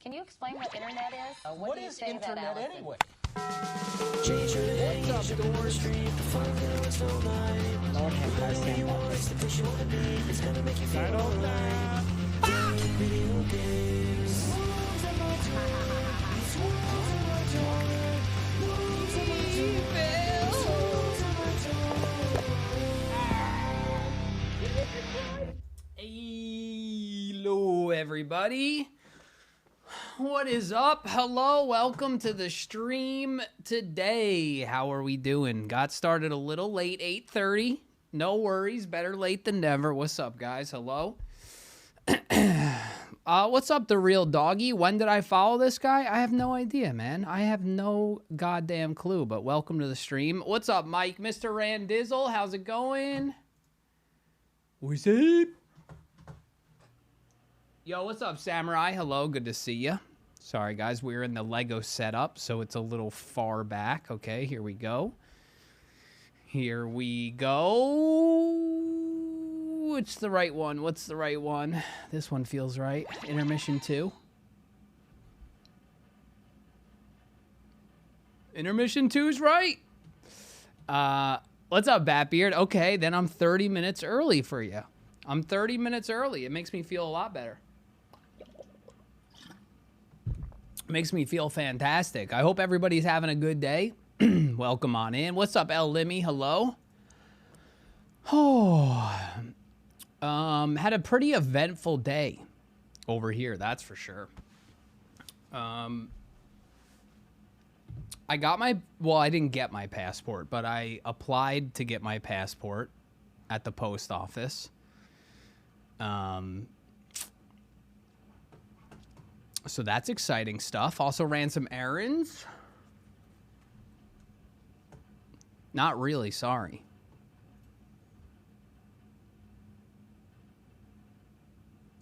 Can you explain what internet is? What is internet anyway? What's up, Doors? Lord have mercy on that. I don't know. Hello, everybody. What is up? Hello, welcome to the stream today. How are we doing? Got started a little late, 8:30. No worries, better late than never. What's up, guys? Hello. What's up, the real doggy? When did I follow this guy? I have no idea, man. I have no goddamn clue, but welcome to the stream. What's up, Mike? Mr. Randizzle, how's it going? What's up? Yo, what's up, Samurai? Hello, good to see ya. Sorry, guys, we're in the Lego setup, so it's a little far back. Okay, here we go. Here we go. It's the right one. What's the right one? This one feels right. Intermission 2. Intermission 2's right. What's up, Batbeard? Okay, then I'm 30 minutes early for you. I'm 30 minutes early. It makes me feel a lot better. Makes me feel fantastic. I hope everybody's having a good day. Welcome on in. What's up, El Limmy? Hello. Oh, had a pretty eventful day over here, that's for sure. I got my, well, I didn't get my passport, but I applied to get my passport at the post office. So that's exciting stuff. Also ran some errands. Not really, sorry.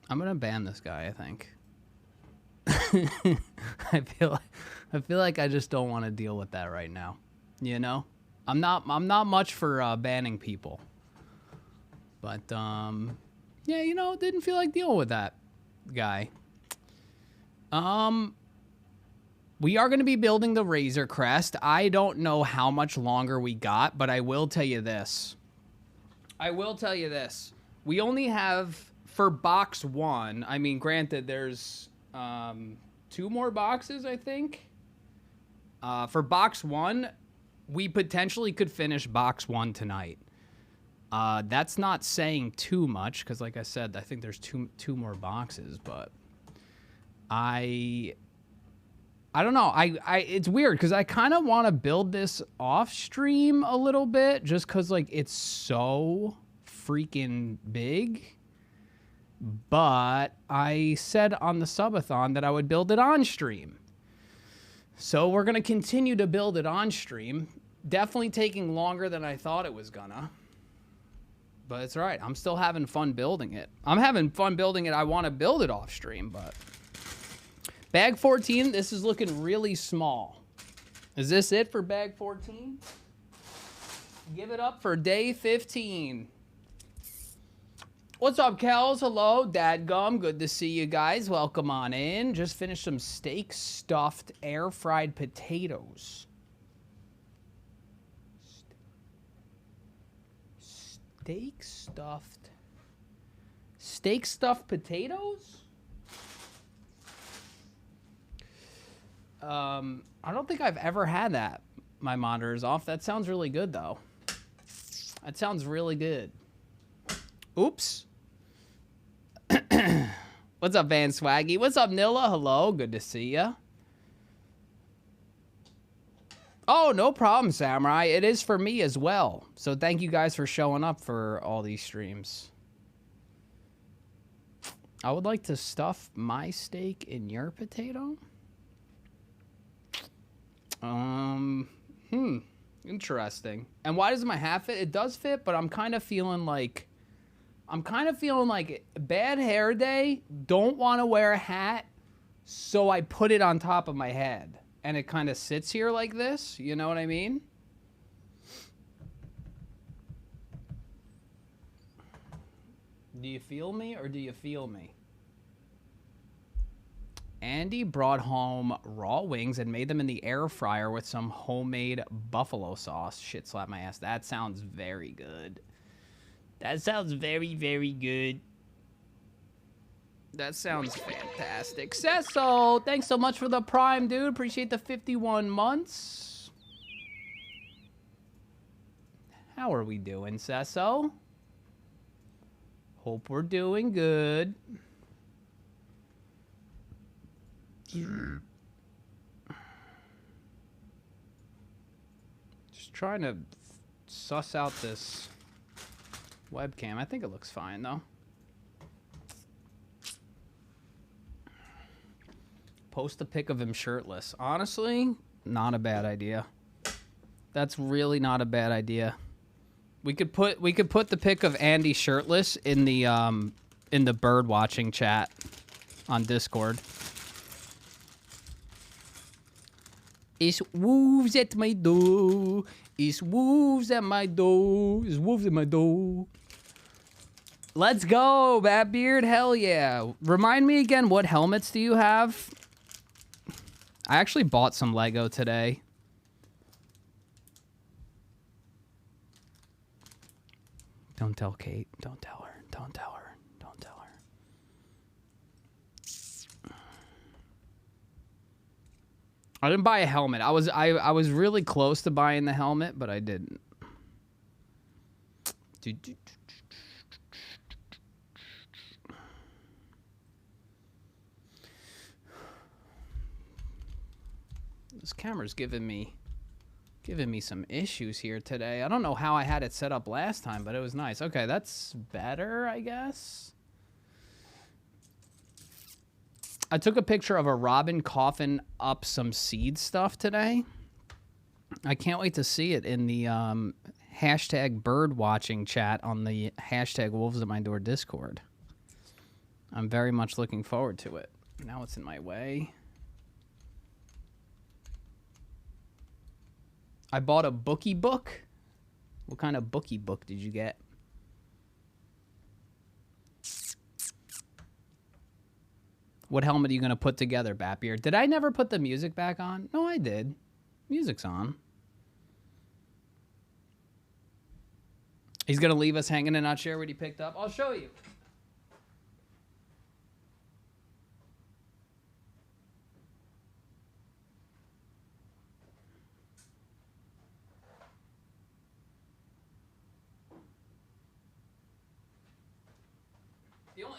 I'm gonna ban this guy, I think. I feel like I just don't want to deal with that right now. You know? I'm not much for banning people. But yeah, you know, didn't feel like dealing with that guy. We are going to be building the Razorcrest. I don't know how much longer we got, but I will tell you this. We only have, for box 1, I mean, granted, there's 2 more boxes, I think. For box 1, we potentially could finish box 1 tonight. That's not saying too much, because like I said, I think there's two more boxes, but I don't know. It's weird because I kind of want to build this off stream a little bit just because like it's so freaking big. But I said on the subathon that I would build it on stream. So we're going to continue to build it on stream. Definitely taking longer than I thought it was gonna. But it's all right. I'm still having fun building it. I'm having fun building it. I want to build it off stream, but bag 14, this is looking really small. Is this it for bag 14? Give it up for day 15. What's up, Kels? Hello, Dadgum. Good to see you guys. Welcome on in. Just finished some steak stuffed air fried potatoes. Steak stuffed potatoes? I don't think I've ever had that. My monitor is off. That sounds really good, though. That sounds really good. Oops. What's up, Van Swaggy? What's up, Nilla? Hello. Good to see ya. Oh, no problem, Samurai. It is for me as well. So thank you guys for showing up for all these streams. I would like to stuff my steak in your potato. Interesting. And why does my hat fit? It does fit, but I'm kind of feeling like bad hair day, don't want to wear a hat, so I put it on top of my head. And it kind of sits here like this. You know what I mean? Do you feel me or do you feel me? Andy brought home raw wings and made them in the air fryer with some homemade buffalo sauce. Shit, slap my ass. That sounds very good. That sounds very, very good. That sounds fantastic. Cecil, thanks so much for the Prime, dude. Appreciate the 51 months. How are we doing, Cecil? Hope we're doing good. Just trying to suss out this webcam. I think it looks fine, though. Post a pic of him shirtless. Honestly, not a bad idea. That's really not a bad idea. We could put the pic of Andy shirtless in the bird watching chat on Discord. It's wolves at my door. It's wolves at my door. It's wolves at my door. Let's go, Batbeard. Hell yeah. Remind me again, what helmets do you have? I actually bought some Lego today. Don't tell Kate. Don't tell her. Don't tell her. Don't tell her. I didn't buy a helmet. I was really close to buying the helmet, but I didn't. This camera's giving me some issues here today. I don't know how I had it set up last time, but it was nice. Okay, that's better, I guess. I took a picture of a robin coughing up some seed stuff today. I can't wait to see it in the hashtag bird watching chat on the hashtag wolves at my door Discord. I'm very much looking forward to it. Now it's in my way. I bought a bookie book. What kind of bookie book did you get? What helmet are you going to put together, Batbeard? Did I never put the music back on? No, I did. Music's on. He's going to leave us hanging and not share what he picked up. I'll show you.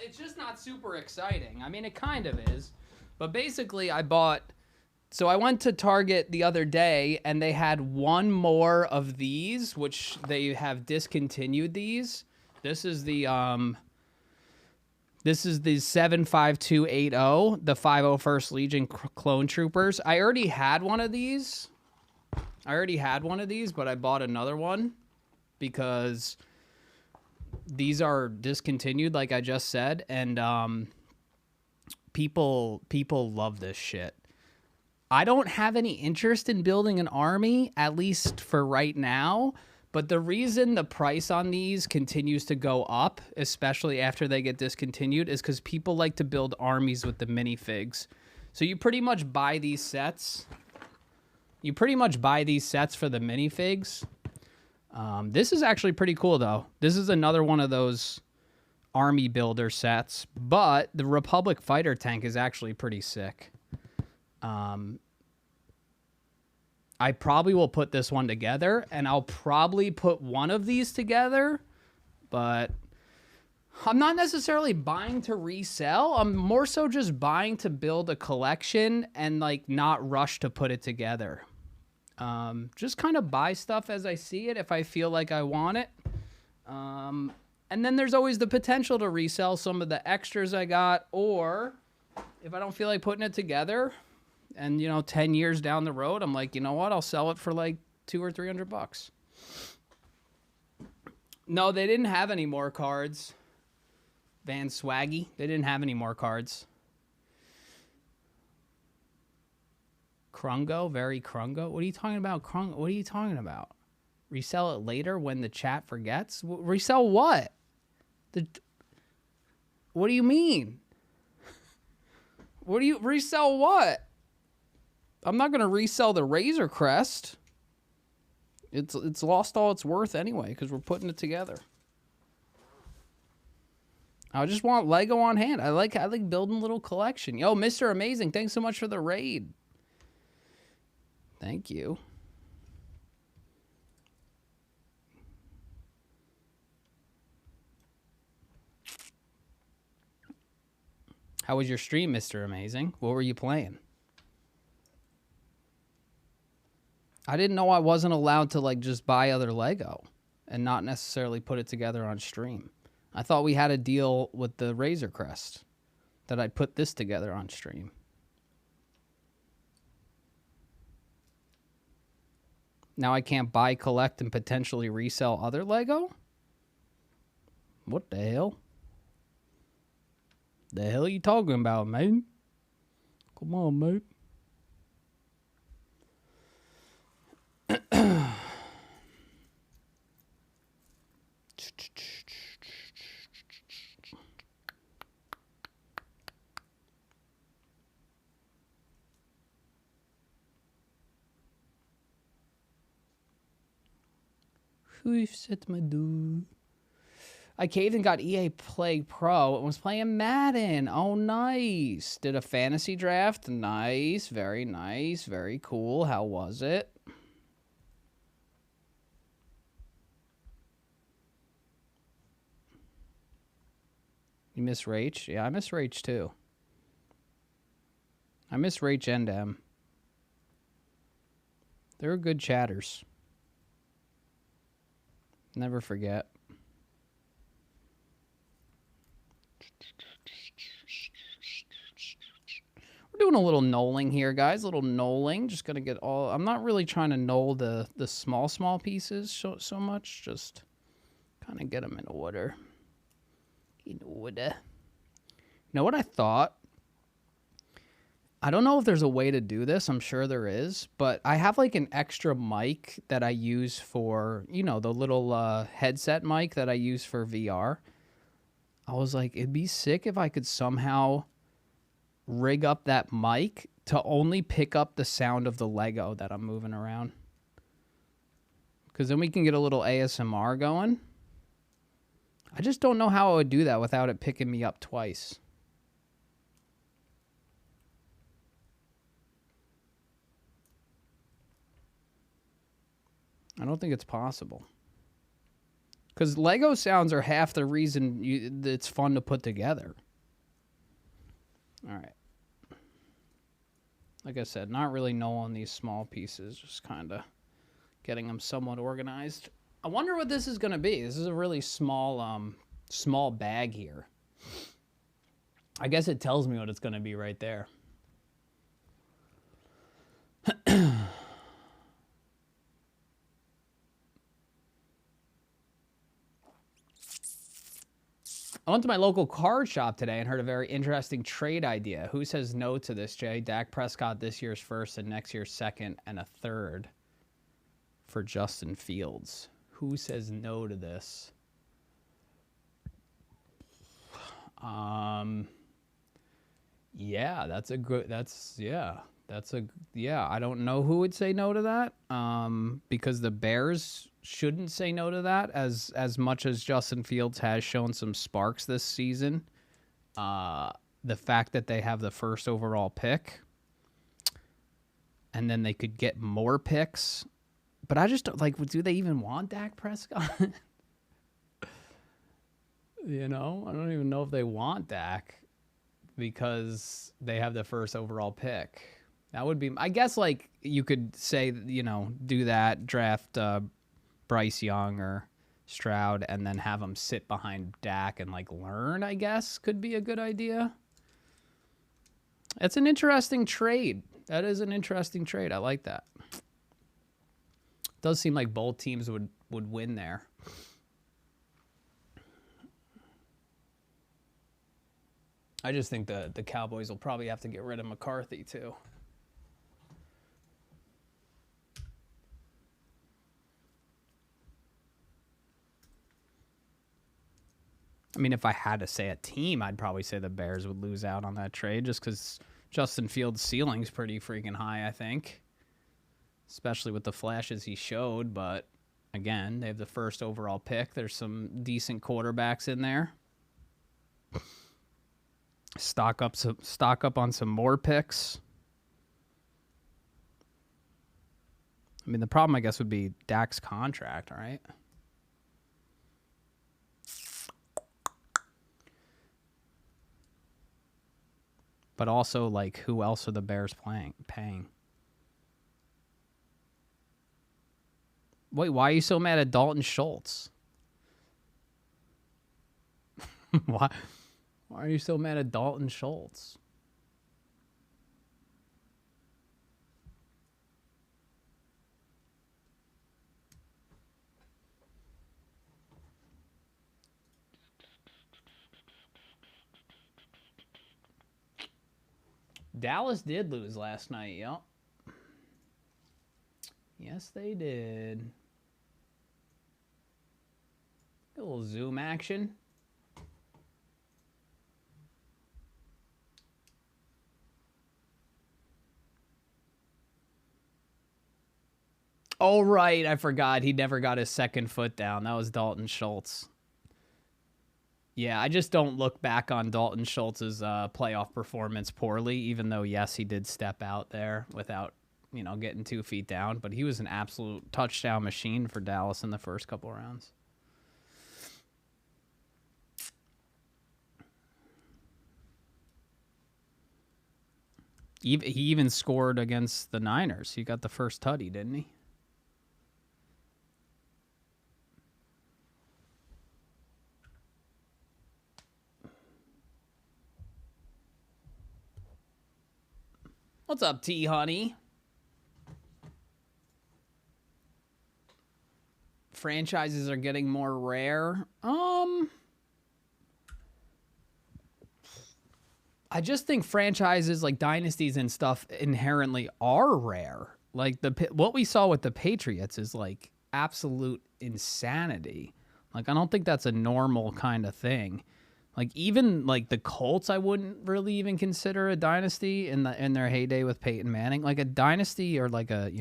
It's just not super exciting. I mean, it kind of is. But basically, I went to Target the other day, and they had one more of these, which they have discontinued these. This is the 75280, the 501st Legion Clone Troopers. I already had one of these. But I bought another one because these are discontinued, like I just said, and people love this shit. I don't have any interest in building an army, at least for right now, but the reason the price on these continues to go up, especially after they get discontinued, is because people like to build armies with the minifigs. So you pretty much buy these sets. You pretty much buy these sets for the minifigs. This is actually pretty cool, though. This is another one of those army builder sets, but the Republic fighter tank is actually pretty sick. I probably will put this one together, and I'll probably put one of these together, but I'm not necessarily buying to resell. I'm more so just buying to build a collection and, like, not rush to put it together. Just kind of buy stuff as I see it if I feel like I want it. And then there's always the potential to resell some of the extras I got, or if I don't feel like putting it together and, 10 years down the road, I'm like, you know what? I'll sell it for like $200 or $300. No, they didn't have any more cards. Van Swaggy, they didn't have any more cards. Krungo, very Krungo. What are you talking about, Krungo? What are you talking about? Resell it later when the chat forgets? Resell what? What do you mean? What do you resell? What? I'm not gonna resell the Razorcrest. It's lost all its worth anyway because we're putting it together. I just want Lego on hand. I like building a little collection. Yo, Mr. Amazing, thanks so much for the raid. Thank you. How was your stream, Mr. Amazing? What were you playing? I didn't know I wasn't allowed to like just buy other Lego and not necessarily put it together on stream. I thought we had a deal with the Razorcrest that I'd put this together on stream. Now I can't buy, collect, and potentially resell other Lego? What the hell? The hell are you talking about, mate? Come on, mate. Who've set my dude? I caved and got EA Play Pro and was playing Madden. Oh, nice. Did a fantasy draft. Nice. Very nice. Very cool. How was it? You miss Rach? Yeah, I miss Rach too. I miss Rach and M. They were good chatters. Never forget. We're doing a little knolling here, guys. A little knolling. Just gonna get all. I'm not really trying to knoll the small pieces so much. Just kind of get them in order. In order. You know what I thought? I don't know if there's a way to do this. I'm sure there is, but I have like an extra mic that I use for, you know, the little headset mic that I use for VR. I was like, it'd be sick if I could somehow rig up that mic to only pick up the sound of the Lego that I'm moving around. Because then we can get a little ASMR going. I just don't know how I would do that without it picking me up twice. I don't think it's possible. Because Lego sounds are half the reason it's fun to put together. All right. Like I said, not really knowing these small pieces, just kind of getting them somewhat organized. I wonder what this is going to be. This is a really small bag here. I guess it tells me what it's going to be right there. I went to my local card shop today and heard a very interesting trade idea. Who says no to this, Jay? Dak Prescott this year's first and next year's second and a third for Justin Fields. Who says no to this? Yeah, that's a good, I don't know who would say no to that. Because the Bears shouldn't say no to that as much as Justin Fields has shown some sparks this season. The fact that they have the first overall pick and then they could get more picks. But I just don't, like, do they even want Dak Prescott? You know, I don't even know if they want Dak because they have the first overall pick. That would be, I guess, like, you could say, you know, do that, draft Bryce Young or Stroud, and then have them sit behind Dak and, like, learn, I guess, could be a good idea. It's an interesting trade. That is an interesting trade. I like that. Does seem like both teams would win there. I just think the Cowboys will probably have to get rid of McCarthy, too. I mean, if I had to say a team, I'd probably say the Bears would lose out on that trade just because Justin Fields' ceiling's pretty freaking high, I think. Especially with the flashes he showed, but again, they have the first overall pick. There's some decent quarterbacks in there. Stock up on some more picks. I mean, the problem, I guess, would be Dak's contract, right? But also, like, who else are the Bears paying? Wait, why are you so mad at Dalton Schultz? Why are you so mad at Dalton Schultz? Dallas did lose last night, yep. Yes, they did. A little zoom action. Oh, right. I forgot. He never got his second foot down. That was Dalton Schultz. Yeah, I just don't look back on Dalton Schultz's playoff performance poorly, even though, yes, he did step out there without, you know, getting 2 feet down. But he was an absolute touchdown machine for Dallas in the first couple rounds. He even scored against the Niners. He got the first tutty, didn't he? What's up, T-Honey? Franchises are getting more rare. I just think franchises like dynasties and stuff inherently are rare. Like what we saw with the Patriots is like absolute insanity. Like I don't think that's a normal kind of thing. Like even like the Colts, I wouldn't really even consider a dynasty in their heyday with Peyton Manning. Like a dynasty or like a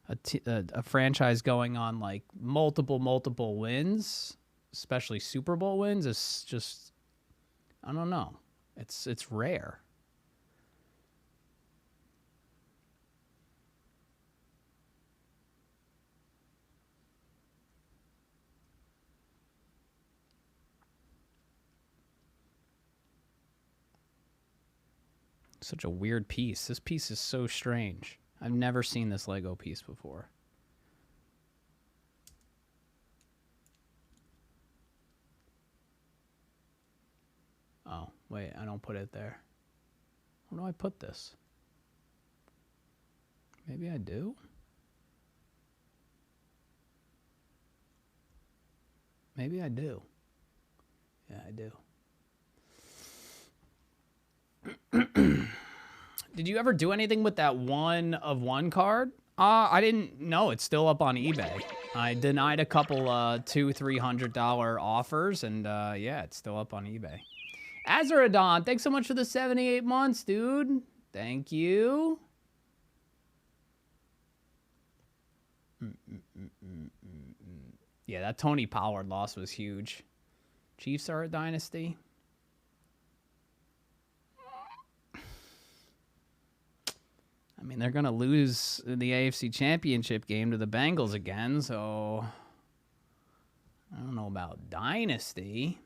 a franchise going on like multiple wins, especially Super Bowl wins, is just I don't know. It's rare. Such a weird piece. This piece is so strange. I've never seen this Lego piece before. Oh, wait, I don't put it there. Where do I put this? Maybe I do? Maybe I do. Yeah, I do. Did you ever do anything with that 1 of 1 card? I didn't know. It's still up on eBay. I denied a couple $200-$300 offers, and yeah, it's still up on eBay. Azaradon, thanks so much for the 78 months, dude. Thank you. Yeah, that Tony Pollard loss was huge. Chiefs are a dynasty. I mean, they're going to lose in the AFC Championship game to the Bengals again, so I don't know about dynasty.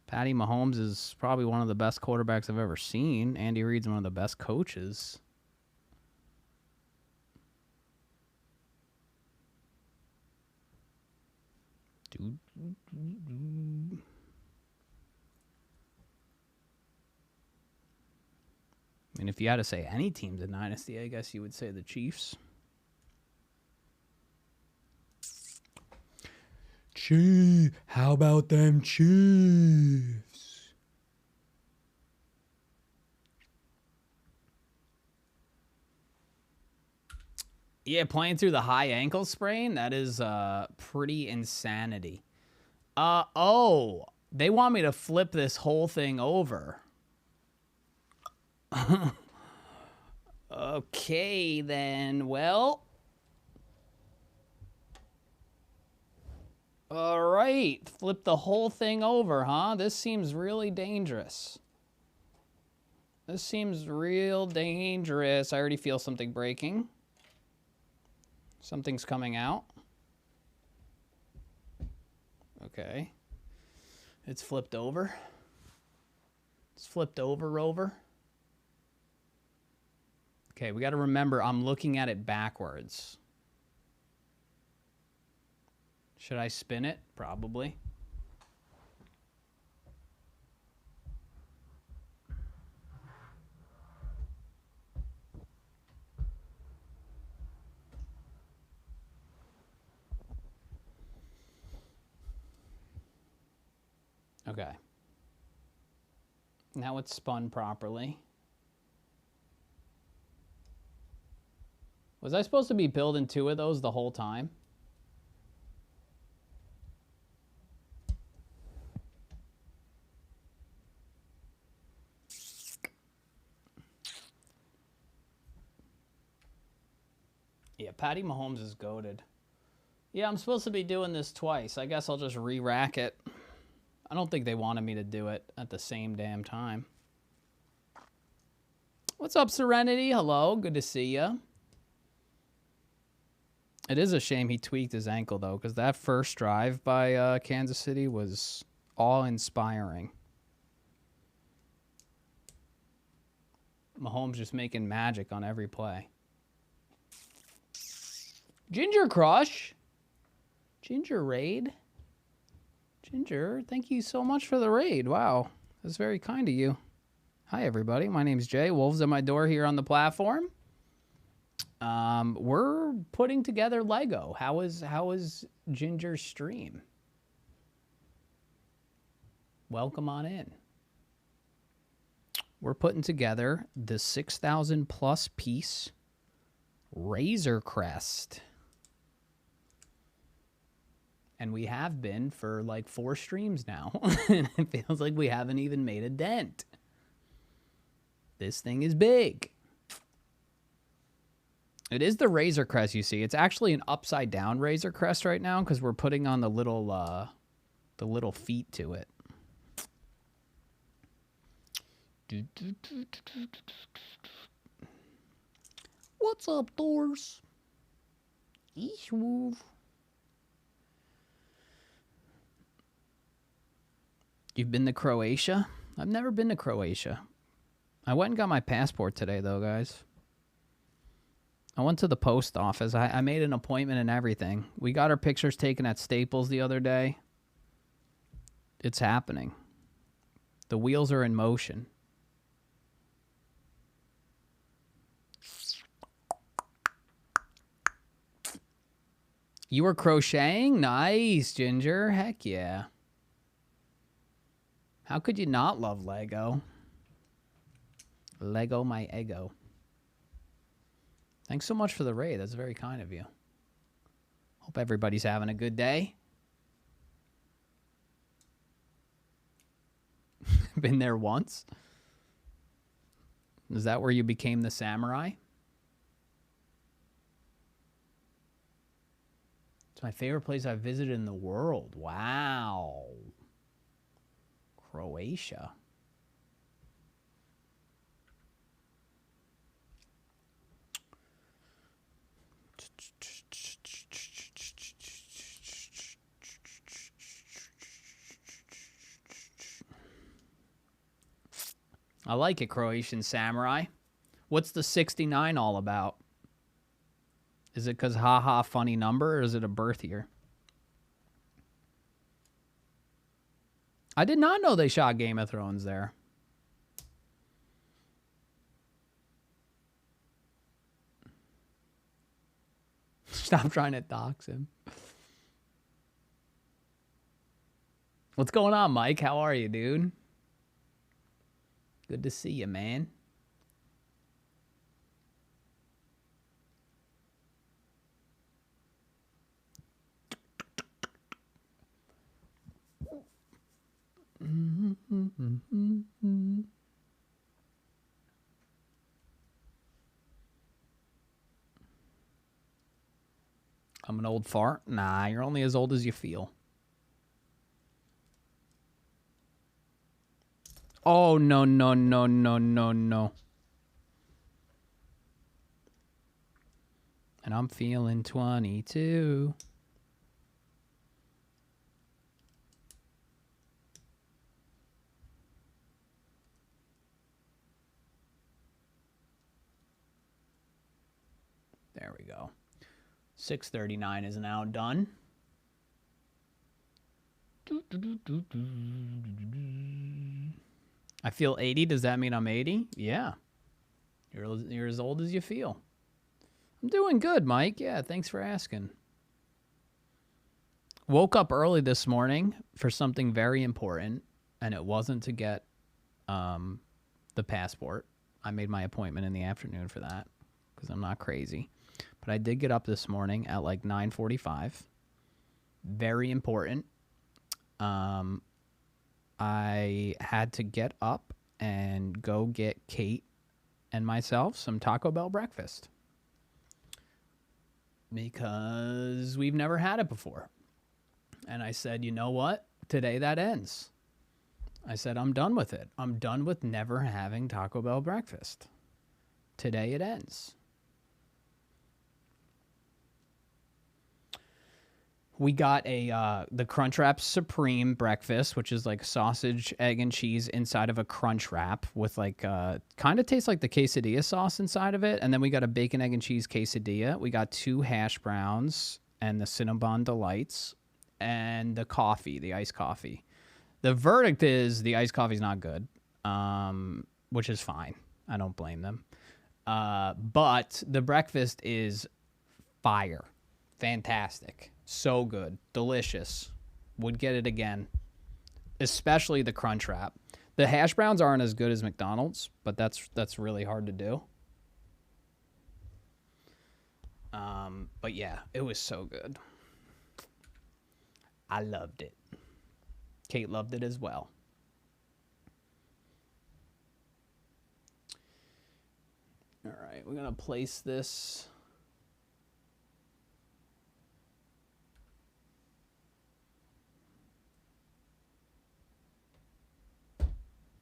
Patty Mahomes is probably one of the best quarterbacks I've ever seen. Andy Reid's one of the best coaches. I mean, if you had to say any team's a dynasty, I guess you would say the Chiefs. How about them Chiefs? Yeah, playing through the high ankle sprain, that is pretty insanity. Oh, they want me to flip this whole thing over. Okay, then. Well. All right. Flip the whole thing over, huh? This seems really dangerous. This seems real dangerous. I already feel something breaking. Something's coming out. Okay. It's flipped over. It's flipped over. Okay, we got to remember I'm looking at it backwards. Should I spin it? Probably. Okay. Now it's spun properly. Was I supposed to be building 2 of those the whole time? Yeah, Patty Mahomes is goated. Yeah, I'm supposed to be doing this twice. I guess I'll just re-rack it. I don't think they wanted me to do it at the same damn time. What's up, Serenity? Hello, good to see you. It is a shame he tweaked his ankle, though, because that first drive by Kansas City was awe-inspiring. Mahomes just making magic on every play. Ginger Crush. Ginger Raid. Ginger, thank you so much for the raid. Wow, that's very kind of you. Hi, everybody. My name's Jay. Wolves at my door here on the platform. We're putting together Lego. How is Ginger's stream? Welcome on in. We're putting together the 6,000 plus piece Razorcrest. And we have been for like 4 streams now. And it feels like we haven't even made a dent. This thing is big. It is the Razorcrest, you see. It's actually an upside down Razorcrest right now because we're putting on the little feet to it. What's up, Thors? Eesh, move. You've been to Croatia? I've never been to Croatia. I went and got my passport today, though, guys. I went to the post office. I made an appointment and everything. We got our pictures taken at Staples the other day. It's happening. The wheels are in motion. You were crocheting? Nice, Ginger. Heck yeah. How could you not love Lego? Lego my ego. Thanks so much for the raid. That's very kind of you. Hope everybody's having a good day. Been there once? Is that where you became the samurai? It's my favorite place I've visited in the world. Wow. Croatia. I like it, Croatian Samurai. What's the 69 all about? Is it because haha funny number, or is it a birth year? I did not know they shot Game of Thrones there. Stop trying to dox him. What's going on, Mike? How are you, dude? Good to see you, man. I'm an old fart? Nah, you're only as old as you feel. Oh, no, no, no, no, no, no. And I'm feeling 22. There we go. 639 is now done. I feel 80. Does that mean I'm 80? Yeah. You're as old as you feel. I'm doing good, Mike. Yeah, thanks for asking. Woke up early this morning for something very important, and it wasn't to get the passport. I made my appointment in the afternoon for that because I'm not crazy. But I did get up this morning at like 9:45. Very important. I had to get up and go get Kate and myself some Taco Bell breakfast because we've never had it before. And I said, you know what? Today that ends. I said, I'm done with it. I'm done with never having Taco Bell breakfast. Today it ends. We got the Crunchwrap Supreme breakfast, which is like sausage, egg, and cheese inside of a crunch wrap with like kind of tastes like the quesadilla sauce inside of it. And then we got a bacon, egg, and cheese quesadilla. We got 2 hash browns and the Cinnabon Delights and the coffee, the iced coffee. The verdict is the iced coffee is not good, which is fine. I don't blame them. But the breakfast is fire. Fantastic. So good. Delicious. Would get it again. Especially the crunch wrap. The hash browns aren't as good as McDonald's, but that's really hard to do. But yeah, it was so good. I loved it. Kate loved it as well. All right, we're going to place this.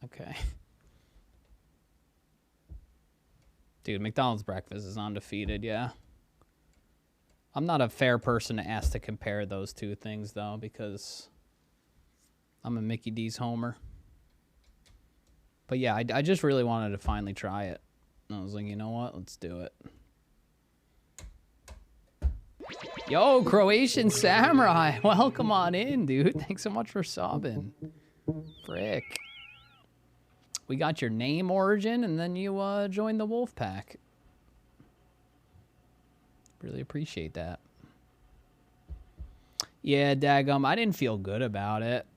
Okay. Dude, McDonald's breakfast is undefeated, yeah. I'm not a fair person to ask to compare those two things, though, because I'm a Mickey D's homer. But yeah, I just really wanted to finally try it. And I was like, you know what? Let's do it. Yo, Croatian Samurai. Welcome on in, dude. Thanks so much for subbing. Frick. We got your name origin, and then you joined the wolf pack. Really appreciate that. Yeah, daggum, I didn't feel good about it.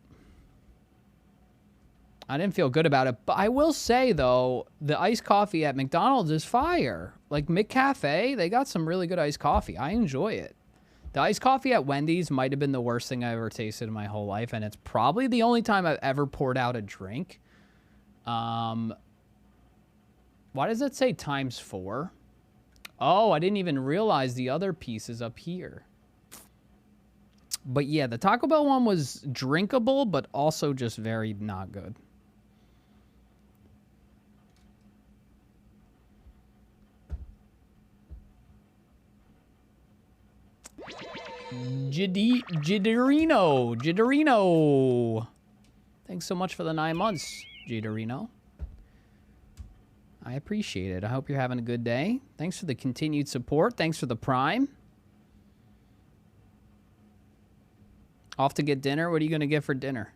But I will say, though, the iced coffee at McDonald's is fire. Like, McCafe, they got some really good iced coffee. I enjoy it. The iced coffee at Wendy's might have been the worst thing I ever tasted in my whole life, and it's probably the only time I've ever poured out a drink. Why does it say ×4? Oh, I didn't even realize the other piece is up here. But yeah, the Taco Bell one was drinkable, but also just very not good. Jitterino. Thanks so much for the 9 months, Jitterino. I appreciate it. I hope you're having a good day. Thanks for the continued support. Thanks for the Prime. Off to get dinner. What are you going to get for dinner?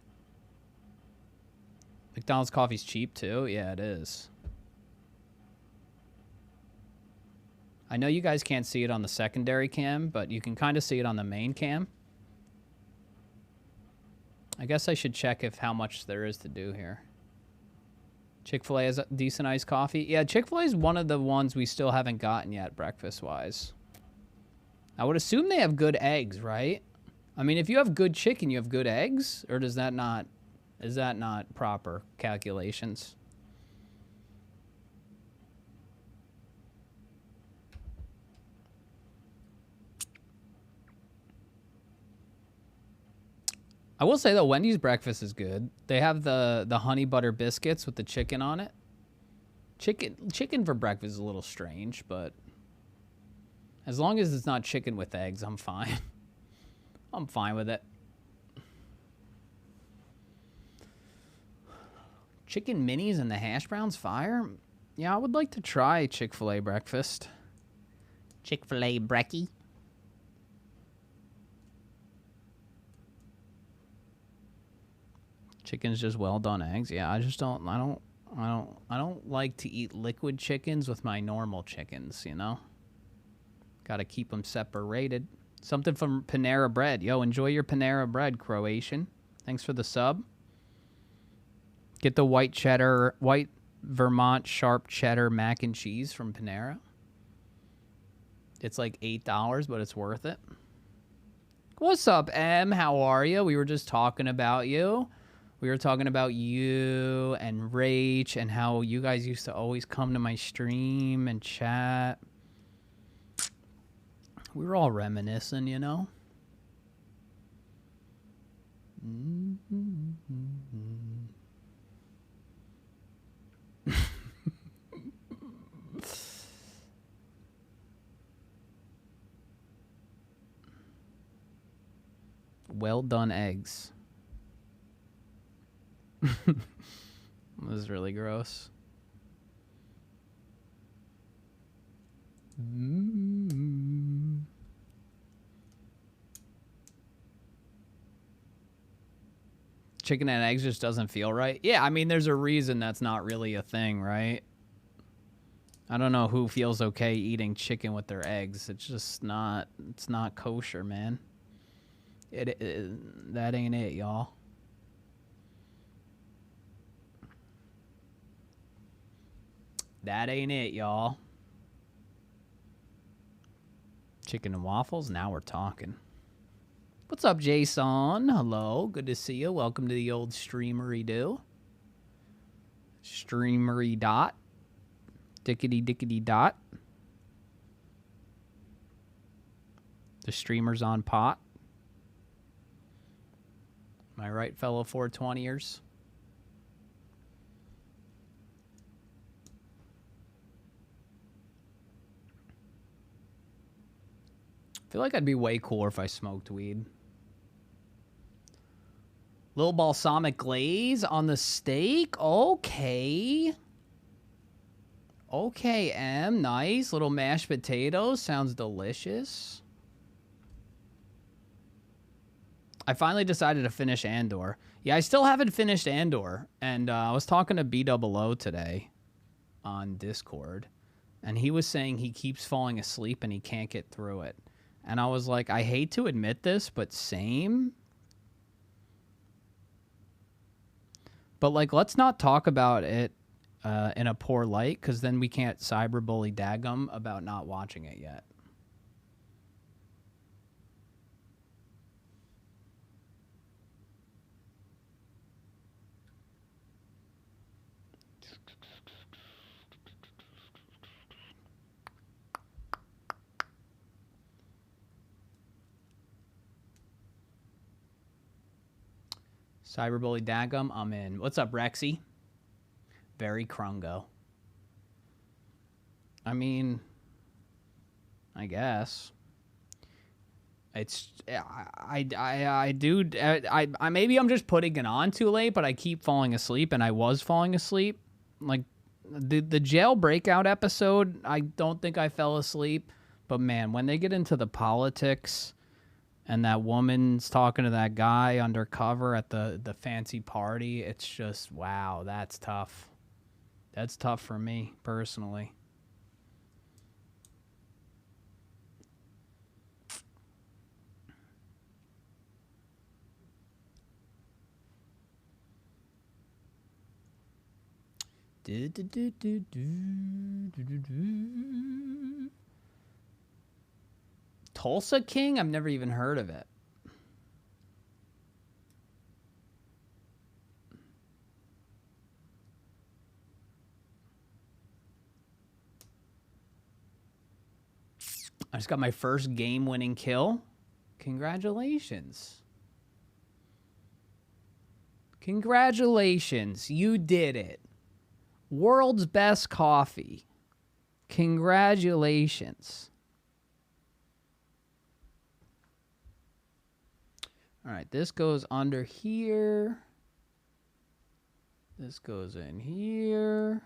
McDonald's coffee's cheap, too. Yeah, it is. I know you guys can't see it on the secondary cam, but you can kind of see it on the main cam. I guess I should check how much there is to do here. Chick-fil-A has a decent iced coffee. Yeah, Chick-fil-A is one of the ones we still haven't gotten yet, breakfast-wise. I would assume they have good eggs, right? I mean, if you have good chicken, you have good eggs? Or does that not... Is that not proper calculations? I will say though, Wendy's breakfast is good. They have the honey butter biscuits with the chicken on it. Chicken for breakfast is a little strange, but as long as it's not chicken with eggs, I'm fine. I'm fine with it. Chicken minis and the hash browns fire? Yeah, I would like to try Chick-fil-A breakfast. Chick-fil-A brekkie. Chicken's just well done eggs. Yeah, I don't like to eat liquid chickens with my normal chickens, you know? Got to keep them separated. Something from Panera Bread. Yo, enjoy your Panera Bread, Croatian. Thanks for the sub. Get the white Vermont sharp cheddar mac and cheese from Panera. It's like $8, but it's worth it. What's up, Em? How are you? We were just talking about you. We were talking about you and Rach and how you guys used to always come to my stream and chat. We were all reminiscing, you know? Well done eggs. That was really gross. Chicken and eggs just doesn't feel right. Yeah, I mean, there's a reason that's not really a thing, right? I don't know who feels okay eating chicken with their eggs. It's just not, it's not kosher, man. That ain't it, y'all. That ain't it, y'all. Chicken and waffles? Now we're talking. What's up, Jason? Hello. Good to see you. Welcome to the old streamery do. Streamery dot. Dickety dickety dot. The streamer's on pot. Am I right, fellow 420ers? I feel like I'd be way cooler if I smoked weed. Little balsamic glaze on the steak? Okay. Okay, M. Nice. Little mashed potatoes. Sounds delicious. I finally decided to finish Andor. Yeah, I still haven't finished Andor. And I was talking to B00 today on Discord. And he was saying he keeps falling asleep and he can't get through it. And I was like, I hate to admit this, but same. But, like, let's not talk about it in a poor light, because then we can't cyberbully Dagum about not watching it yet. Cyberbully Dagum, I'm in. What's up, Rexy? Very Krungo. I mean, I guess. It's I do I maybe I'm just putting it on too late, but I keep falling asleep, and I was falling asleep. Like the jail breakout episode, I don't think I fell asleep, but man, when they get into the politics and that woman's talking to that guy undercover at the fancy party, it's just, wow, that's tough. That's tough for me, personally. Tulsa King? I've never even heard of it. I just got my first game-winning kill. Congratulations. Congratulations. You did it. World's best coffee. Congratulations. All right, this goes under here. This goes in here.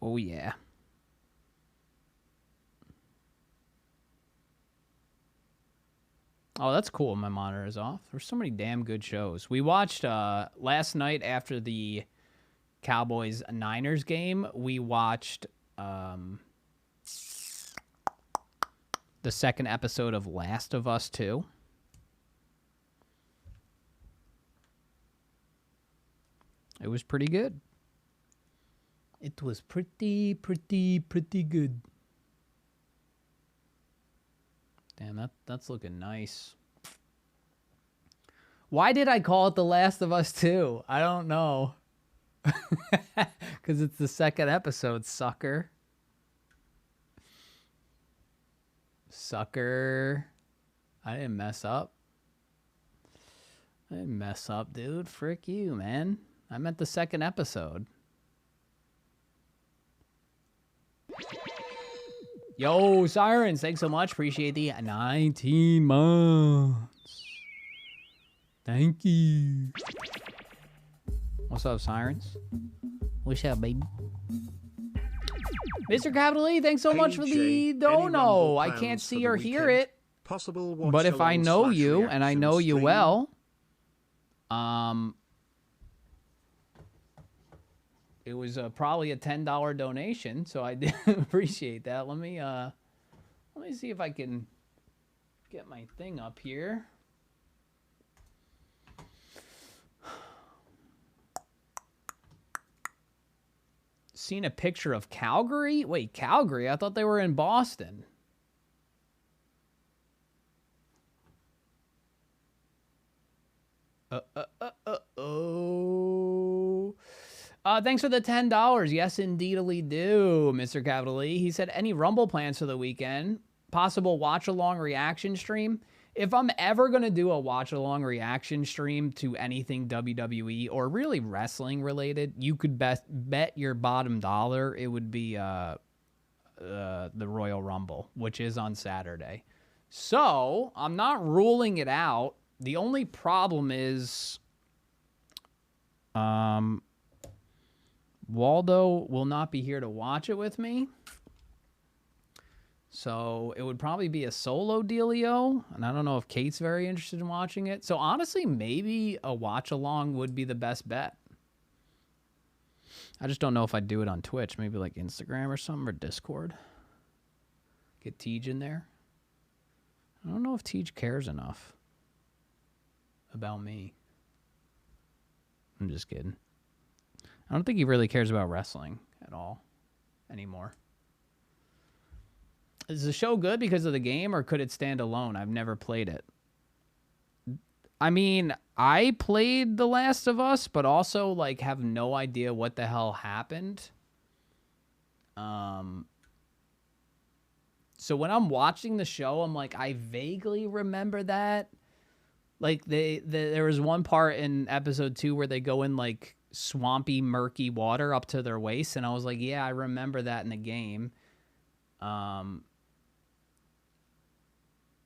Oh, yeah. Oh, that's cool. My monitor is off. There's so many damn good shows. We watched last night after the Cowboys-Niners game. We watched the second episode of Last of Us 2. It was pretty good. It was pretty good. Damn, that's looking nice. Why did I call it The Last of Us 2? I don't know. Because it's the second episode, sucker. Sucker. I didn't mess up. I didn't mess up, dude. Frick you, man. I meant the second episode. Yo, Sirens, thanks so much. Appreciate the 19 months. Thank you. What's up, Sirens? What's up, baby? Mr. Capital E, thanks so much for the dono. I can't see or hear it. But if I know you, and I know you well, it was probably a $10 donation, so I did appreciate that. Let me see if I can get my thing up here. Seen a picture of Calgary? Wait, Calgary? I thought they were in Boston. Thanks for the $10. Yes, indeedly do, Mr. Capital E. He said, any Rumble plans for the weekend? Possible watch-along reaction stream? If I'm ever going to do a watch-along reaction stream to anything WWE or really wrestling related, you could bet your bottom dollar it would be the Royal Rumble, which is on Saturday. So, I'm not ruling it out. The only problem is Waldo will not be here to watch it with me. So it would probably be a solo dealio, and I don't know if Kate's very interested in watching it. So honestly, maybe a watch-along would be the best bet. I just don't know if I'd do it on Twitch. Maybe like Instagram or something, or Discord. Get Tej in there. I don't know if Tej cares enough about me. I'm just kidding. I don't think he really cares about wrestling at all anymore. Is the show good because of the game, or could it stand alone? I've never played it. I mean, I played The Last of Us, but also like have no idea what the hell happened. So when I'm watching the show, I'm like, I vaguely remember that. Like there was one part in episode 2 where they go in like swampy, murky water up to their waist, and I was like, yeah, I remember that in the game.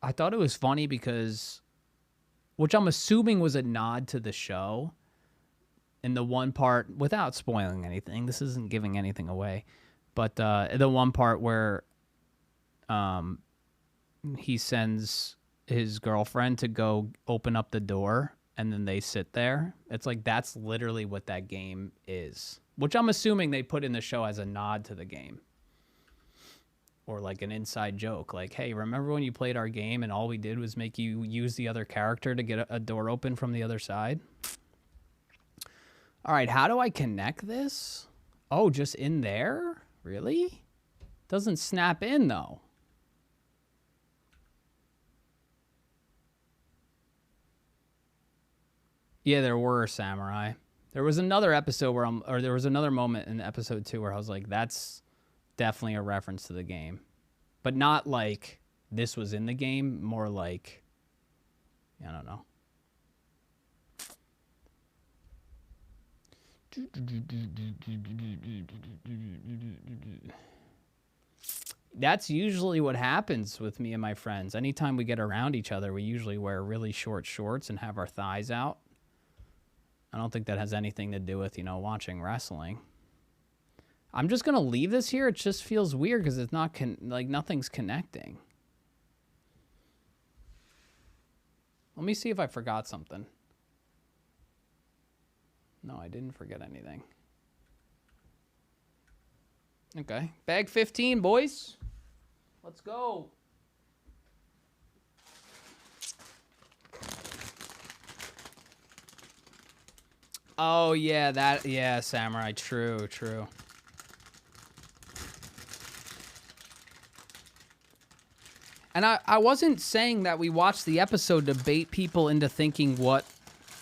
I thought it was funny because, which I'm assuming was a nod to the show, in the one part, without spoiling anything, this isn't giving anything away, but the one part where he sends his girlfriend to go open up the door, and then they sit there. It's like, that's literally what that game is, which I'm assuming they put in the show as a nod to the game. Or like an inside joke, like, hey, remember when you played our game and all we did was make you use the other character to get a door open from the other side? All right, how do I connect this? Oh, just in there? Really? Doesn't snap in, though. Yeah, there were samurai. There was another episode where there was another moment in episode 2 where I was like, that's definitely a reference to the game. But not like this was in the game, more like, I don't know. That's usually what happens with me and my friends. Anytime we get around each other, we usually wear really short shorts and have our thighs out. I don't think that has anything to do with, watching wrestling. I'm just going to leave this here. It just feels weird because it's not, like, nothing's connecting. Let me see if I forgot something. No, I didn't forget anything. Okay. Bag 15, boys. Let's go. Oh, yeah, Samurai. True. And I wasn't saying that we watched the episode to bait people into thinking what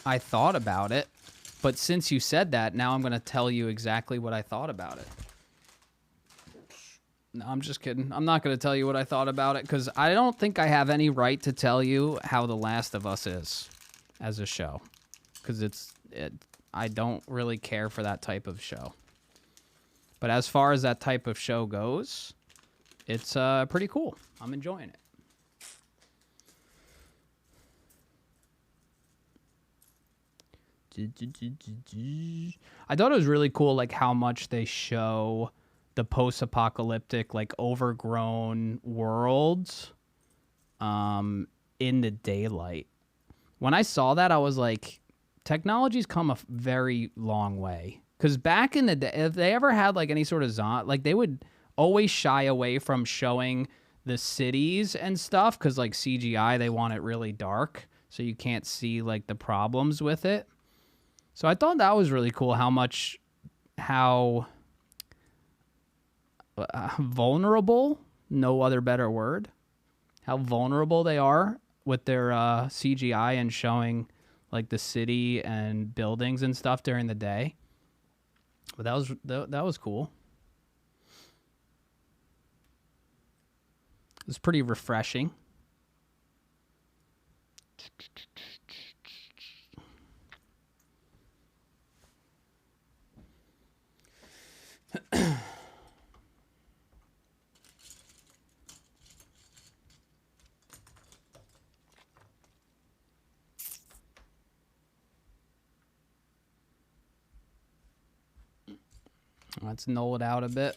I thought about it. But since you said that, now I'm going to tell you exactly what I thought about it. No, I'm just kidding. I'm not going to tell you what I thought about it because I don't think I have any right to tell you how The Last of Us is as a show. Because I don't really care for that type of show. But as far as that type of show goes, it's pretty cool. I'm enjoying it. I thought it was really cool, like, how much they show the post-apocalyptic, like, overgrown worlds in the daylight. When I saw that, I was like, technology's come a very long way. Because back in the day, if they ever had, like, any sort of zombie, like, they would always shy away from showing the cities and stuff because, like, CGI, they want it really dark, so you can't see, like, the problems with it. So I thought that was really cool how vulnerable, no other better word, how vulnerable they are with their CGI and showing, like, the city and buildings and stuff during the day. But that was cool. It was pretty refreshing. Let's null it out a bit.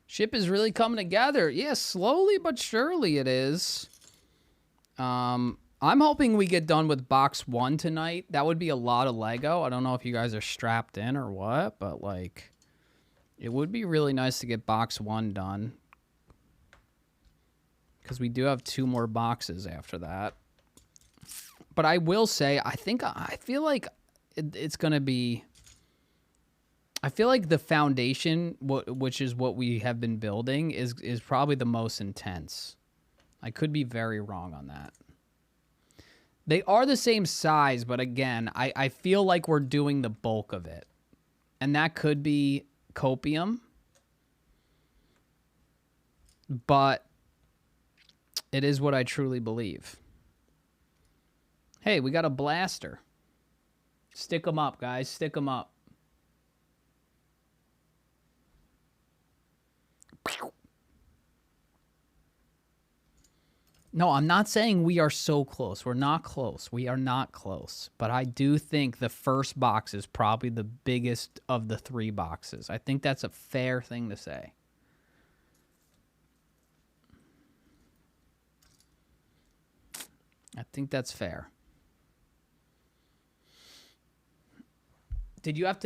Ship is really coming together. Yeah, slowly but surely it is. I'm hoping we get done with box 1 tonight. That would be a lot of Lego. I don't know if you guys are strapped in or what, but, like, it would be really nice to get box 1 done. Because we do have 2 more boxes after that. But I will say, I feel like it's going to be... I feel like the foundation, which is what we have been building, is probably the most intense. I could be very wrong on that. They are the same size, but again, I feel like we're doing the bulk of it. And that could be copium. But it is what I truly believe. Hey, we got a blaster. Stick them up, guys. Stick them up. No, I'm not saying we are so close. We're not close. We are not close. But I do think the first box is probably the biggest of the 3 boxes. I think that's a fair thing to say. I think that's fair. Did you have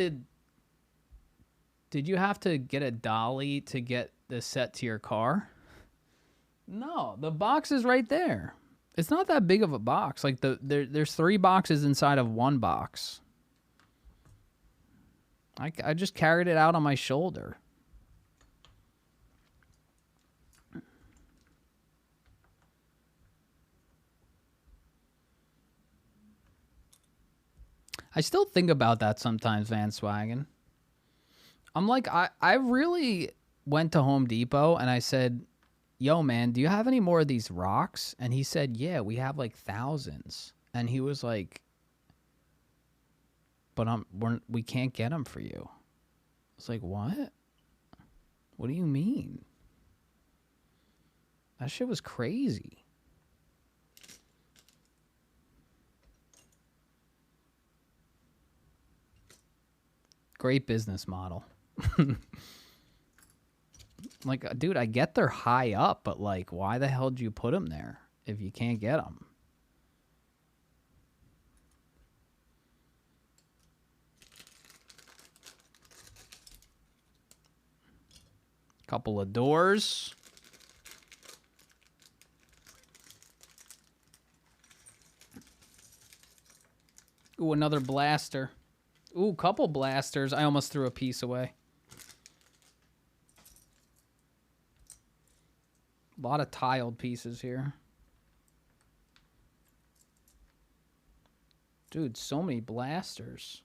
to get a dolly to get the set to your car? No, the box is right there. It's not that big of a box. Like there's 3 boxes inside of 1 box. I just carried it out on my shoulder. I still think about that sometimes, Van Swagen. I'm like, I really went to Home Depot and I said, yo, man, do you have any more of these rocks? And he said, yeah, we have like thousands. And he was like, but we can't get them for you. I was like, what? What do you mean? That shit was crazy. Great business model. Like, dude, I get they're high up, but like, why the hell did you put them there if you can't get them? Couple of doors. Ooh, another blaster. Ooh, couple blasters. I almost threw a piece away. A lot of tiled pieces here. Dude, so many blasters.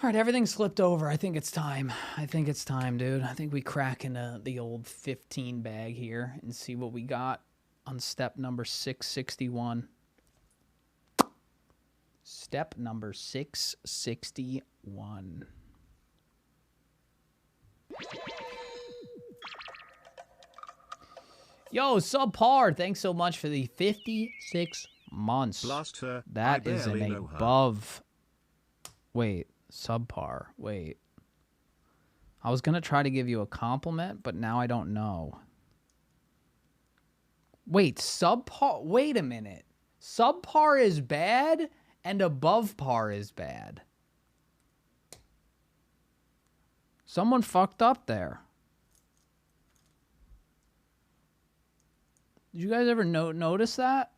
All right, everything's flipped over. I think it's time. I think it's time, dude. I think we crack into the old 15 bag here and see what we got on step number 661. Step number 661. Yo, subpar, thanks so much for the 56 months. Blast her. That is an above. Wait, subpar. Wait. I was going to try to give you a compliment, but now I don't know. Wait, subpar? Wait a minute. Subpar is bad and above par is bad. Someone fucked up there. Did you guys ever notice that?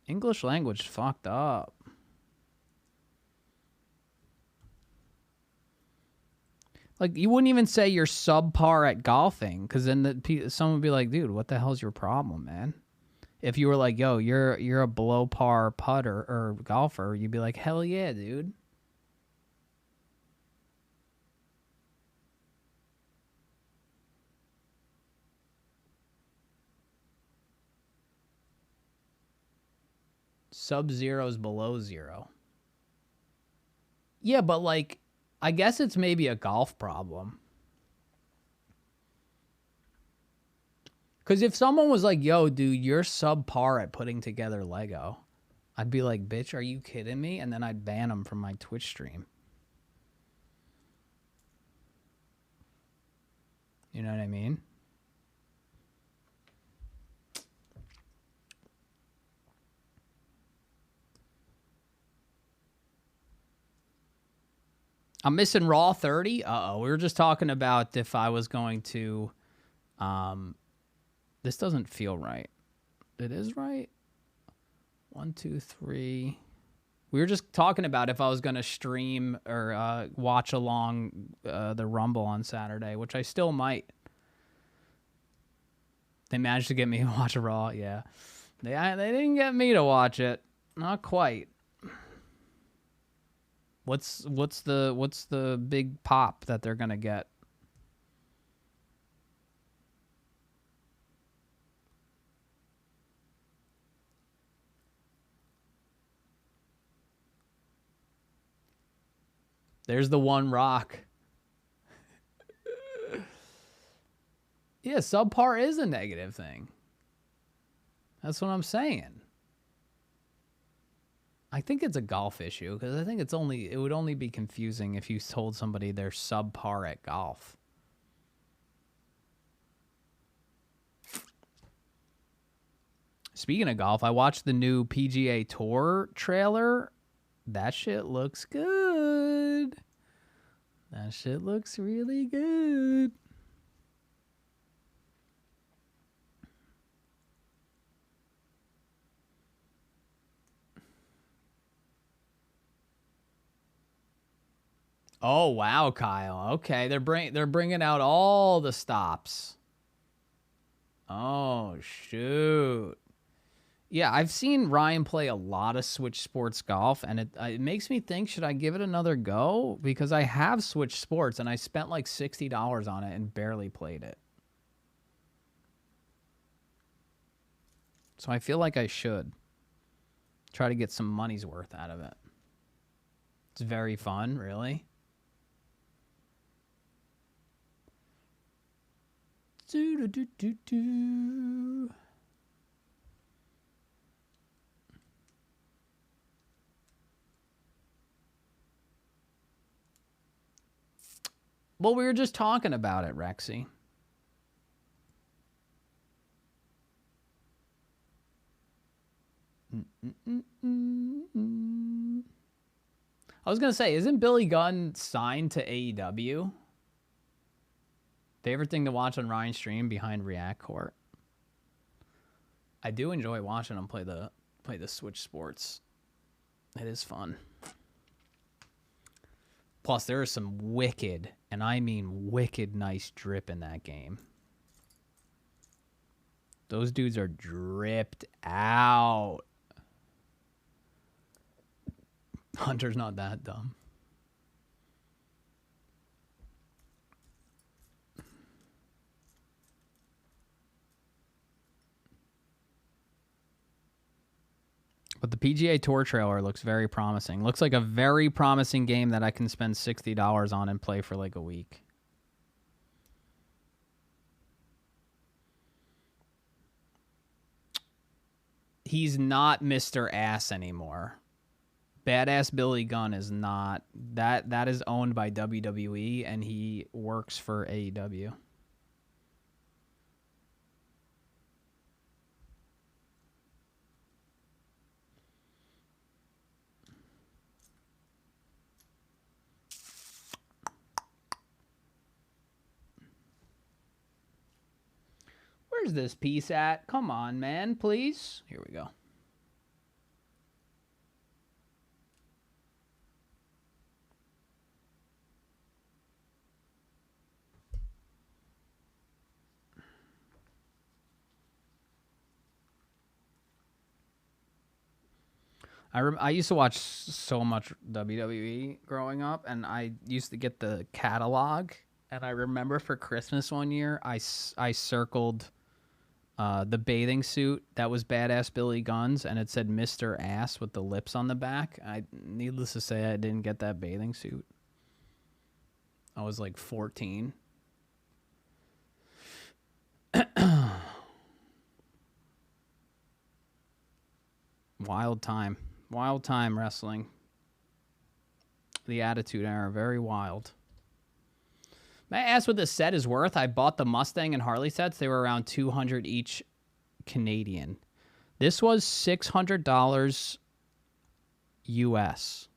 English language fucked up. Like, you wouldn't even say you're subpar at golfing, because then someone would be like, dude, what the hell's your problem, man? If you were like, yo, you're a below par putter or golfer, you'd be like, hell yeah, dude. Sub-zero is below zero. Yeah, but like, I guess it's maybe a golf problem. Because if someone was like, yo, dude, you're subpar at putting together Lego, I'd be like, bitch, are you kidding me? And then I'd ban them from my Twitch stream. You know what I mean? I'm missing raw 30. Uh-oh. We were just talking about if I was going to... this doesn't feel right. It is right? 1, 2, 3. We were just talking about if I was going to stream or watch along the Rumble on Saturday, which I still might. They managed to get me to watch a Raw, yeah. They didn't get me to watch it. Not quite. What's the big pop that they're gonna get? There's the one rock. Yeah, subpar is a negative thing. That's what I'm saying. I think it's a golf issue because I think it would only be confusing if you told somebody they're subpar at golf. Speaking of golf, I watched the new PGA Tour trailer. That shit looks good. That shit looks really good. Oh wow, Kyle. Okay, they're bringing out all the stops. Oh shoot. Yeah, I've seen Ryan play a lot of Switch Sports Golf, and it makes me think, should I give it another go? Because I have Switch Sports, and I spent like $60 on it and barely played it. So I feel like I should try to get some money's worth out of it. It's very fun, really. Do-do-do-do-do. Well, we were just talking about it, Rexy. I was going to say, isn't Billy Gunn signed to AEW? Favorite thing to watch on Ryan's stream behind React Court. I do enjoy watching him play the Switch Sports. It is fun. Plus, there is some wicked, and I mean wicked, nice drip in that game. Those dudes are dripped out. Hunter's not that dumb. But the PGA Tour trailer looks very promising. Looks like a very promising game that I can spend $60 on and play for like a week. He's not Mr. Ass anymore. Badass Billy Gunn is not. That is owned by WWE, and he works for AEW. Where's this piece at? Come on, man, please. Here we go. I used to watch so much WWE growing up, and I used to get the catalog. And I remember for Christmas one year, I circled the bathing suit that was Badass Billy Gunn's, and it said Mr. Ass with the lips on the back. Needless to say, I didn't get that bathing suit. I was like 14. Wild time. Wild time wrestling. The Attitude Era, very wild. May I ask what this set is worth? I bought the Mustang and Harley sets. They were around $200 each Canadian. This was $600 US.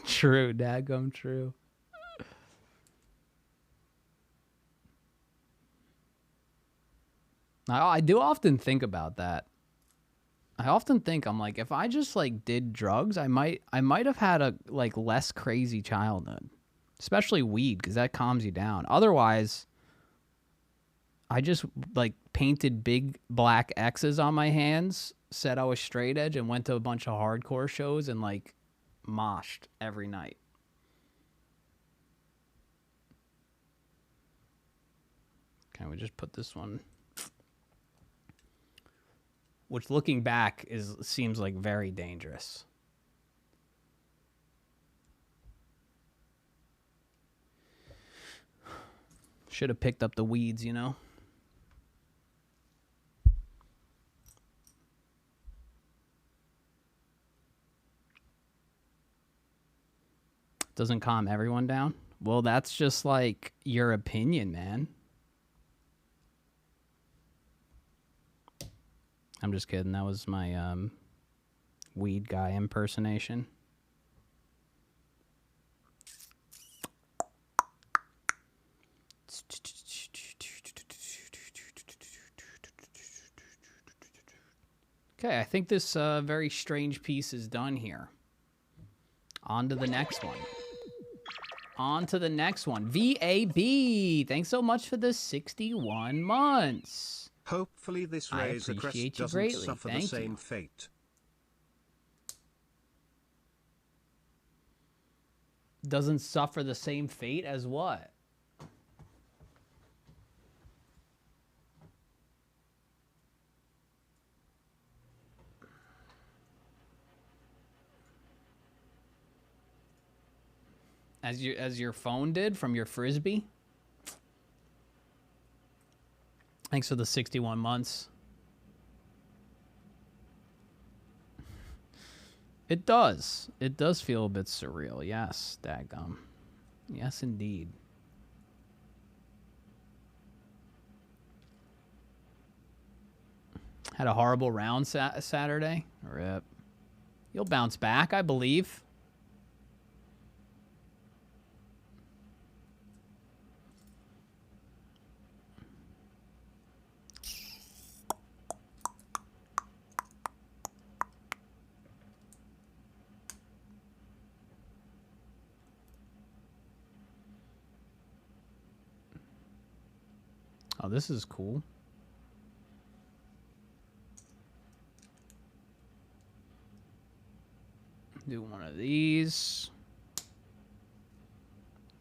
True, daggum true. I do often think about that. I often think, I'm like, if I just like did drugs, I might have had a like less crazy childhood, especially weed, because that calms you down. Otherwise, I just like painted big black X's on my hands, said I was straight edge, and went to a bunch of hardcore shows and like moshed every night. Can we just put this one, which looking back seems like very dangerous. Should have picked up the weeds, you know. Doesn't calm everyone down. Well, that's just like your opinion, man. I'm just kidding. That was my weed guy impersonation. Okay, I think this very strange piece is done here. On to the next one. On to the next one. VAB. Thanks so much for the 61 months. Hopefully this Razorcrest doesn't suffer the same fate. Doesn't suffer the same fate as what? As your phone did from your frisbee? Thanks for the 61 months. It does. It does feel a bit surreal. Yes, dadgum. Yes, indeed. Had a horrible round Saturday. Rip. You'll bounce back, I believe. Oh, this is cool. Do one of these.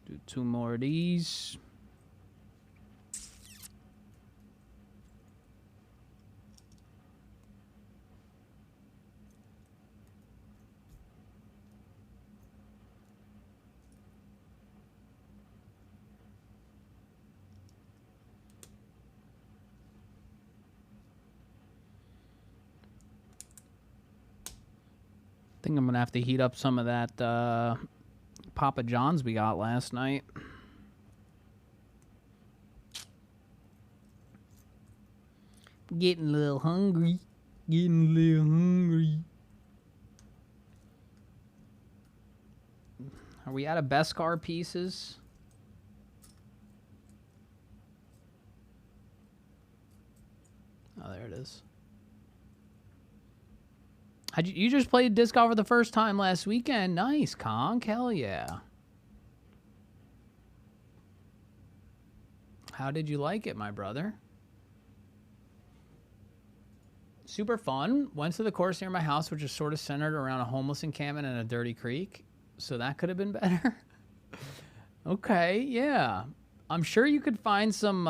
Do 2 more of these. I think I'm gonna have to heat up some of that Papa John's we got last night. Getting a little hungry. Getting a little hungry. Are we out of Beskar pieces? Oh, there it is. You just played disc golf for the first time last weekend. Nice, Conk. Hell yeah. How did you like it, my brother? Super fun. Went to the course near my house, which is sort of centered around a homeless encampment and a dirty creek. So that could have been better. Okay, yeah. I'm sure you could find some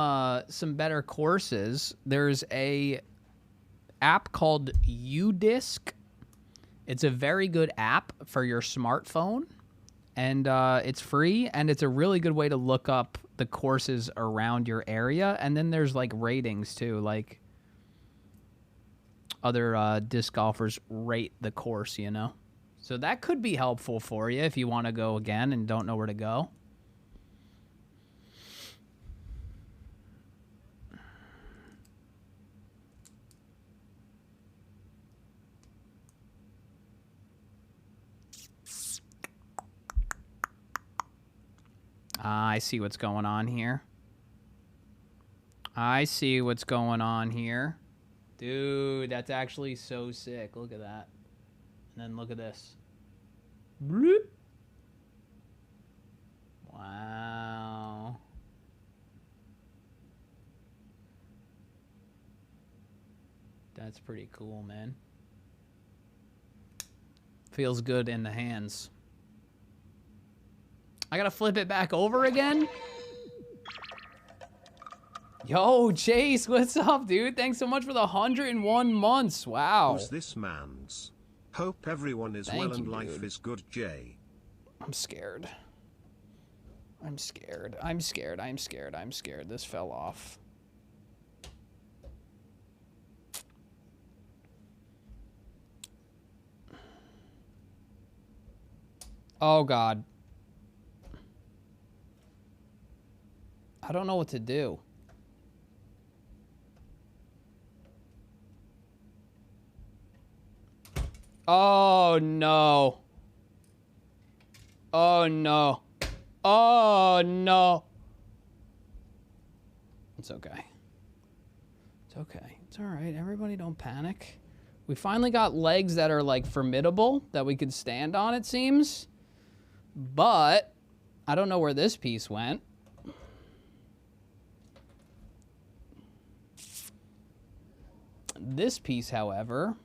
better courses. There's a app called UDisc. It's a very good app for your smartphone, and it's free, and it's a really good way to look up the courses around your area. And then there's like ratings too, like other disc golfers rate the course, you know? So that could be helpful for you if you want to go again and don't know where to go. I see what's going on here. I see what's going on here. Dude, that's actually so sick. Look at that. And then look at this. Bloop. Wow. That's pretty cool, man. Feels good in the hands. I gotta flip it back over again? Yo, Chase, what's up, dude? Thanks so much for the 101 months. Wow. Who's this man's? Hope everyone is well and life is good, Jay. I'm scared. I'm scared. I'm scared. I'm scared. I'm scared. This fell off. Oh, God. I don't know what to do. Oh, no. Oh, no. Oh, no. It's okay. It's okay. It's all right. Everybody don't panic. We finally got legs that are, like, formidable that we could stand on, it seems. But I don't know where this piece went. This piece, however...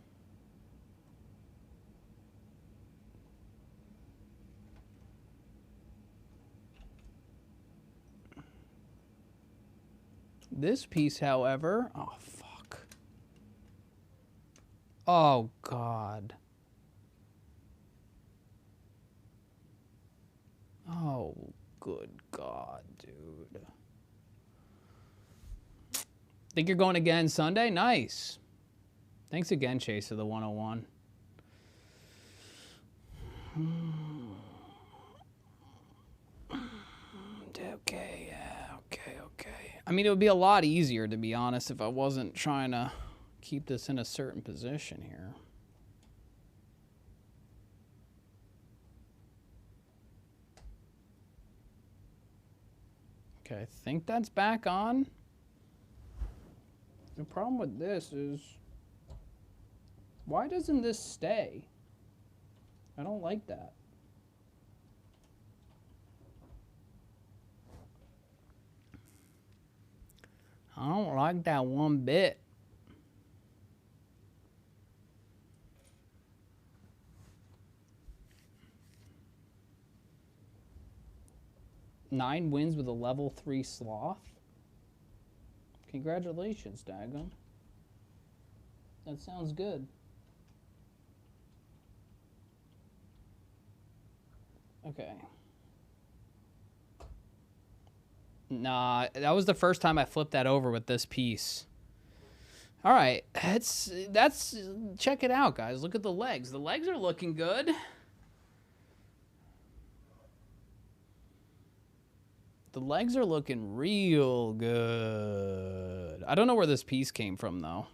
This piece, however... Oh, fuck. Oh, God. Oh, good God, dude. Think you're going again Sunday? Nice. Thanks again, Chase, for the 101. Okay, yeah, okay. I mean, it would be a lot easier, to be honest, if I wasn't trying to keep this in a certain position here. Okay, I think that's back on. The problem with this is, why doesn't this stay? I don't like that. I don't like that one bit. Nine wins with a level 3 sloth. Congratulations, Dagon. That sounds good. Okay. Nah, that was the first time I flipped that over with this piece. All right, that's check it out, guys. Look at the legs. The legs are looking good. The legs are looking real good. I don't know where this piece came from, though.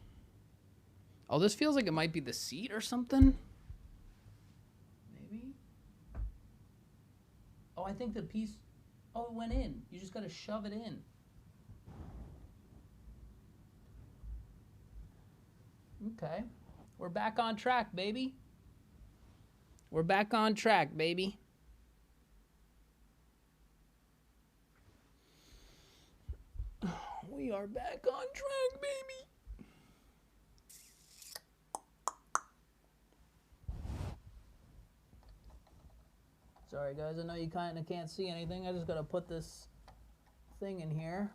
Oh, this feels like it might be the seat or something. Maybe. Oh, I think the piece... Oh, it went in. You just got to shove it in. Okay. We're back on track, baby. We're back on track, baby. We are back on track, baby. Sorry, guys. I know you kind of can't see anything. I just got to put this thing in here.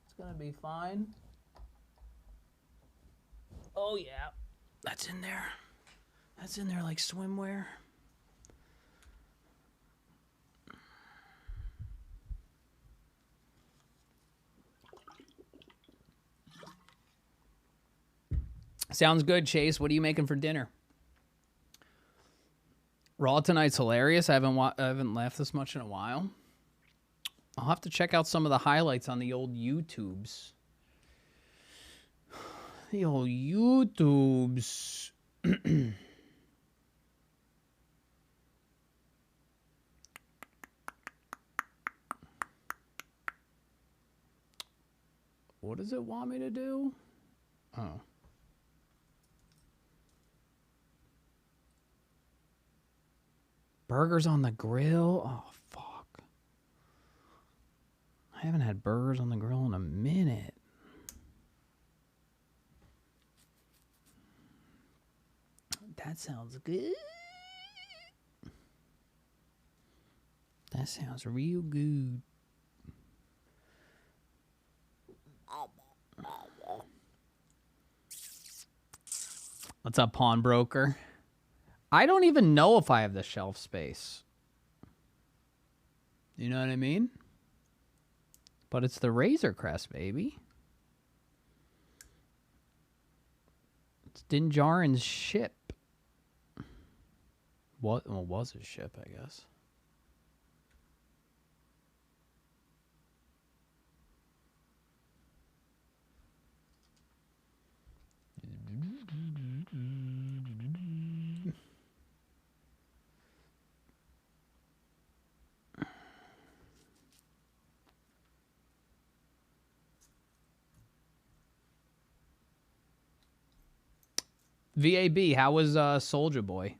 It's going to be fine. Oh, yeah. That's in there. That's in there like swimwear. Sounds good, Chase. What are you making for dinner? Raw tonight's hilarious. I haven't laughed this much in a while. I'll have to check out some of the highlights on the old YouTubes. The old YouTubes. What does it want me to do? Oh. Burgers on the grill? Oh, fuck. I haven't had burgers on the grill in a minute. That sounds good. That sounds real good. What's up, pawnbroker? I don't even know if I have the shelf space. You know what I mean? But it's the Razorcrest, baby. It's Dinjarin's ship. What? Well, was his ship, I guess. VAB, how was Soldier Boy?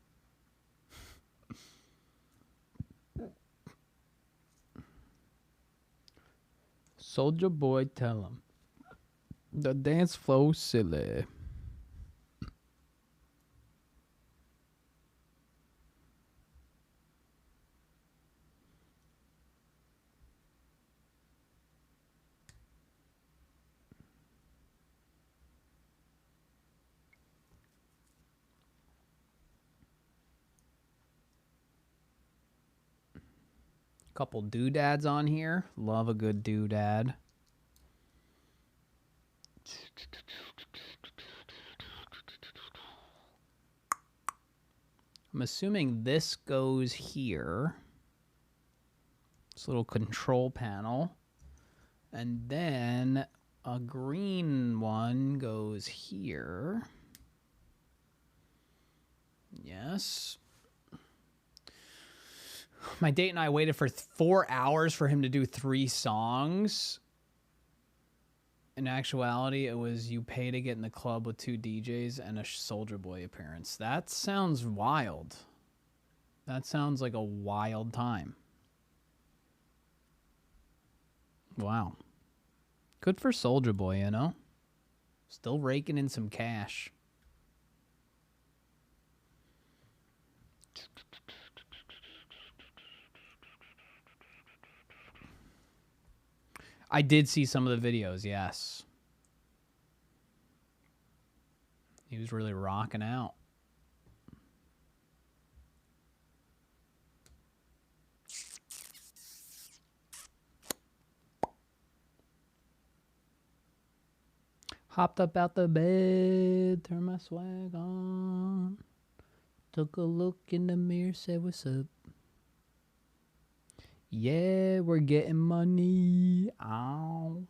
Soldier Boy, tell him. The dance flow silly. Couple doodads on here. Love a good doodad. I'm assuming this goes here. This little control panel. And then a green one goes here. Yes. My date and I waited for 4 hours for him to do 3 songs. In actuality, it was you pay to get in the club with 2 DJs and a Soldier Boy appearance. That sounds wild. That sounds like a wild time. Wow. Good for Soldier Boy, you know? Still raking in some cash. I did see some of the videos, yes. He was really rocking out. Hopped up out the bed, turned my swag on. Took a look in the mirror, said, "What's up?" Yeah, we're getting money. Ow.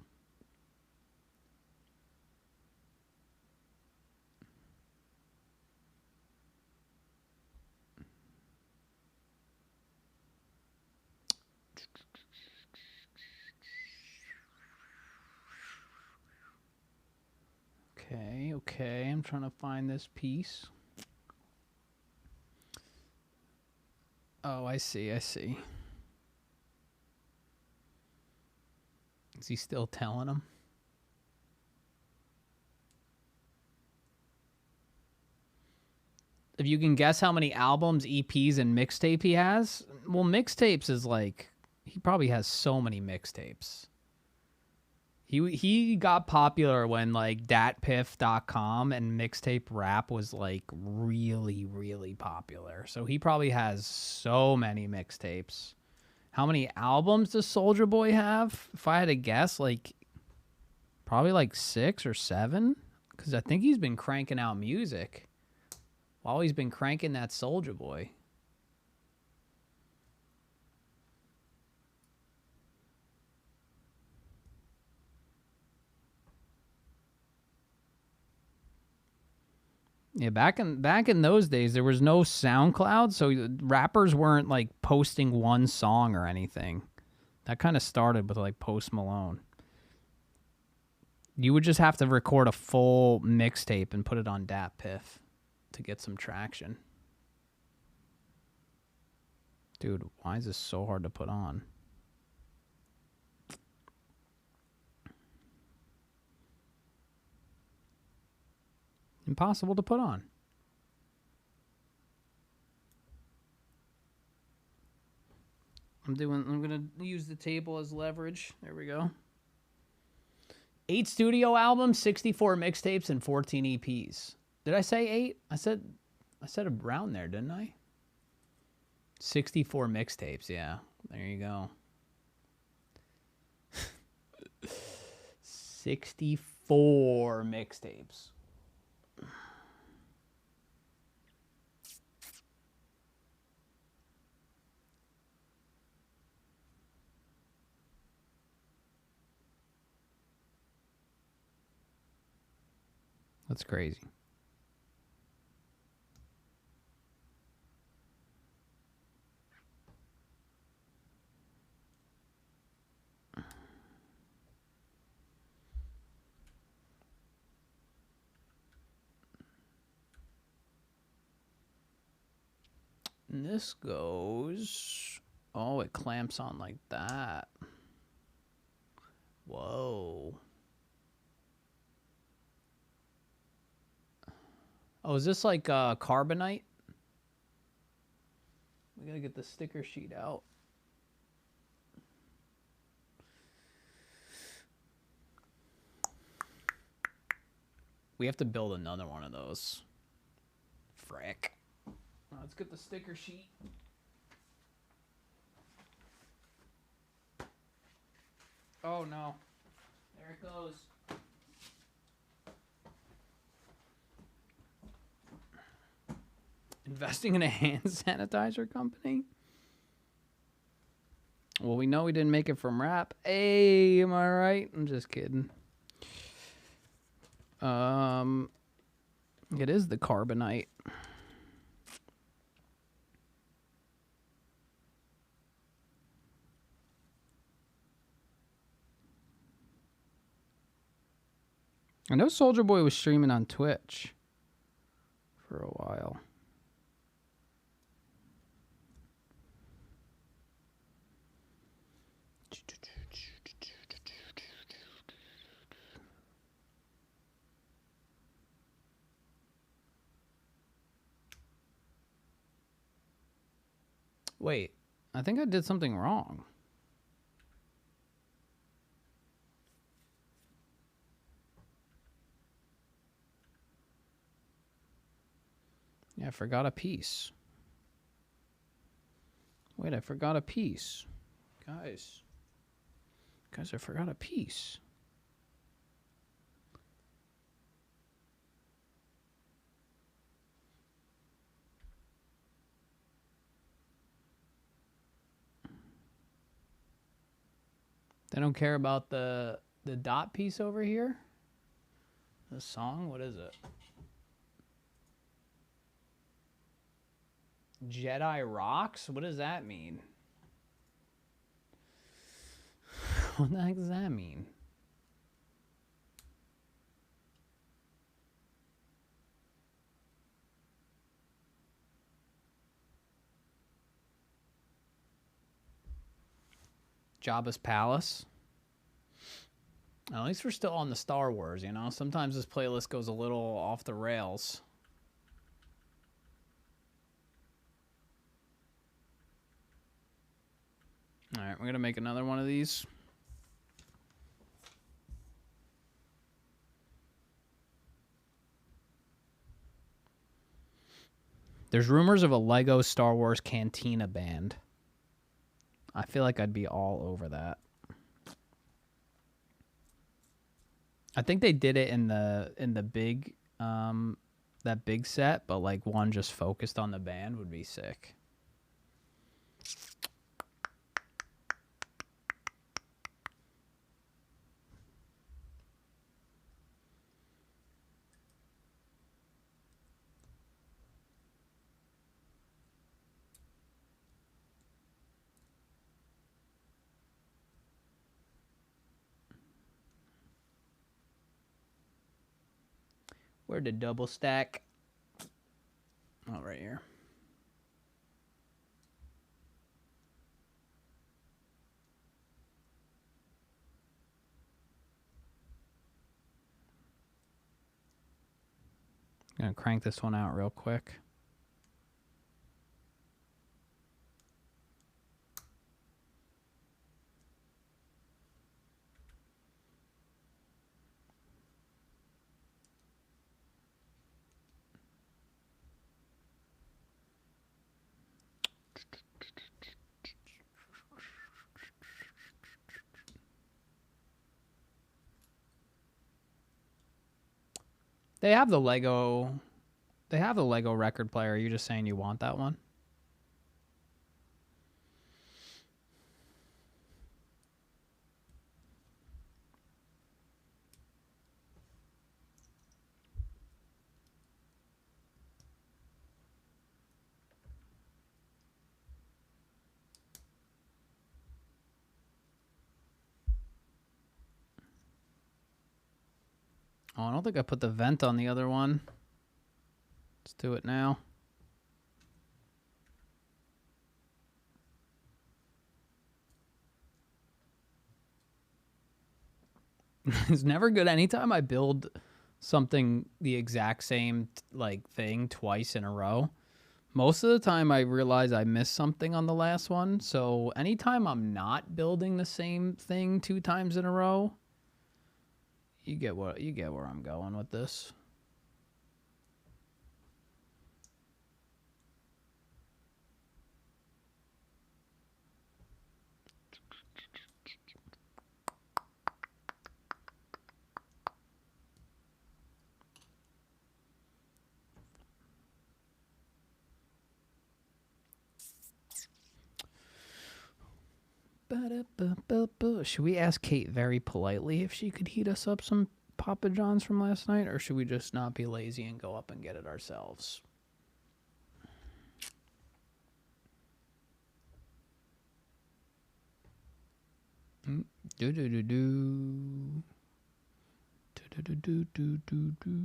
Okay, I'm trying to find this piece. Oh, I see. Is he still telling him? If you can guess how many albums, EPs, and mixtape he has, well, mixtapes is like, he probably has so many mixtapes. He got popular when like datpiff.com and mixtape rap was like really, really popular. So he probably has so many mixtapes. How many albums does Soldier Boy have? If I had to guess, like probably like 6 or 7, because I think he's been cranking out music while he's been cranking that Soldier Boy. Yeah, back in those days, there was no SoundCloud, so rappers weren't like posting one song or anything. That kind of started with like Post Malone. You would just have to record a full mixtape and put it on DatPiff to get some traction. Dude, why is this so hard to put on? Impossible to put on. I'm gonna use the table as leverage. There we go. 8 studio albums, 64 mixtapes, and 14 EPs. Did I say 8? I said around there, didn't I? 64 mixtapes, yeah. There you go. 64 mixtapes. That's crazy. And this goes... Oh, it clamps on like that. Whoa. Oh, is this like carbonite? We gotta get the sticker sheet out. We have to build another one of those. Frick. Let's get the sticker sheet. Oh no. There it goes. Investing in a hand sanitizer company? Well, we know we didn't make it from rap. Hey, am I right? I'm just kidding. It is the carbonite. I know Soulja Boy was streaming on Twitch for a while. Wait, I think I did something wrong. Yeah, I forgot a piece. Wait, I forgot a piece. Guys, I forgot a piece. They don't care about the dot piece over here? The song? What is it? Jedi Rocks? What does that mean? What the heck does that mean? Jabba's Palace. At least we're still on the Star Wars, you know? Sometimes this playlist goes a little off the rails. Alright, we're going to make another one of these. There's rumors of a Lego Star Wars Cantina band. I feel like I'd be all over that. I think they did it in the big that big set, but like one just focused on the band would be sick. Where'd the double stack? Oh, right here. I'm gonna crank this one out real quick. They have the Lego. They have the Lego record player. Are you just saying you want that one? Oh, I don't think I put the vent on the other one. Let's do it now. It's never good. Anytime I build something the exact same like thing twice in a row, most of the time I realize I missed something on the last one. So anytime I'm not building the same thing 2 times in a row, you get where I'm going with this. Should we ask Kate very politely if she could heat us up some Papa John's from last night, or should we just not be lazy and go up and get it ourselves? Do do do do. Do do do do do do.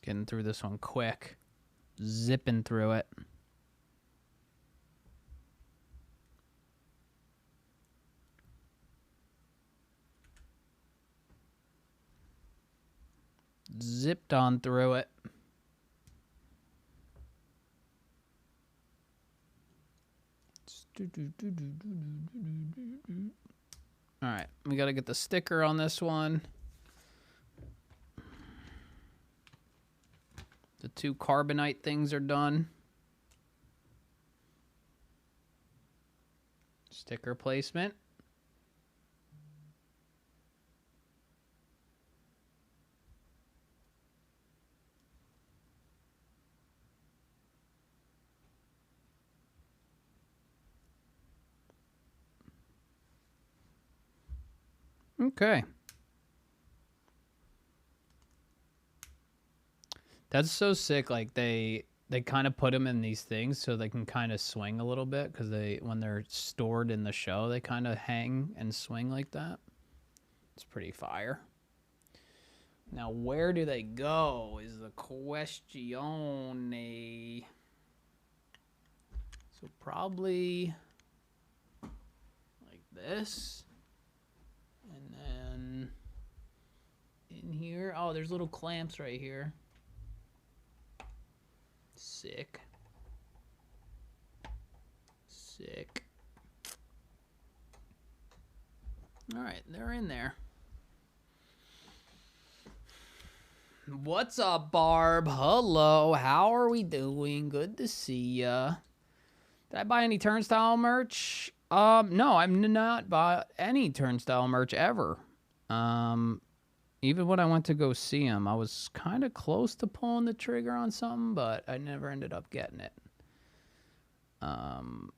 Getting through this one quick. Zipping through it. Zipped on through it. All right, we got to get the sticker on this one. The 2 carbonite things are done. Sticker placement. Okay. That's so sick. Like they kind of put them in these things so they can kind of swing a little bit, because when they're stored in the show, they kind of hang and swing like that. It's pretty fire. Now, where do they go is the question. So probably like this. And then in here, oh, there's little clamps right here. Sick. Sick. All right, they're in there. What's up, Barb? Hello, how are we doing? Good to see ya. Did I buy any Turnstile merch? No, I'm not bought any Turnstile merch ever. Even when I went to go see him, I was kind of close to pulling the trigger on something, but I never ended up getting it. And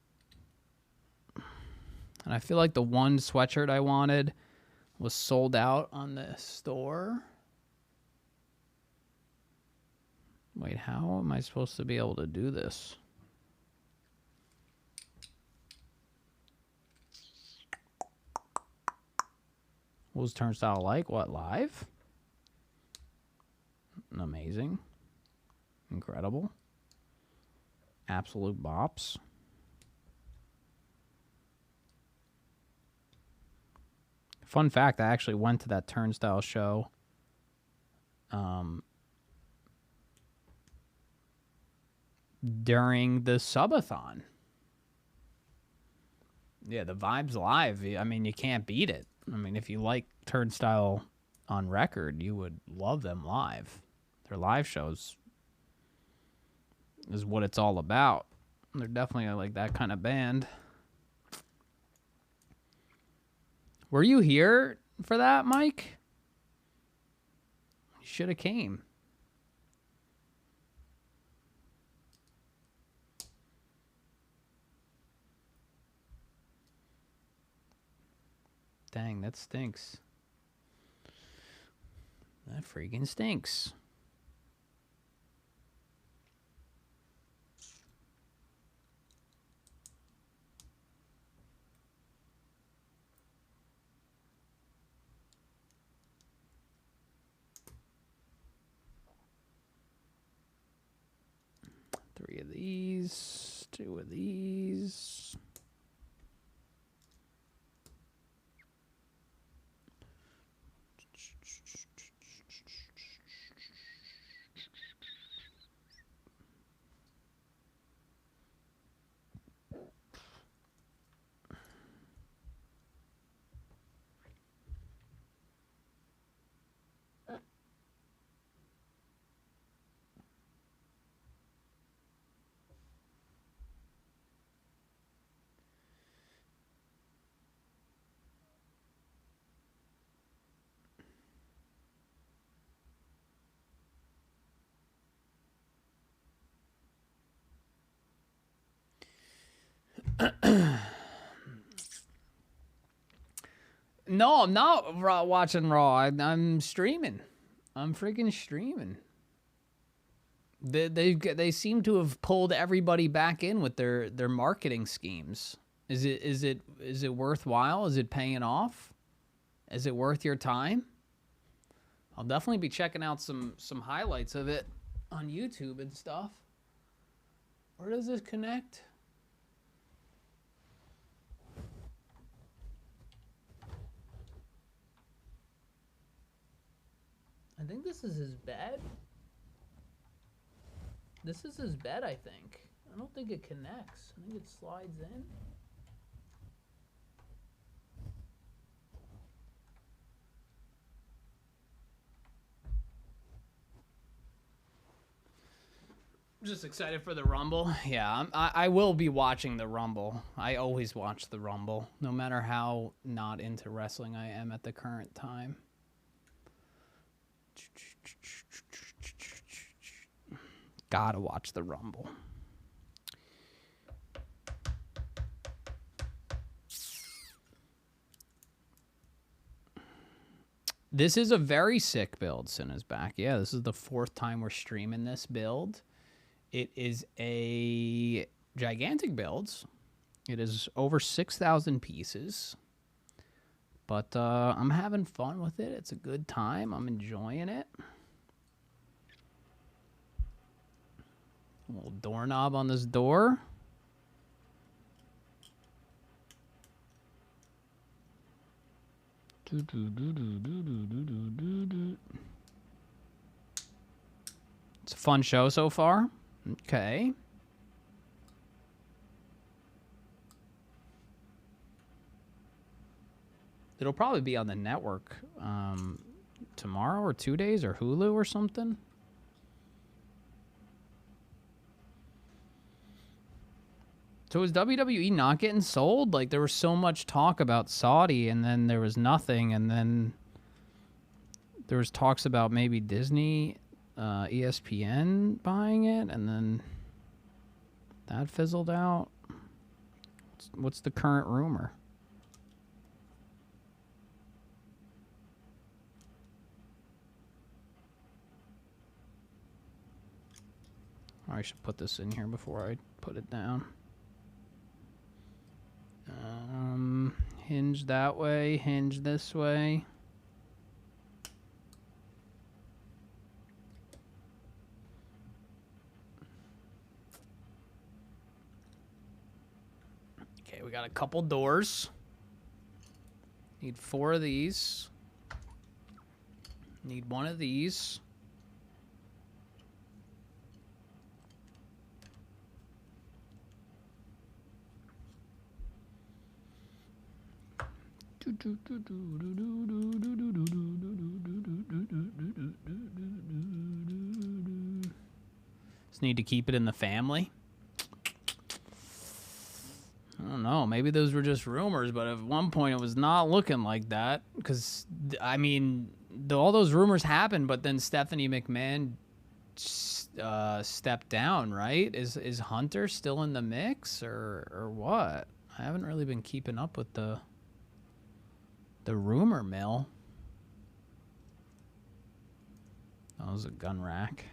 I feel like the one sweatshirt I wanted was sold out on the store. Wait, how am I supposed to be able to do this? What was Turnstile like? What, live? Amazing. Incredible. Absolute bops. Fun fact, I actually went to that Turnstile show during the subathon. Yeah, the vibe's live. I mean, you can't beat it. I mean, if you like Turnstile on record, you would love them live. Their live shows is what it's all about. They're definitely like that kind of band. Were you here for that, Mike? You should have came. Dang, that stinks. That freaking stinks. 3 of these, 2 of these. No, I'm not watching Raw. I'm streaming. I'm freaking streaming. They seem to have pulled everybody back in with their marketing schemes. Is it worthwhile? Is it paying off? Is it worth your time? I'll definitely be checking out some highlights of it on YouTube and stuff. Where does this connect? I think this is his bed. This is his bed, I think. I don't think it connects. I think it slides in. I'm just excited for the Rumble. Yeah, I will be watching the Rumble. I always watch the Rumble, no matter how not into wrestling I am at the current time. Gotta watch the Rumble. This is a very sick build, Cinna's back. Yeah, this is the 4th time we're streaming this build. It is a gigantic build. It is over 6,000 pieces. But I'm having fun with it. It's a good time. I'm enjoying it. A little doorknob on this door. It's a fun show so far. Okay. It'll probably be on the network tomorrow or 2 days or Hulu or something. So is WWE not getting sold? Like, there was so much talk about Saudi, and then there was nothing, and then there was talks about maybe Disney, ESPN buying it, and then that fizzled out. What's the current rumor? I should put this in here before I put it down. Hinge that way, hinge this way. Okay, we got a couple doors. Need 4 of these. Need 1 of these. Just need to keep it in the family. I don't know. Maybe those were just rumors, but at one point it was not looking like that. Because, I mean, all those rumors happened, but then Stephanie McMahon stepped down, right? Is Hunter still in the mix or what? I haven't really been keeping up with the rumor mill. That was a gun rack.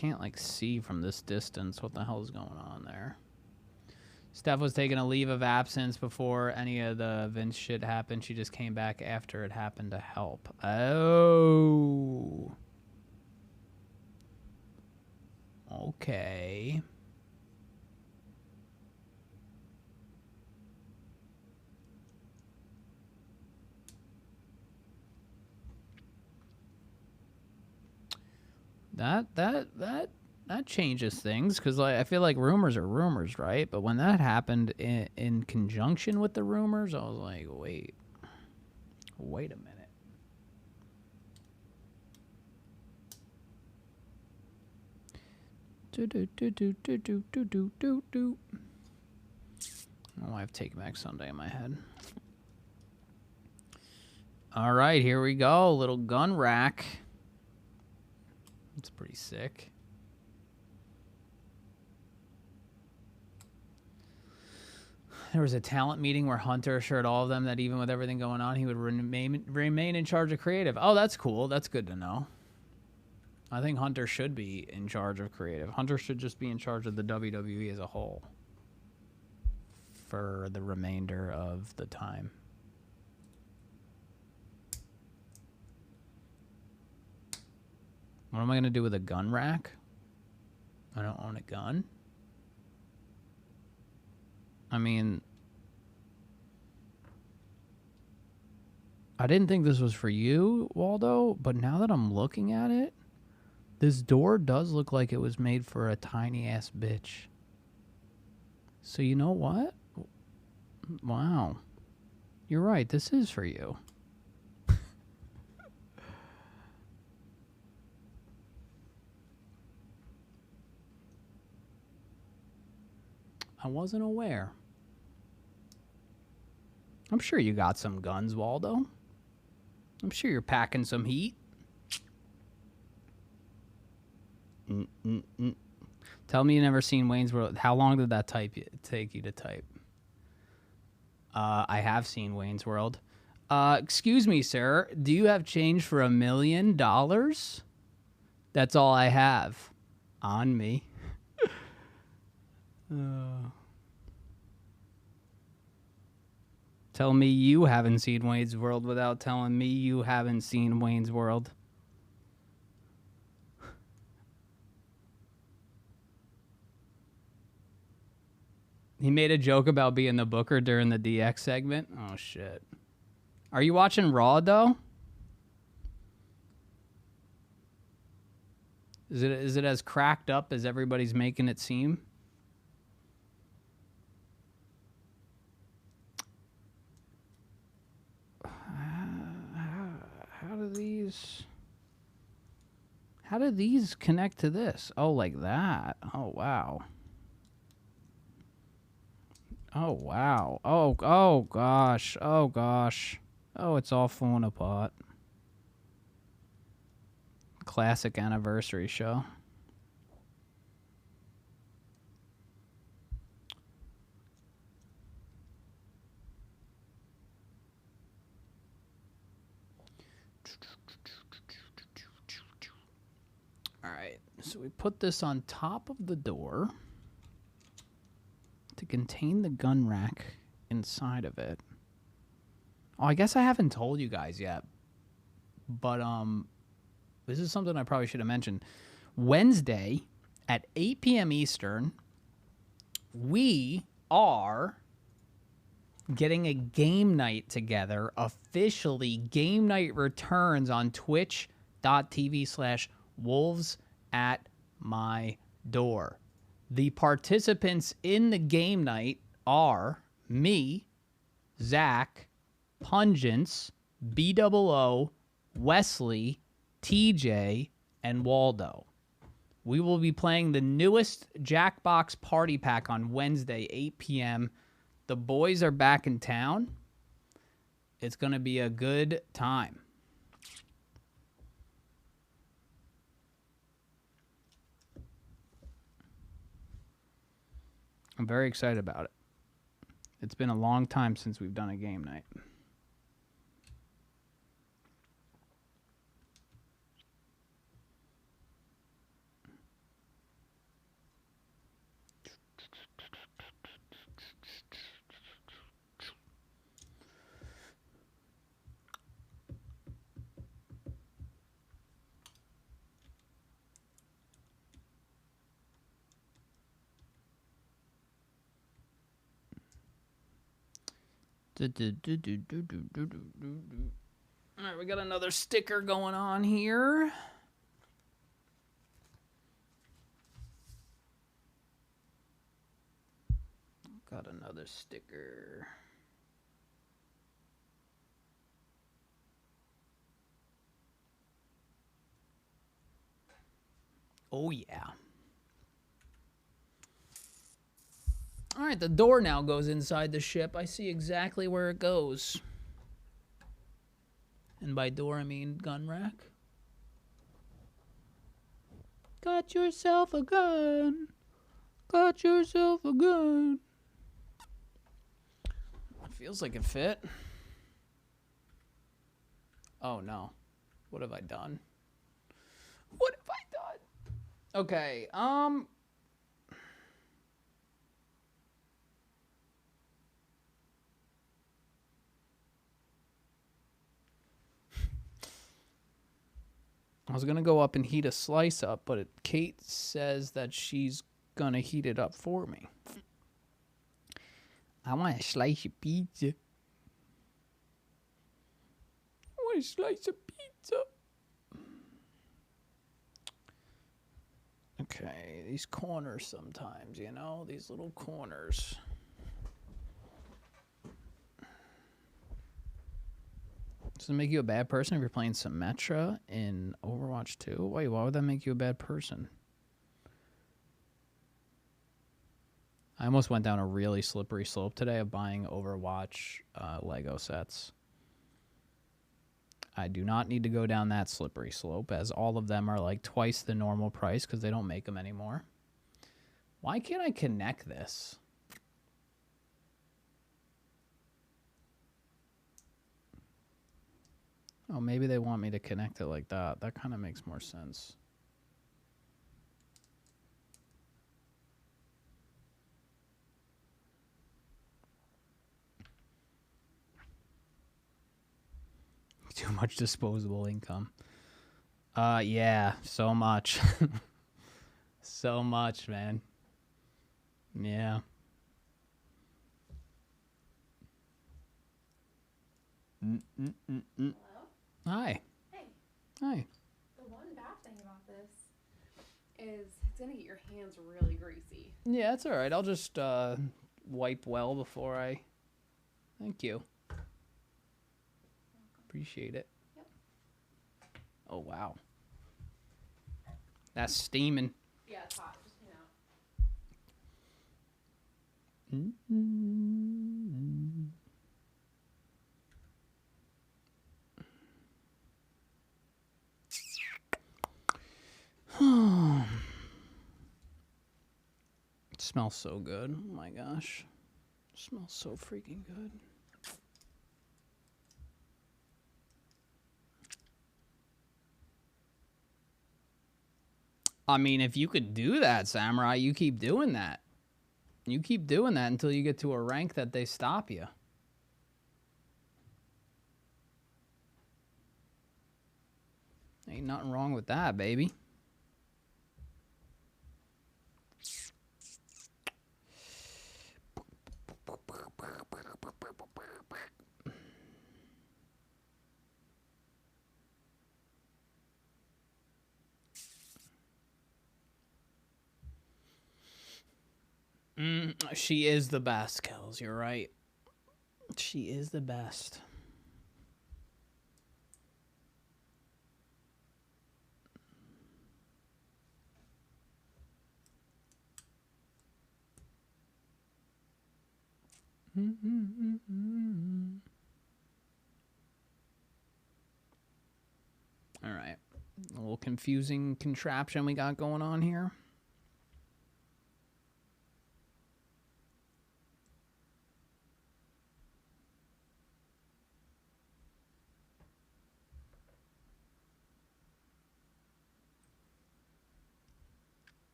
can't, like, see from this distance what the hell is going on there. Steph was taking a leave of absence before any of the Vince shit happened. She just came back after it happened to help. Oh. Okay. That changes things, because like, I feel like rumors are rumors, right? But when that happened in conjunction with the rumors, I was like, wait a minute. Oh, I have Take Back Sunday in my head. All right, here we go. Little gun rack. It's pretty sick. There was a talent meeting where Hunter assured all of them that even with everything going on, he would remain in charge of creative. Oh, that's cool. That's good to know. I think Hunter should be in charge of creative. Hunter should just be in charge of the WWE as a whole for the remainder of the time. What am I going to do with a gun rack? I don't own a gun. I mean, I didn't think this was for you, Waldo, but now that I'm looking at it, this door does look like it was made for a tiny-ass bitch. So you know what? Wow. You're right, this is for you. I wasn't aware. I'm sure you got some guns, Waldo. I'm sure you're packing some heat. Tell me you never seen Wayne's World. How long did that take you to type? I have seen Wayne's World. Excuse me, sir. Do you have change for $1 million? That's all I have on me. Tell me you haven't seen Wayne's World without telling me you haven't seen Wayne's World. He made a joke about being the booker during the DX segment. Oh, shit. Are you watching Raw, though? Is it as cracked up as everybody's making it seem? How do these connect to this? Oh, like that. Oh, wow. Oh, wow. Oh, gosh. Oh, gosh. Oh, it's all falling apart. Classic anniversary show. All right, so we put this on top of the door to contain the gun rack inside of it. Oh, I guess I haven't told you guys yet, but this is something I probably should have mentioned. Wednesday at 8 p.m. Eastern, we are getting a game night together. Officially, game night returns on twitch.tv/wolves at my door. The participants in the game night are me, Zach, Pungence, BOO, Wesley, TJ, and Waldo. We will be playing the newest Jackbox Party Pack on Wednesday, 8 p.m. The boys are back in town. It's going to be a good time. I'm very excited about it. It's been a long time since we've done a game night. All right, we got another sticker going on here. Got another sticker. Oh, yeah. All right, the door now goes inside the ship. I see exactly where it goes. And by door, I mean gun rack. Got yourself a gun. Got yourself a gun. Feels like it fit. Oh, no. What have I done? What have I done? Okay, I was going to go up and heat a slice up, but Kate says that she's going to heat it up for me. I want a slice of pizza. I want a slice of pizza. Okay, these corners sometimes, you know, these little corners. Does it make you a bad person if you're playing Symmetra in Overwatch 2? Wait, why would that make you a bad person? I almost went down a really slippery slope today of buying Overwatch Lego sets. I do not need to go down that slippery slope, as all of them are like twice the normal price because they don't make them anymore. Why can't I connect this? Oh, maybe they want me to connect it like that. That kind of makes more sense. Too much disposable income. Yeah, so much. So much, man. Yeah. Hello? Hi. Hey. Hi. The one bad thing about this is it's going to get your hands really greasy. Yeah, that's all right. I'll just wipe well before I... Thank you. Appreciate it. Yep. Oh, wow. That's steaming. Yeah, it's hot. Just came out. It smells so good. Oh my gosh. It smells so freaking good. I mean, if you could do that, Samurai, you keep doing that. You keep doing that until you get to a rank that they stop you. Ain't nothing wrong with that, baby. She is the best, Kells. You're right. She is the best. All right. A little confusing contraption we got going on here.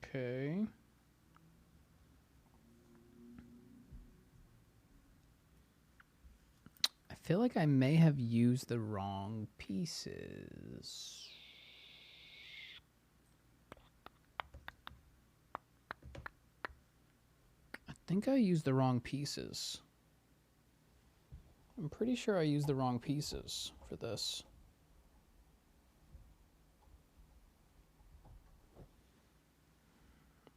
Okay. I feel like I may have used the wrong pieces. think I used the wrong pieces. I'm pretty sure I used the wrong pieces for this.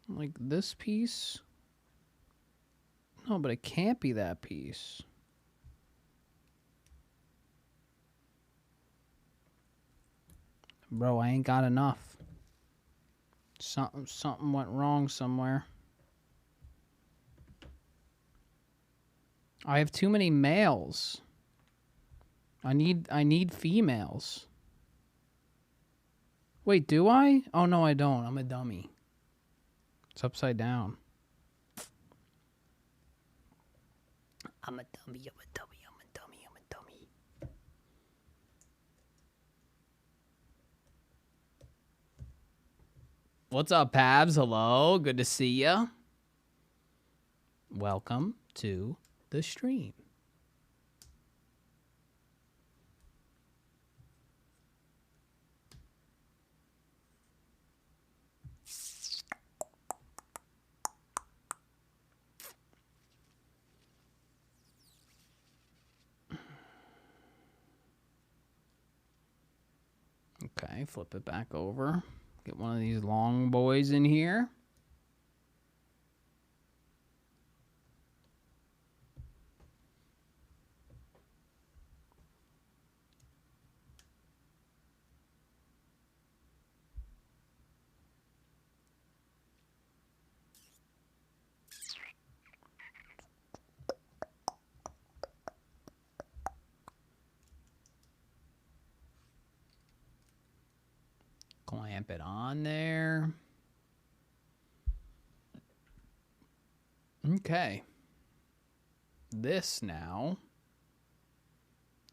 Like this piece? No, but it can't be that piece. Bro, I ain't got enough. Something went wrong somewhere. I have too many males. I need females. Wait, do I? Oh no, I don't. I'm a dummy. It's upside down. I'm a dummy, I'm a dummy, I'm a dummy, I'm a dummy. What's up, Pabs? Hello, good to see ya. Welcome to the stream. Okay, flip it back over. Get one of these long boys in here. Clamp it on there. Okay. This now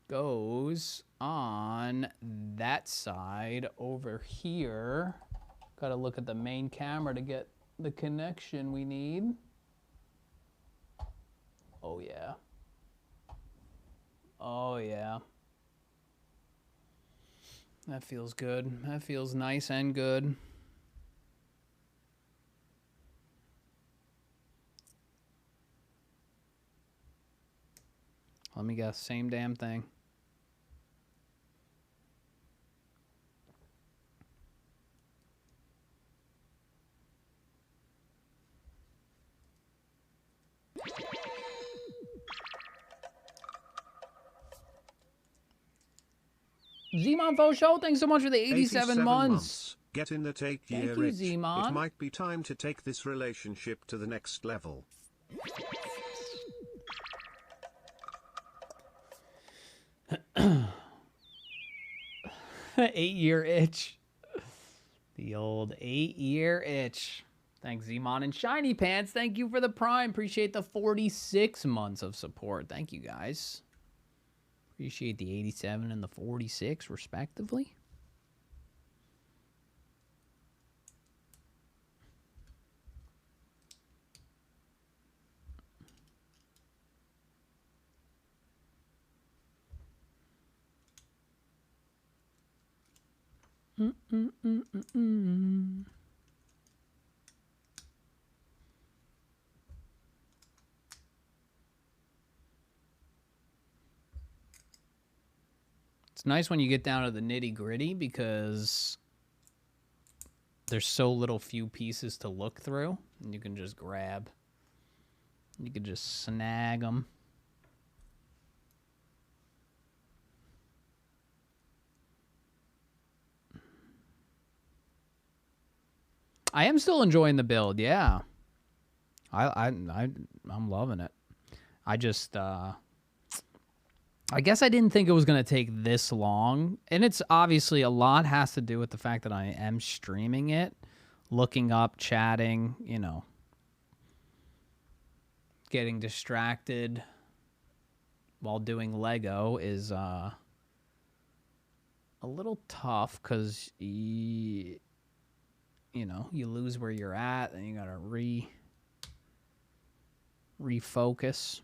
goes on that side over here. Got to look at the main camera to get the connection we need. Oh, yeah. Oh, yeah. That feels good. That feels nice and good. Let me guess, same damn thing. Zmon Fo Show, thanks so much for the 87 months. Get in that 8-year Thank you, itch. Zmon. It might be time to take this relationship to the next level. 8-year itch. The old 8-year itch. Thanks, Zmon and Shiny Pants. Thank you for the Prime. Appreciate the 46 months of support. Thank you, guys. Appreciate the 87 and the 46, respectively. It's nice when you get down to the nitty-gritty because there's so little few pieces to look through, and you can just grab. You can just snag them. I am still enjoying the build, yeah. I'm loving it. I just I guess I didn't think it was going to take this long. And it's obviously a lot has to do with the fact that I am streaming it, looking up, chatting, you know, getting distracted while doing Lego is a little tough because you know, you lose where you're at and you got to refocus.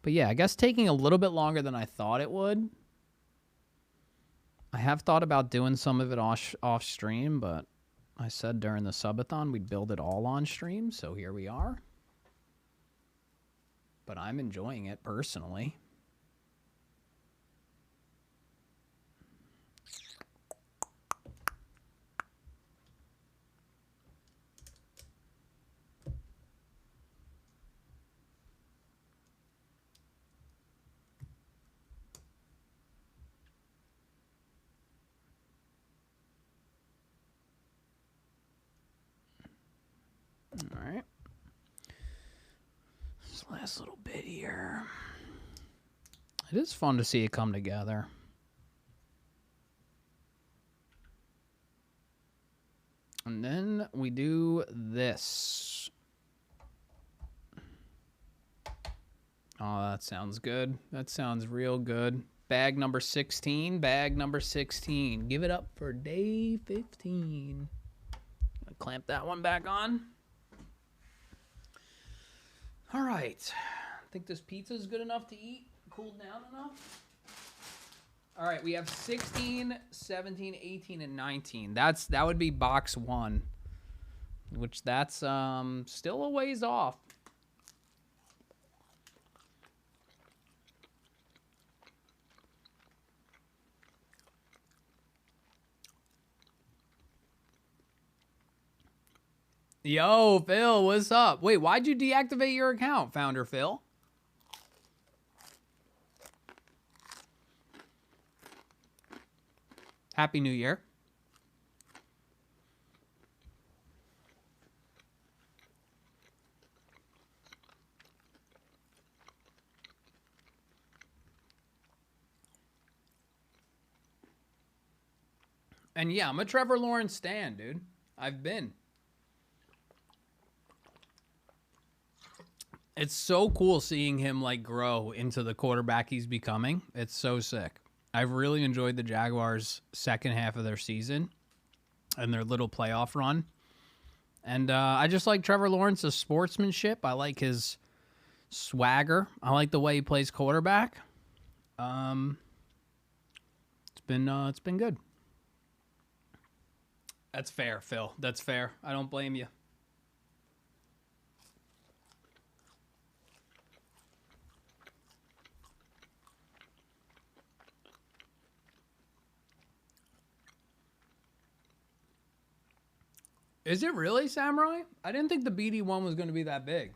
But yeah, I guess taking a little bit longer than I thought it would. I have thought about doing some of it off stream, but I said during the subathon we'd build it all on stream, so here we are. but I'm enjoying it personally. All right. This last little bit here. It is fun to see it come together. And then we do this. Oh, that sounds good. That sounds real good. Bag number 16. Bag number 16. Give it up for day 15. Gonna clamp that one back on. All right. I think this pizza is good enough to eat. Cooled down enough. All right, we have 16, 17, 18, and 19. That would be box 1, which that's still a ways off. Yo, Phil, what's up? Wait, why'd you deactivate your account, Founder Phil? Happy New Year. And yeah, I'm a Trevor Lawrence stan, dude. I've been. It's so cool seeing him like grow into the quarterback he's becoming. It's so sick. I've really enjoyed the Jaguars' second half of their season and their little playoff run. And I just like Trevor Lawrence's sportsmanship. I like his swagger. I like the way he plays quarterback. It's been good. That's fair, Phil. That's fair. I don't blame you. Is it really, Samurai? I didn't think the BD1 was going to be that big.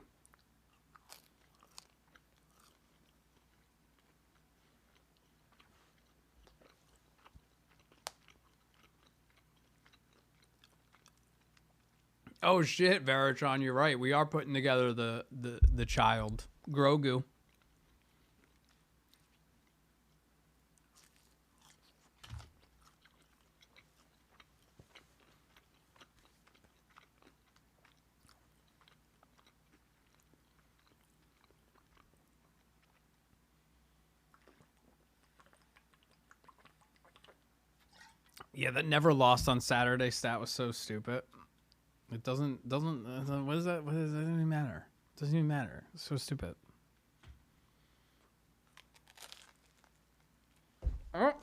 Oh shit, Veritron, you're right. We are putting together the child, Grogu. Yeah, that never lost on Saturday stat was so stupid. It doesn't what is that? What does that even matter? It doesn't even matter. It's so stupid. Oh.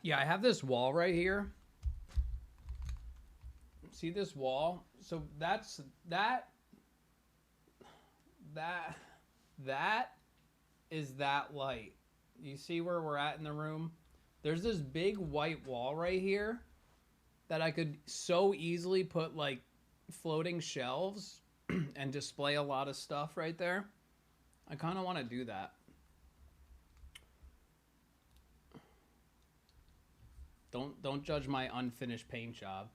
Yeah, I have this wall right here. See this wall? So that is that light. You see where we're at in the room? There's this big white wall right here that I could so easily put like floating shelves and display a lot of stuff right there. I kind of want to do that. Don't judge my unfinished paint job.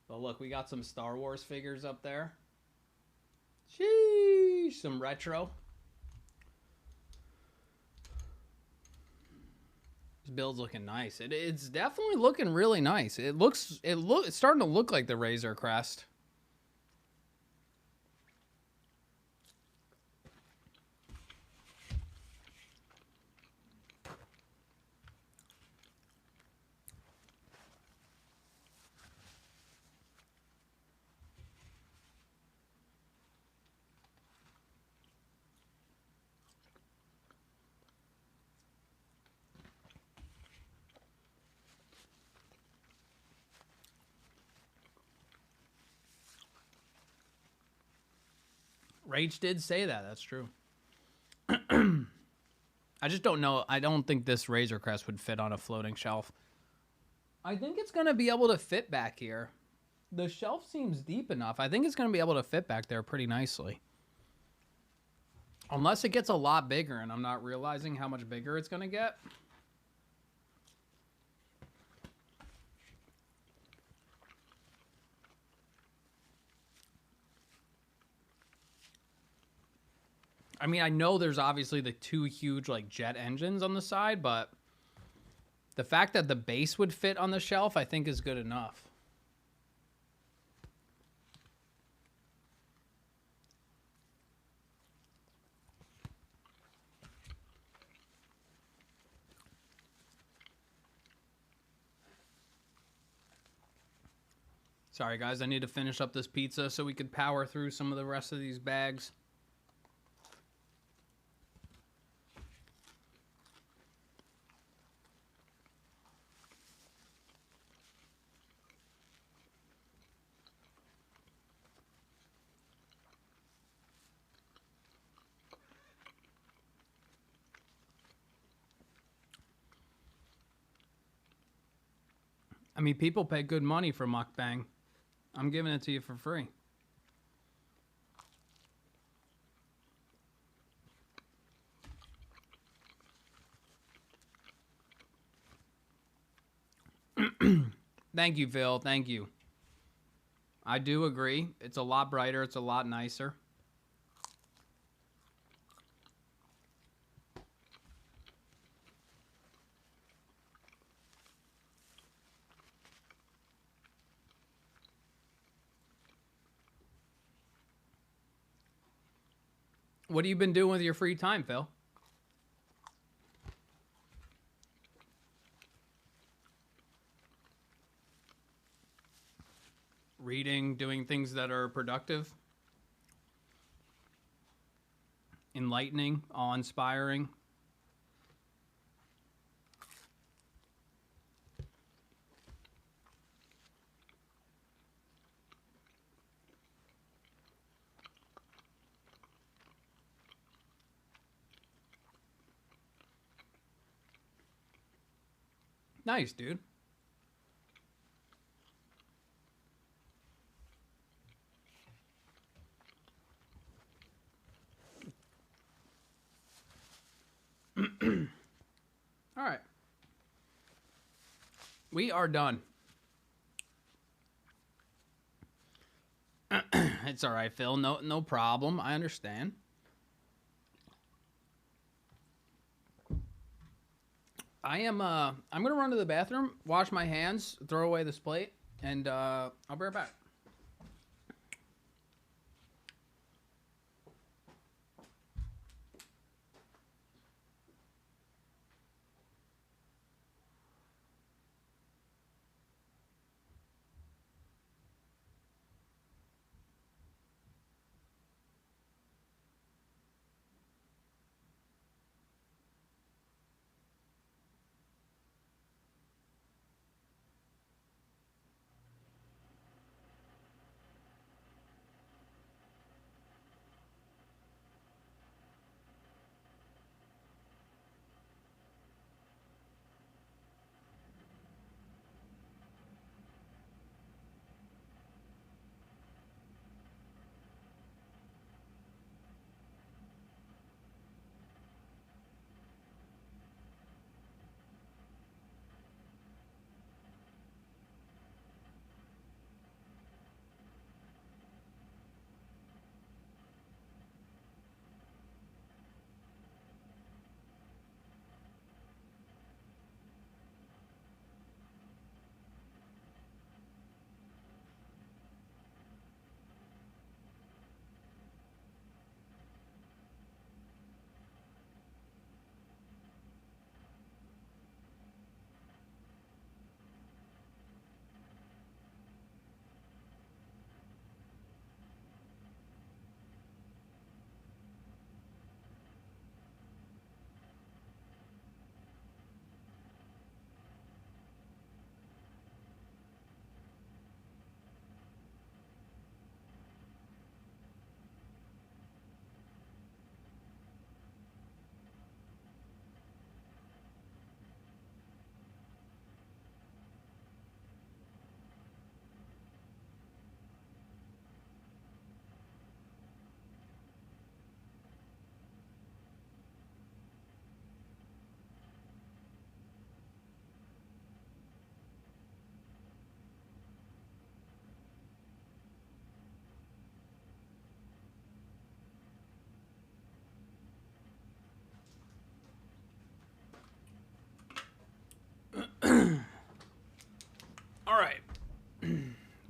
But look, we got some Star Wars figures up there. Sheesh, some retro. This build's looking nice. It's definitely looking really nice. It's starting to look like the Razorcrest. Rach did say that. That's true. I just don't know. I don't think this Razorcrest would fit on a floating shelf. I think it's going to be able to fit back here. The shelf seems deep enough. I think it's going to be able to fit back there pretty nicely. Unless it gets a lot bigger and I'm not realizing how much bigger it's going to get. I mean, I know there's obviously the two huge like jet engines on the side, but the fact that the base would fit on the shelf, I think is good enough. Sorry guys, I need to finish up this pizza so we could power through some of the rest of these bags. I mean, people pay good money for mukbang. I'm giving it to you for free. Thank you, Phil. Thank you. I do agree. It's a lot brighter. It's a lot nicer. What have you been doing with your free time, Phil? Reading, doing things that are productive, enlightening, awe-inspiring. Nice, dude. All right. We are done. It's all right, Phil. No problem. I understand. I'm gonna run to the bathroom, wash my hands, throw away this plate, and I'll be right back.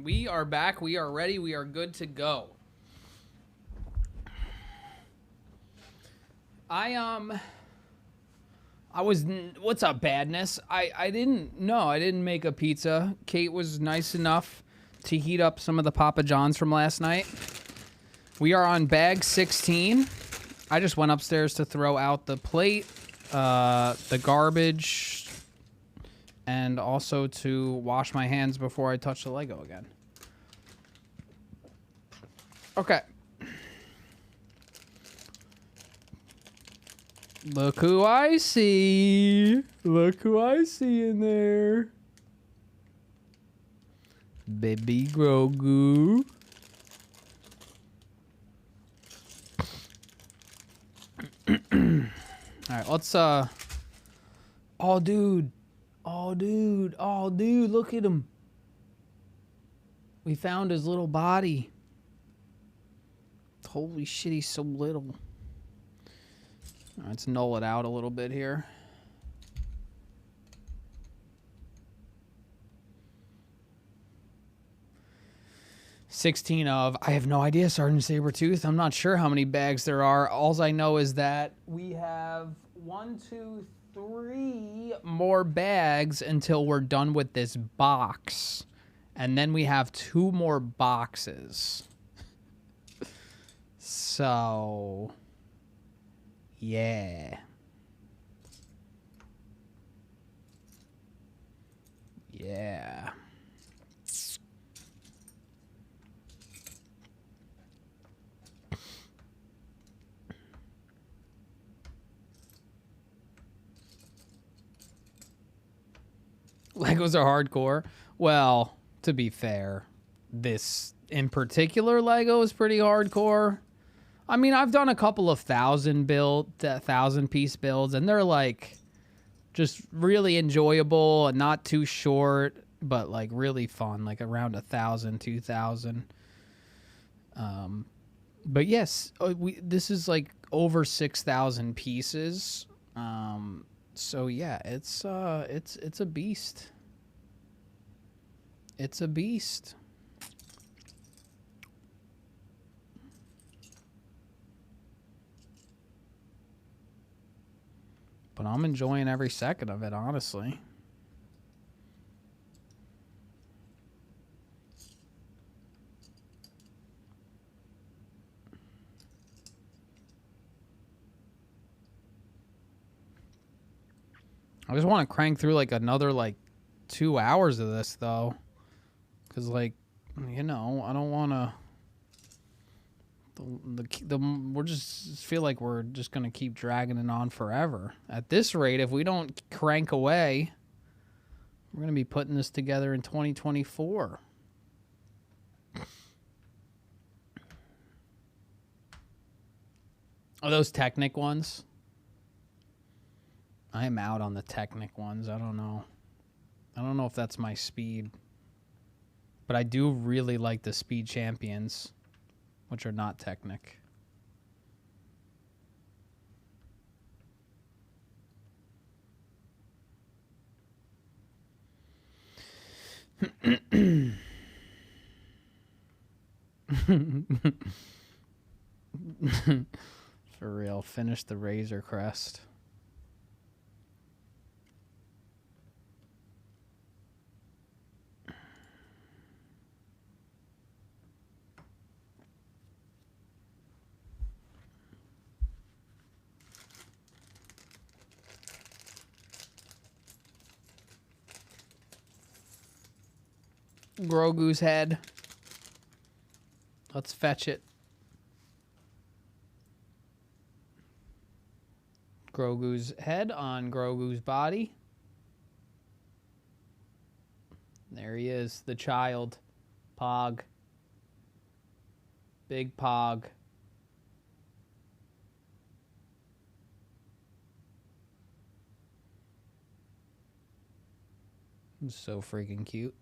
We are back. We are ready. We are good to go. What's up, badness? I didn't make a pizza. Kate was nice enough to heat up some of the Papa John's from last night. We are on bag 16. I just went upstairs to throw out the plate, the garbage, and also to wash my hands before I touch the Lego again. Okay. Look who I see. Look who I see in there. Baby Grogu. Alright, let's oh dude. Oh dude. Oh dude, look at him. We found his little body. Holy shit, he's so little. Let's null it out a little bit here. I have no idea, Sergeant Sabretooth. I'm not sure how many bags there are. All I know is that we have 1, 2, 3 more bags until we're done with this box. And then we have 2 more boxes. So, yeah. Yeah. Legos are hardcore. Well, to be fair, this in particular Lego is pretty hardcore. I mean, I've done a couple of 1,000-piece builds, and they're like just really enjoyable and not too short, but like really fun, like around 1,000, 2,000. But yes, this is like over 6,000 pieces. So yeah, it's a beast. It's a beast. But I'm enjoying every second of it, honestly. I just want to crank through like another like 2 hours of this though. Cause like, you know, I don't want to. We're just feel like we're just gonna keep dragging it on forever. At this rate, if we don't crank away, we're gonna be putting this together in 2024. Are those Technic ones? I am out on the Technic ones. I don't know. I don't know if that's my speed. But I do really like the Speed Champions, which are not Technic. For real, finish the Razorcrest. Grogu's head. Let's fetch it. Grogu's head on Grogu's body. There he is, the child. Pog. Big Pog. So freaking cute.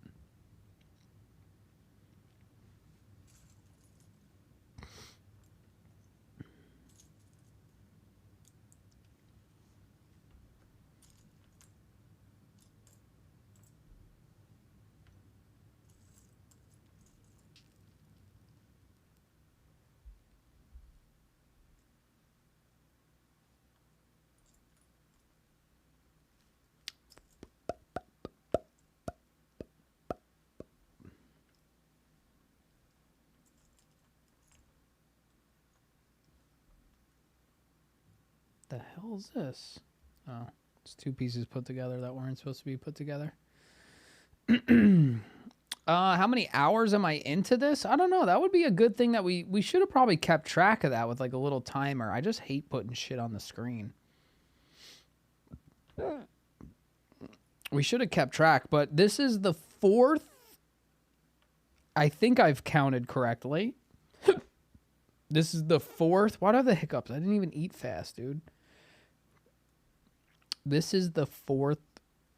the hell is this? Oh, it's two pieces put together that weren't supposed to be put together. How many hours am I into this? I don't know. That would be a good thing that we should have probably kept track of that with like a little timer. I just hate putting shit on the screen. We should have kept track, but this is the 4th. I think I've counted correctly. This is the 4th. Why do I have the hiccups? I didn't even eat fast, dude. This is the 4th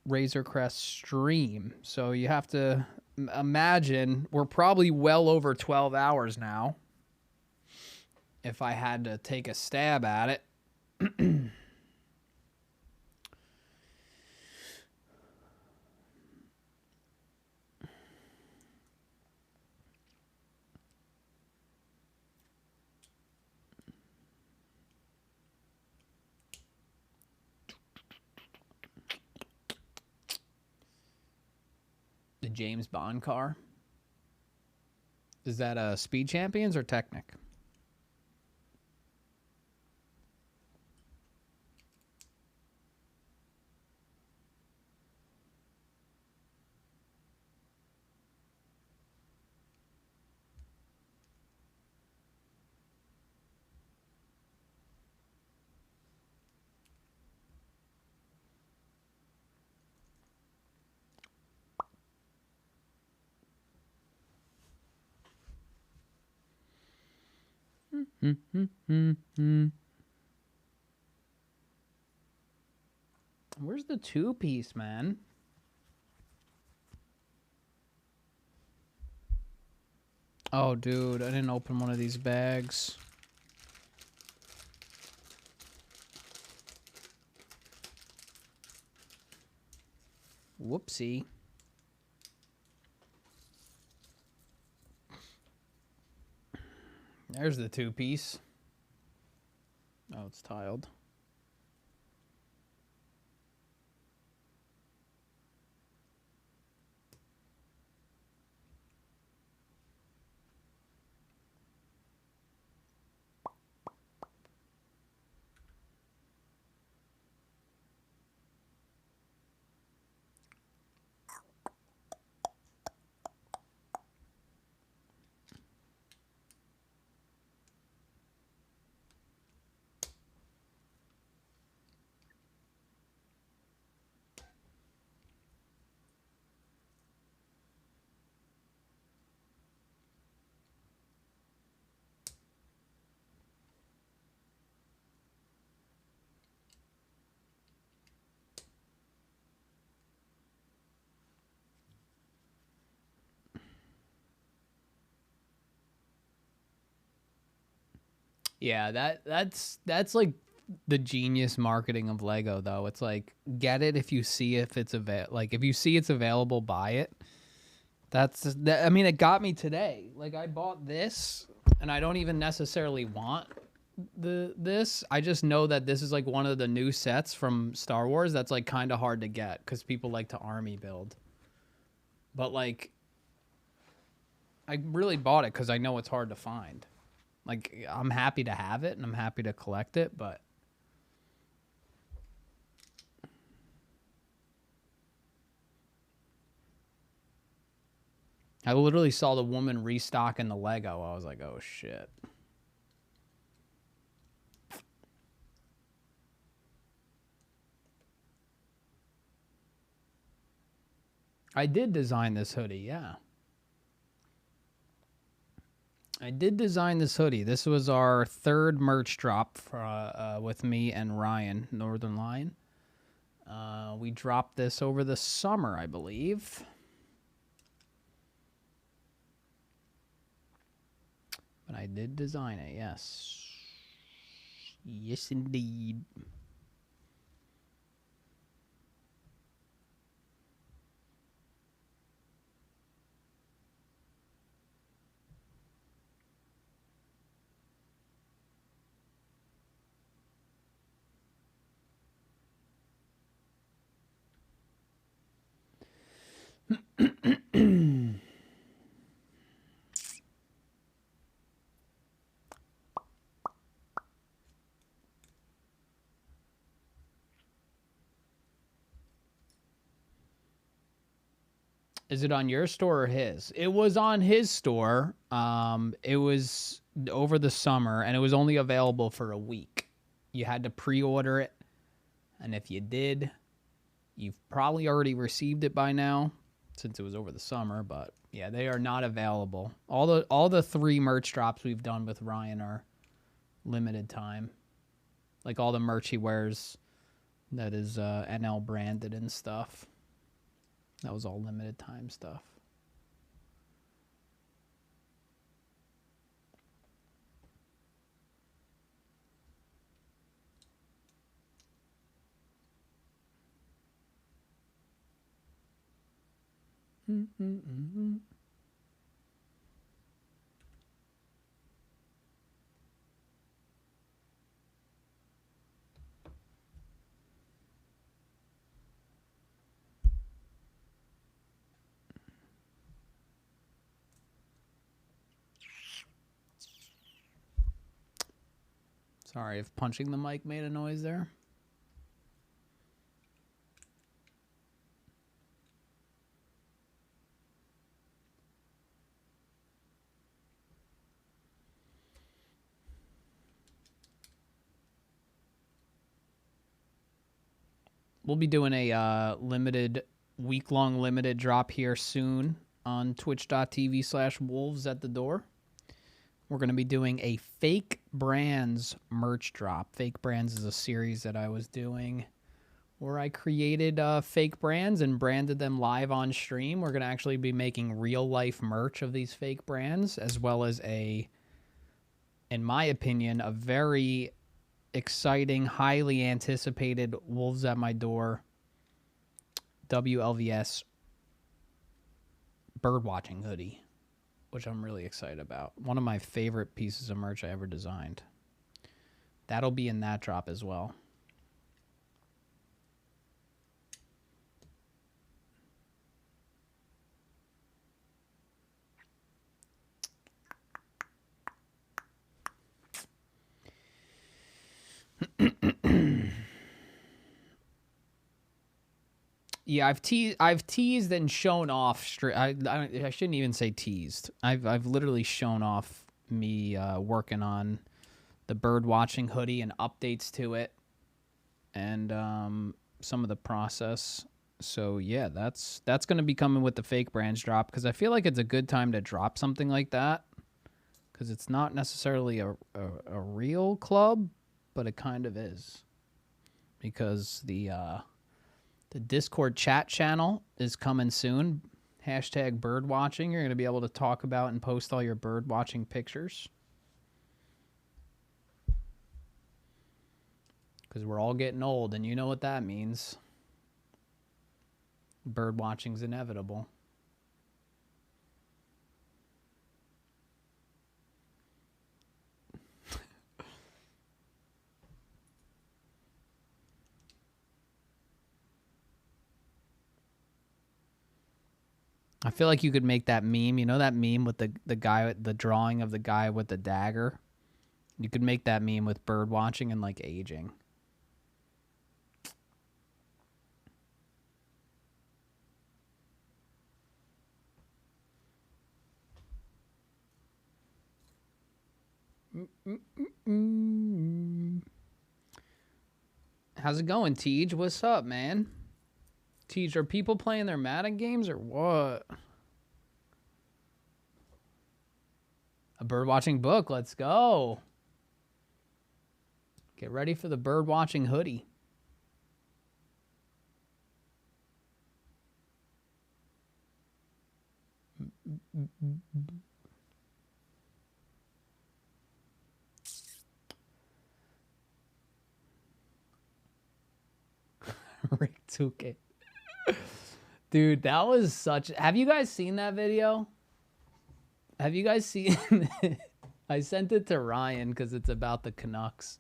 Razorcrest stream. So you have to imagine we're probably well over 12 hours now. If I had to take a stab at it. The James Bond car. Is that Speed Champions or Technic? Where's the 2-piece, man? Oh, dude, I didn't open one of these bags. Whoopsie. There's the 2-piece. Oh, it's tiled. Yeah, that's like the genius marketing of Lego though. It's like get it if you see if it's if you see it's available, buy it. I mean, it got me today. Like I bought this and I don't even necessarily want this. I just know that this is like one of the new sets from Star Wars that's like kind of hard to get cuz people like to army build. But like I really bought it cuz I know it's hard to find. Like, I'm happy to have it, and I'm happy to collect it, but... I literally saw the woman restocking the Lego. I was like, oh, shit. I did design this hoodie, yeah. I did design this hoodie. This was our 3rd merch drop for, with me and Ryan, Northern Lion. We dropped this over the summer, I believe. But I did design it, yes. Yes, indeed. Is it on your store or his? It was on his store. It was over the summer, and it was only available for a week. You had to pre-order it, and if you did, you've probably already received it by now, since it was over the summer. But yeah, they are not available. All the 3 merch drops we've done with Ryan are limited time. Like all the merch he wears that is NL branded and stuff. That was all limited time stuff. Sorry if punching the mic made a noise there. We'll be doing a week-long limited drop here soon on twitch.tv/wolves at the door. We're going to be doing a Fake Brands merch drop. Fake Brands is a series that I was doing where I created fake brands and branded them live on stream. We're going to actually be making real-life merch of these fake brands, as well as in my opinion, a very exciting, highly anticipated Wolves at My Door WLVS birdwatching hoodie, which I'm really excited about. One of my favorite pieces of merch I ever designed. That'll be in that drop as well. Yeah, I've teased and shown off. I shouldn't even say teased. I've literally shown off me working on the bird watching hoodie and updates to it, and some of the process. So yeah, that's going to be coming with the Fake Brands drop, because I feel like it's a good time to drop something like that, because it's not necessarily a real club, but it kind of is, because the Discord chat channel is coming soon. Hashtag bird watching. You're going to be able to talk about and post all your bird watching pictures, because we're all getting old, and you know what that means. Bird watching's inevitable. I feel like you could make that meme. You know that meme with the guy, the drawing of the guy with the dagger? You could make that meme with bird watching and like aging. How's it going, Tej? What's up, man? Tej, are people playing their Madden games or what? A bird watching book. Let's go. Get ready for the bird watching hoodie. Rick took it. Dude, that was such... Have you guys seen that video? Have you guys seen... I sent it to Ryan because it's about the Canucks.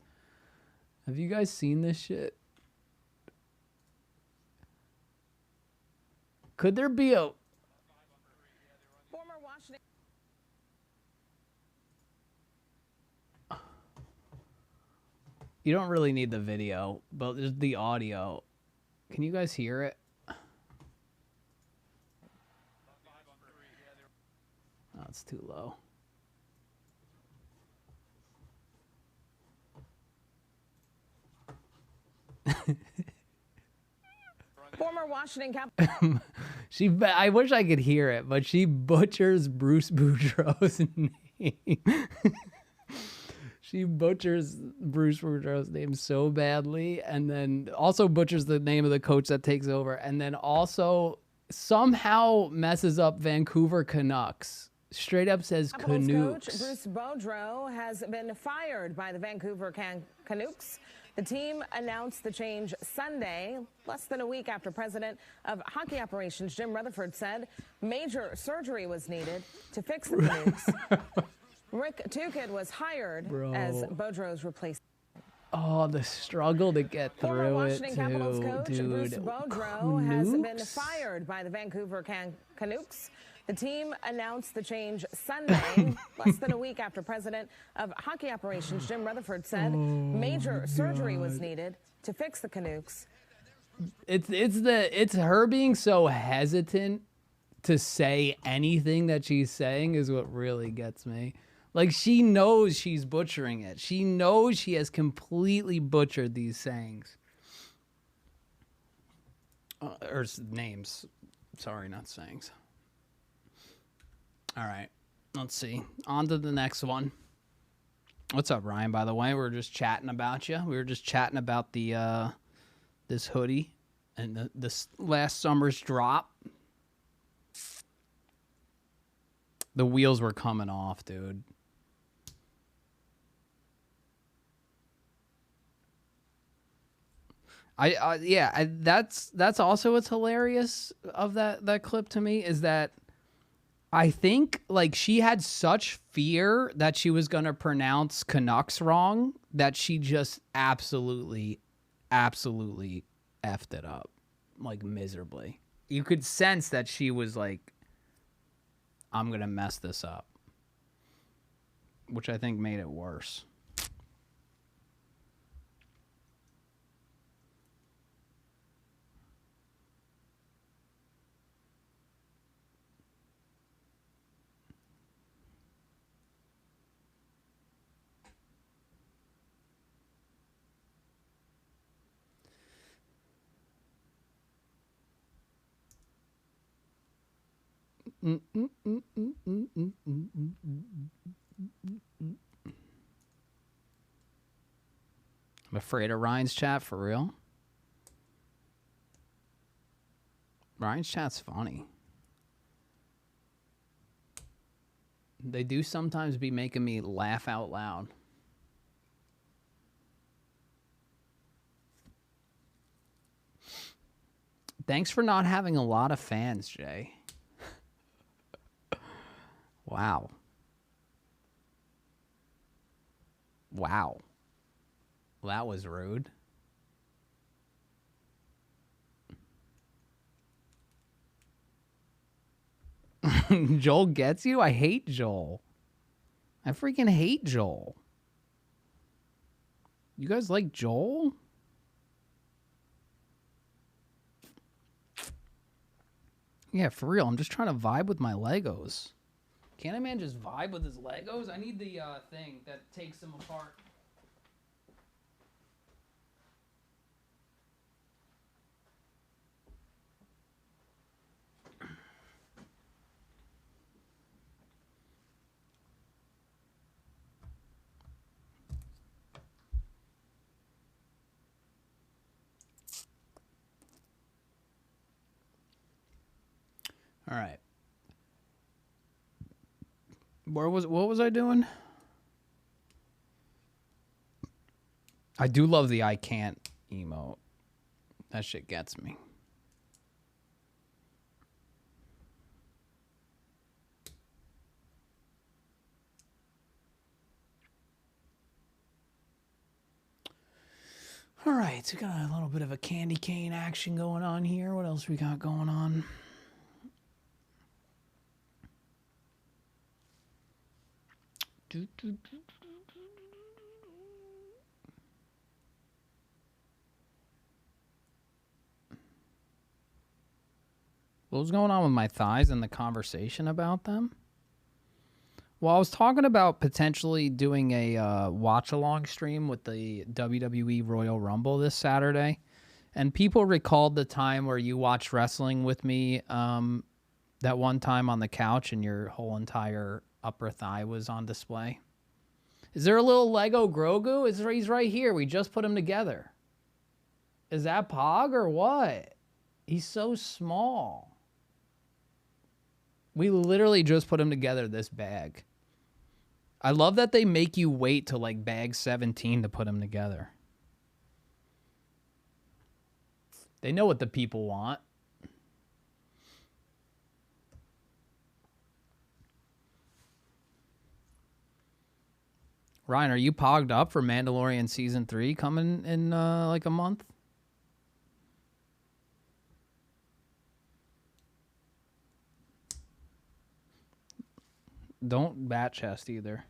Have you guys seen this shit? Could there be a... Former Washington. You don't really need the video, but there's the audio. Can you guys hear it? it's too low. Former Washington Capitals. I wish I could hear it, but she butchers Bruce Boudreau's name. She butchers Bruce Boudreau's name so badly, and then also butchers the name of the coach that takes over, and then also somehow messes up Vancouver Canucks. Straight up says Capitals Canucks. coach Bruce Boudreau has been fired by the Vancouver Canucks. The team announced the change Sunday, less than a week after President of Hockey Operations Jim Rutherford said major surgery was needed to fix the Canucks. Rick Tukid was hired as Boudreau's replacement. Oh, the struggle to get Former through Washington it, Capitals too, coach dude. Bruce Boudreau has been Canucks? fired by the Vancouver Canucks. The team announced the change Sunday, less than a week after President of Hockey Operations Jim Rutherford said major surgery was needed to fix the Canucks. It's her being so hesitant to say anything that she's saying is what really gets me. Like, she knows she's butchering it. She knows she has completely butchered these sayings. Or names. Sorry, not sayings. All right. Let's see. On to the next one. What's up, Ryan, by the way? We were just chatting about you. We were just chatting about the this hoodie and this last summer's drop. The wheels were coming off, dude. That's also what's hilarious of that clip to me is that I think like she had such fear that she was going to pronounce Canucks wrong that she just absolutely effed it up like miserably. You could sense that she was like, I'm going to mess this up, which I think made it worse. I'm afraid of Ryan's chat for real. Ryan's chat's funny. They do sometimes be making me laugh out loud. Thanks for not having a lot of fans, Jay. Wow. Wow. That was rude. Joel gets you? I hate Joel. I freaking hate Joel. You guys like Joel? Yeah, for real. I'm just trying to vibe with my Legos. Can't a man just vibe with his Legos? I need the thing that takes them apart. All right. What was I doing? I do love the I can't emote. That shit gets me. All right, so we got a little bit of a candy cane action going on here. What else we got going on? What was going on with my thighs and the conversation about them? Well, I was talking about potentially doing a watch-along stream with the WWE Royal Rumble this Saturday. And people recalled the time where you watched wrestling with me that one time on the couch and your whole entire upper thigh was on display. Is there a little Lego Grogu? He's right here. We just put him together. Is that Pog or what? He's so small. We literally just put him together this bag. I love that they make you wait till like bag 17 to put him together. They know what the people want. Ryan, are you pogged up for Mandalorian Season 3 coming in like a month? Don't bat chest either.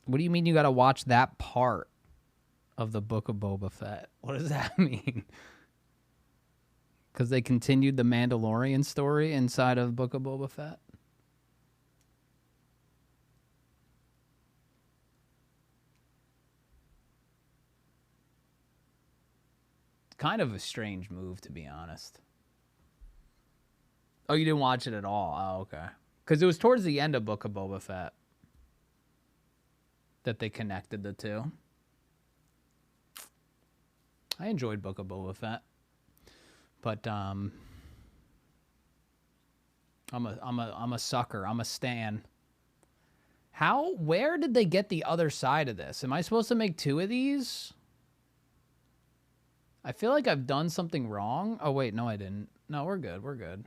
What do you mean you got to watch that part of the Book of Boba Fett? What does that mean? Because they continued the Mandalorian story inside of Book of Boba Fett? Kind of a strange move, to be honest. Oh, you didn't watch it at all? Oh, okay. Because it was towards the end of Book of Boba Fett that they connected the two. I enjoyed Book of Boba Fett, but I'm a sucker. I'm a stan. Where did they get the other side of this? Am I supposed to make 2 of these? I feel like I've done something wrong. Oh wait, no, I didn't. No, we're good. We're good.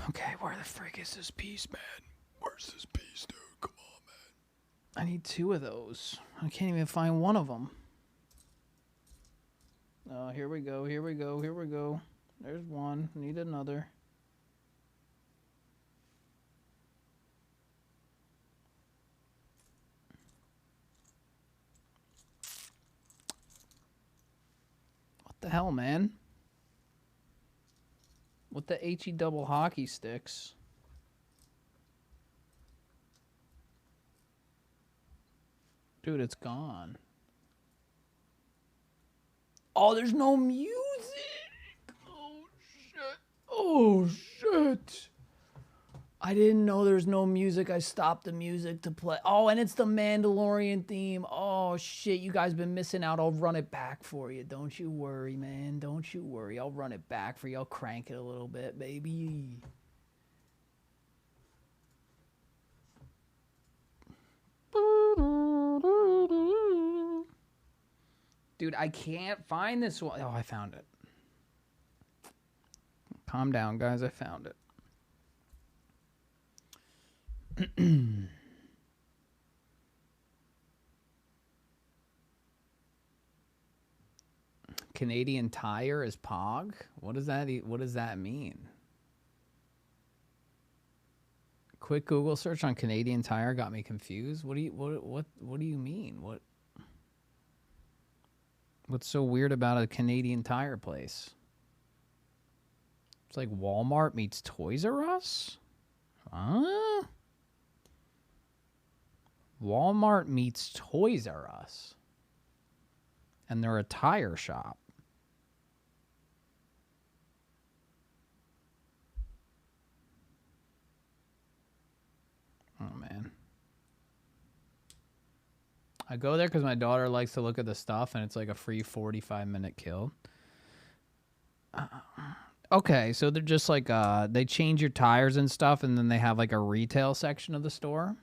Okay, where the frick is this piece, man? Where's this piece, dude? Come on, man. I need 2 of those. I can't even find one of them. Oh, here we go, here we go, here we go. There's one. Need another. What the hell, man? With the HE double hockey sticks. Dude, it's gone. Oh, there's no music. Oh, shit. Oh, shit. I didn't know there's no music. I stopped the music to play. Oh, and it's the Mandalorian theme. Oh, shit. You guys been missing out. I'll run it back for you. Don't you worry, man. Don't you worry. I'll run it back for you. I'll crank it a little bit, baby. Dude, I can't find this one. Oh, I found it. Calm down, guys. I found it. Canadian Tire is Pog? What does that mean? Quick Google search on Canadian Tire got me confused. What do you mean? What's so weird about a Canadian Tire place? It's like Walmart meets Toys R Us? Huh? Walmart meets Toys R Us. And they're a tire shop. Oh, man. I go there because my daughter likes to look at the stuff, and it's like a free 45-minute kill. Okay, so they're just like, they change your tires and stuff, and then they have like a retail section of the store.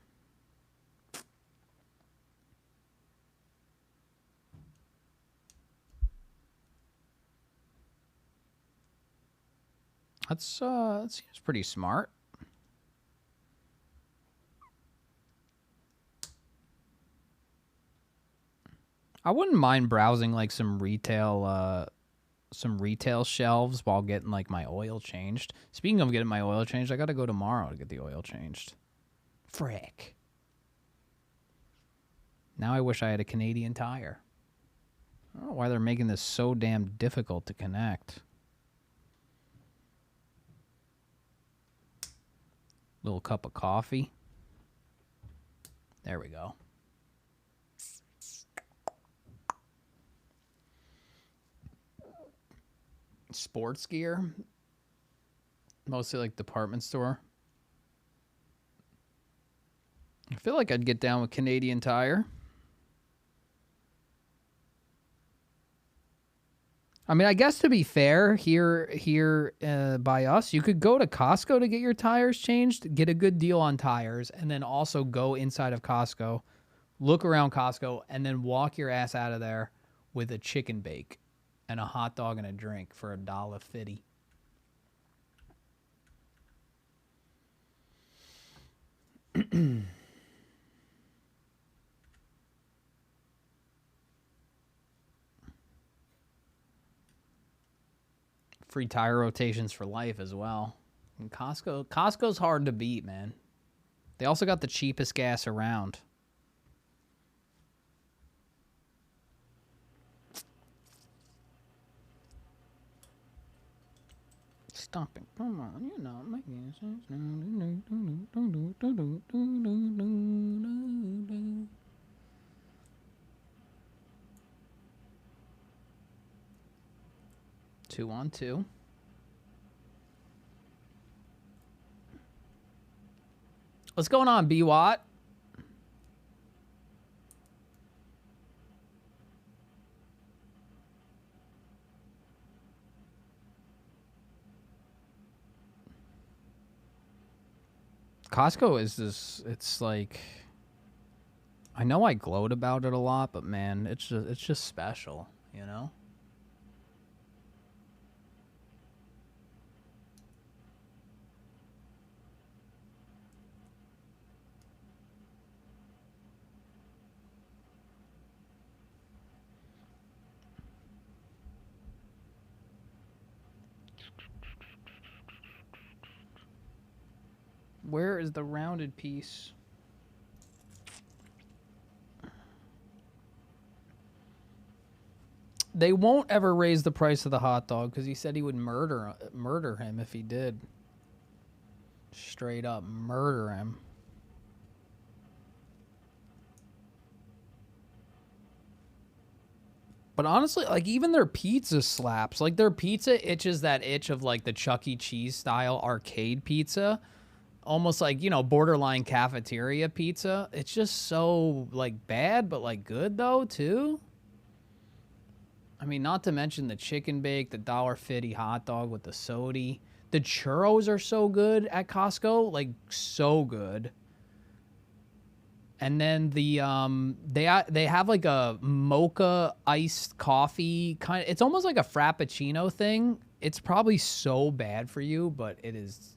That seems pretty smart. I wouldn't mind browsing like some retail shelves while getting like my oil changed. Speaking of getting my oil changed, I got to go tomorrow to get the oil changed. Frick. Now I wish I had a Canadian Tire. I don't know why they're making this so damn difficult to connect. Little cup of coffee. There we go. Sports gear. Mostly like department store. I feel like I'd get down with Canadian Tire. I mean, I guess to be fair, here by us, you could go to Costco to get your tires changed, get a good deal on tires, and then also go inside of Costco, look around Costco, and then walk your ass out of there with a chicken bake and a hot dog and a drink for $1.50. Free tire rotations for life as well. And Costco's hard to beat, man. They also got the cheapest gas around. Stop it. Come on, you're not making sense. 2-on-2. What's going on, B-Watt? Costco is this, it's like, I know I gloat about it a lot, but man, it's just special, you know? Where is the rounded piece? They won't ever raise the price of the hot dog because he said he would murder him if he did. Straight up murder him. But honestly, like, even their pizza slaps. Like, their pizza itches that itch of, like, the Chuck E. Cheese style arcade pizza. Almost like, you know, borderline cafeteria pizza. It's just so, like, bad, but, like, good, though, too. I mean, not to mention the chicken bake, the $1.50 hot dog with the sody. The churros are so good at Costco. Like, so good. And then the they have like a mocha iced coffee kind of, it's almost like a frappuccino thing. It's probably so bad for you, but it is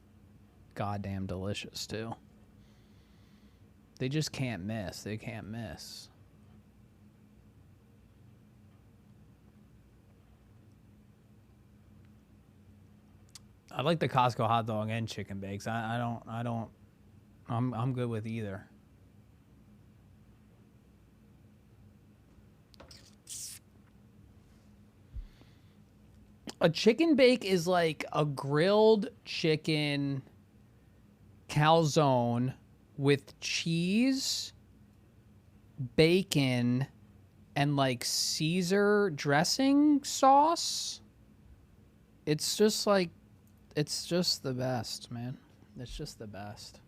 goddamn delicious too. They just can't miss. They can't miss. I like the Costco hot dog and chicken bakes. I'm good with either. A chicken bake is like a grilled chicken calzone with cheese, bacon, and like Caesar dressing sauce. It's just like, it's just the best, man. It's just the best.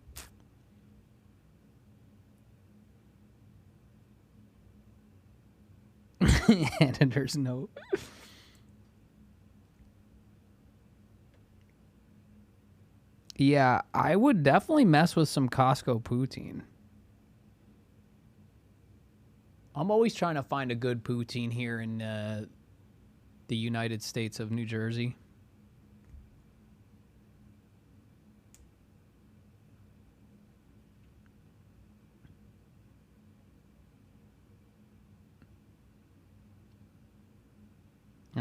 Editor's note. Yeah, I would definitely mess with some Costco poutine. I'm always trying to find a good poutine here in the United States of New Jersey.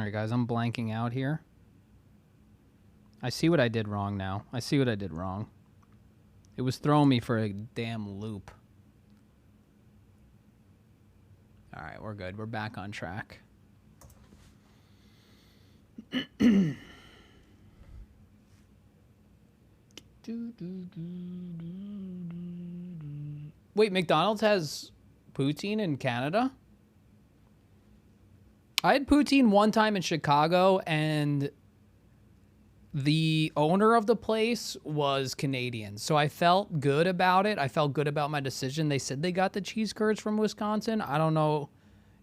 All right, guys, I'm blanking out here. I see what I did wrong now. I see what I did wrong. It was throwing me for a damn loop. All right, we're good. We're back on track. Wait, McDonald's has poutine in Canada? I had poutine one time in Chicago, and the owner of the place was Canadian, so I felt good about it. I felt good about my decision. They said they got the cheese curds from Wisconsin. I don't know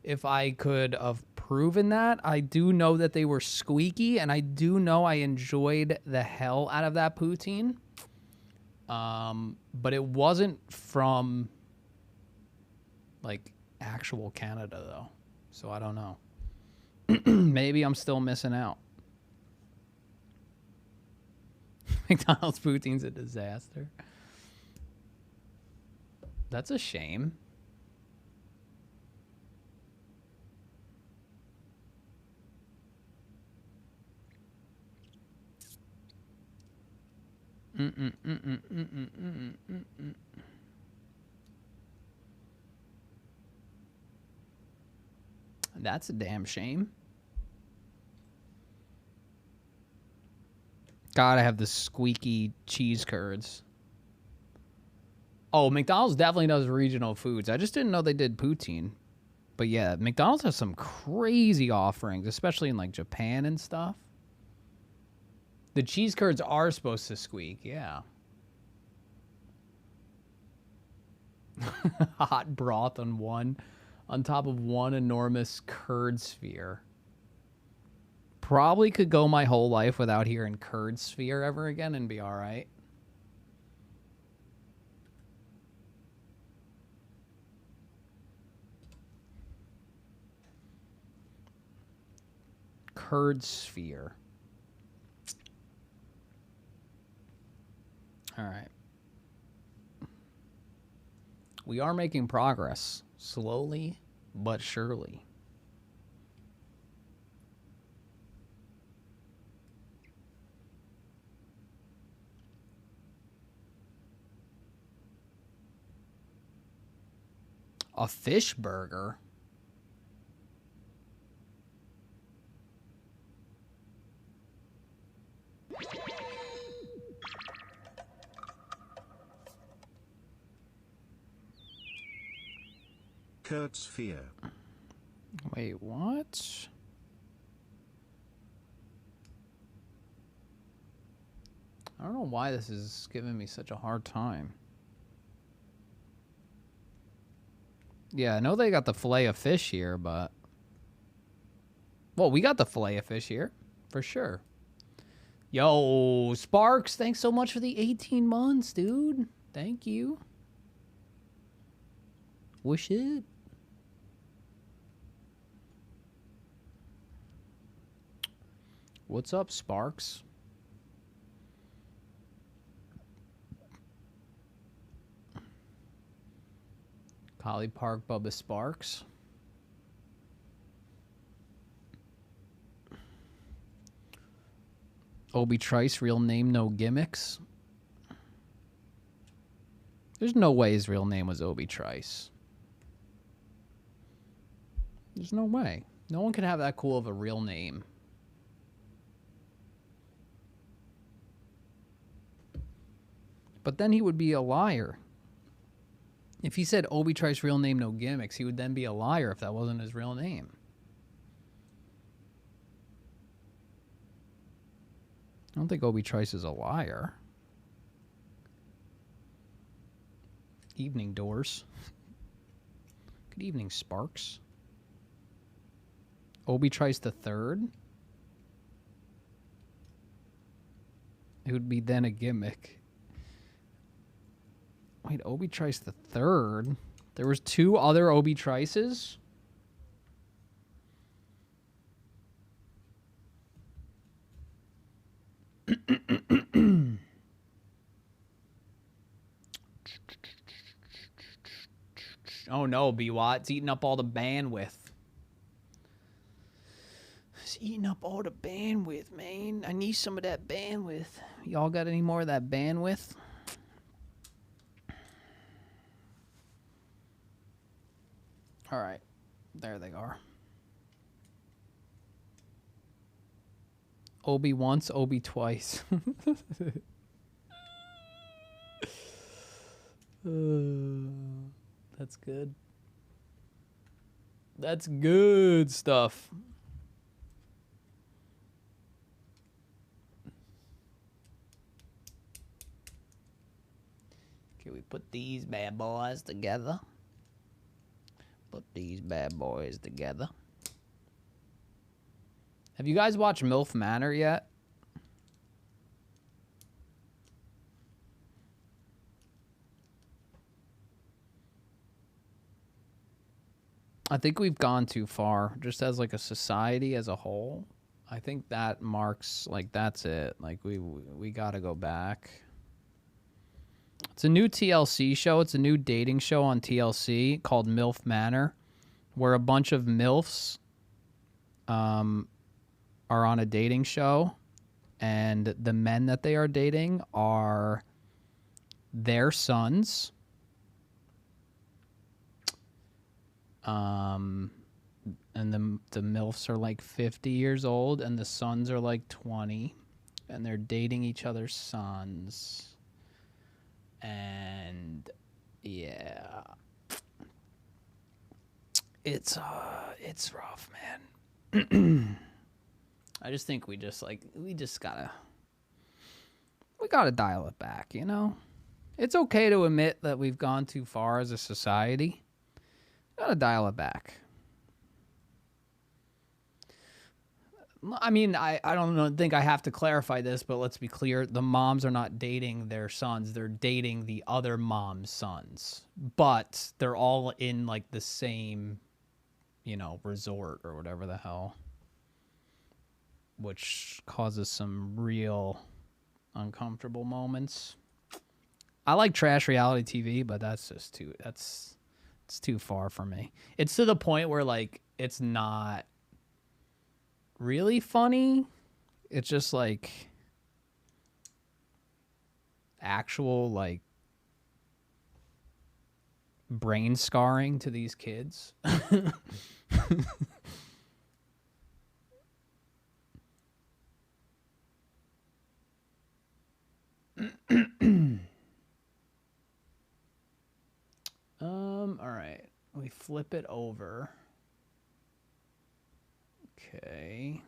if I could have proven that. I do know that they were squeaky, and I do know I enjoyed the hell out of that poutine. But it wasn't from, like, actual Canada, though. So I don't know. Maybe I'm still missing out. McDonald's poutine's a disaster. That's a shame. That's a damn shame. Gotta have the squeaky cheese curds. Oh, McDonald's definitely does regional foods. I just didn't know they did poutine. But yeah, McDonald's has some crazy offerings, especially in like Japan and stuff. The cheese curds are supposed to squeak, yeah. Hot broth on top of one enormous curd sphere. Probably could go my whole life without hearing curd sphere ever again and be all right. Curd sphere. All right. We are making progress, slowly but surely. A fish burger? Curd sphere. Wait, what? I don't know why this is giving me such a hard time. Yeah, I know they got the fillet of fish here, but... Well, we got the fillet of fish here, for sure. Yo, Sparks, thanks so much for the 18 months, dude. Thank you. Wish it. What's up, Sparks? Collie Park Bubba Sparks. Obi Trice, real name, no gimmicks. There's no way his real name was Obi Trice. There's no way. No one can have that cool of a real name. But then he would be a liar. If he said Obi Trice real name, no gimmicks, he would then be a liar if that wasn't his real name. I don't think Obi Trice is a liar. Evening Doors. Good evening, Sparks. Obi Trice the Third. It would be then a gimmick. Wait, Obi Trice the Third? There was two other Obi Trices? Oh no, B-Watt. It's eating up all the bandwidth. It's It's eating up all the bandwidth, man. I need some of that bandwidth. Y'all got any more of that bandwidth? All right. There they are. Obi once, Obi twice. That's good. That's good stuff. Can we put these bad boys together? Put these bad boys together. Have you guys watched MILF Manor yet? I think we've gone too far, just as like a society as a whole. I think that marks, like, that's it. Like, we gotta go back. It's a new TLC show. It's a new dating show on TLC called MILF Manor, where a bunch of MILFs are on a dating show, and the men that they are dating are their sons. And the MILFs are like 50 years old, and the sons are like 20, and they're dating each other's sons. And yeah, it's rough, man. I just think we gotta dial it back, you know? It's okay to admit that we've gone too far as a society. Gotta dial it back. I mean, I think I have to clarify this, but let's be clear. The moms are not dating their sons. They're dating the other mom's sons. But they're all in, like, the same, you know, resort or whatever the hell. Which causes some real uncomfortable moments. I like trash reality TV, but that's just too... It's too far for me. It's to the point where, like, it's not really funny. It's just, like, actual, like, brain scarring to these kids. All right. We flip it over. Okay.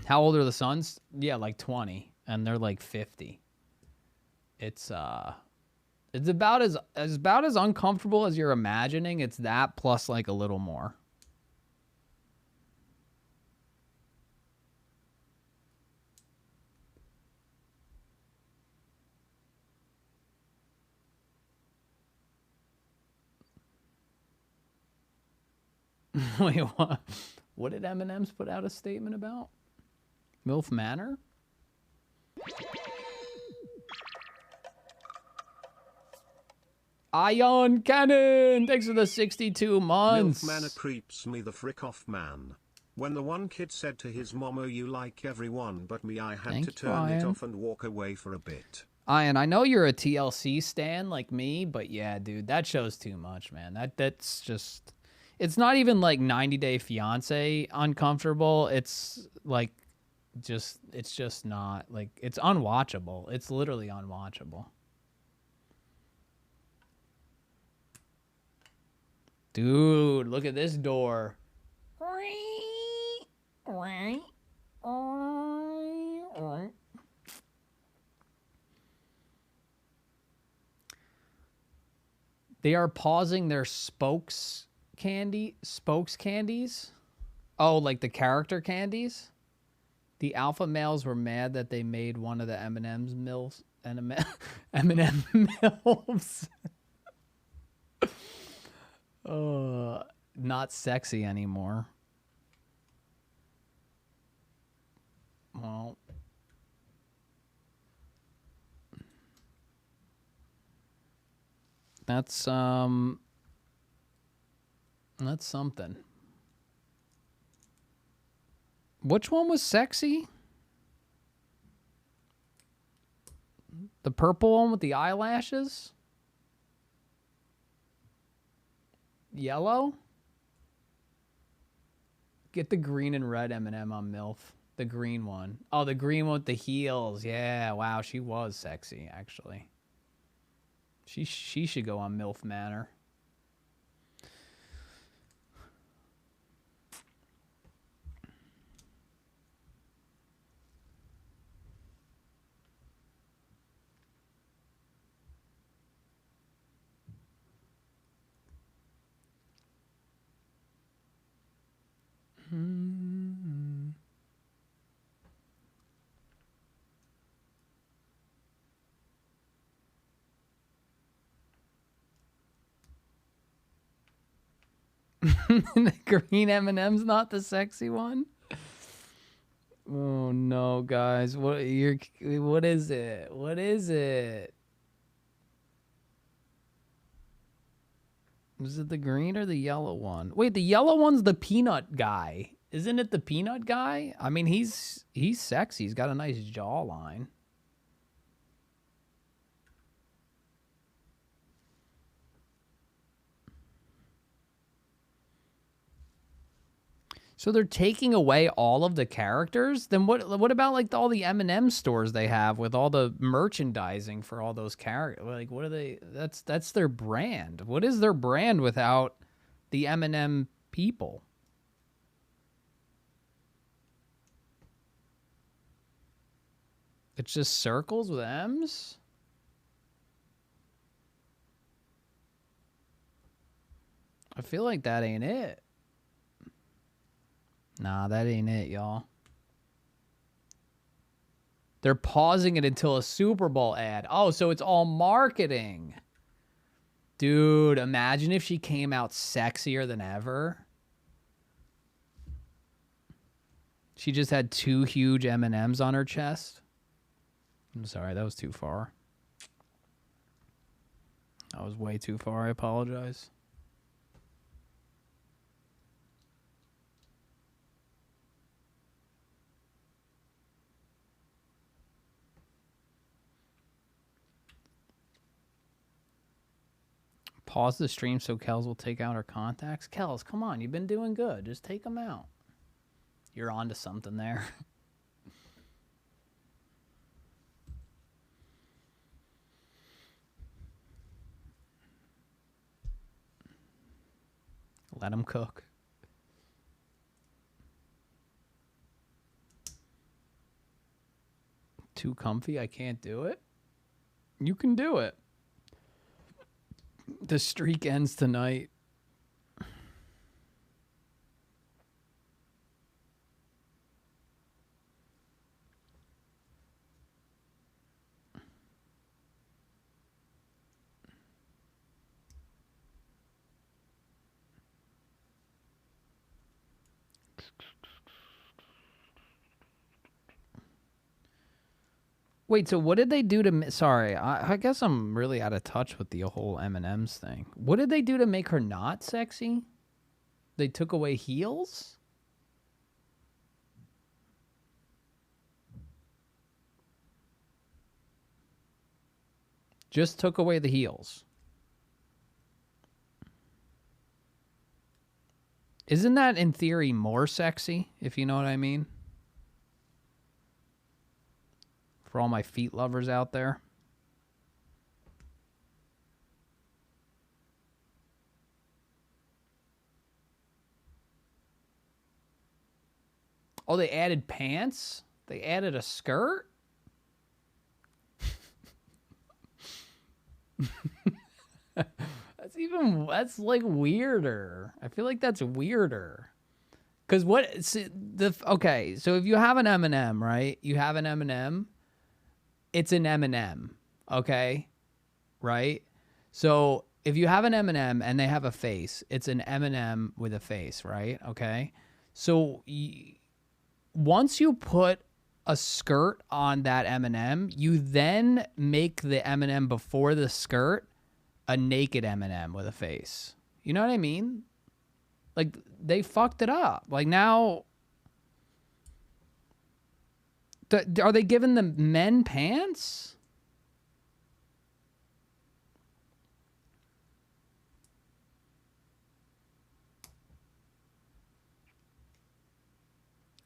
How old are the sons? Yeah, like 20, and they're like 50. It's about as uncomfortable as you're imagining. It's that plus like a little more. Wait, what? What did M&M's put out a statement about? MILF Manor? Ion Cannon! Thanks for the 62 months. MILF Manor creeps me the frick off, man. When the one kid said to his mom, "Oh, you like everyone but me," I had to turn it off and walk away for a bit. Ian, I know you're a TLC stan like me, but yeah, dude, that show's too much, man. That's just... It's not even like 90 Day Fiance uncomfortable. It's like it's just not, like, it's unwatchable. It's literally unwatchable. Dude, look at this door. They are pausing their spokes candies. Oh, like the character candies. The alpha males were mad that they made one of the M&M's milfs and M&M milfs. Not sexy anymore. Well, that's That's something. Which one was sexy? The purple one with the eyelashes? Yellow? Get the green and red M&M on MILF. The green one. Oh, the green one with the heels. Yeah, wow, she was sexy, actually. She should go on MILF Manor. The green M&M's not the sexy one. Oh no, guys! What is it? What is it? Is it the green or the yellow one? Wait, the yellow one's the peanut guy. Isn't it the peanut guy? I mean, he's sexy. He's got a nice jawline. So they're taking away all of the characters? Then what about like all the M&M stores they have with all the merchandising for all those characters? Like what are they? That's their brand. What is their brand without the M&M people? It's just circles with M's? I feel like that ain't it. Nah, that ain't it, y'all. They're pausing it until a Super Bowl ad. Oh, so it's all marketing. Dude, imagine if she came out sexier than ever. She just had 2 huge M&Ms on her chest. I'm sorry, that was too far. That was way too far. I apologize. Pause the stream so Kels will take out her contacts. Kels, come on. You've been doing good. Just take them out. You're onto something there. Let them cook. Too comfy? I can't do it. You can do it. The streak ends tonight. Wait, so what did they do to... Sorry, I guess I'm really out of touch with the whole M&M's thing. What did they do to make her not sexy? They took away heels? Just took away the heels. Isn't that, in theory, more sexy, if you know what I mean? For all my feet lovers out there. Oh, they added pants? They added a skirt? That's like weirder. I feel like that's weirder. Because okay, so if you have an M&M, right? You have an M&M. It's an M&M, okay? Right? So if you have an M&M and they have a face, it's an M&M with a face, right? Okay? So once you put a skirt on that M&M, you then make the M&M before the skirt a naked M&M with a face. You know what I mean? Like, they fucked it up. Like, now... Are they giving the men pants?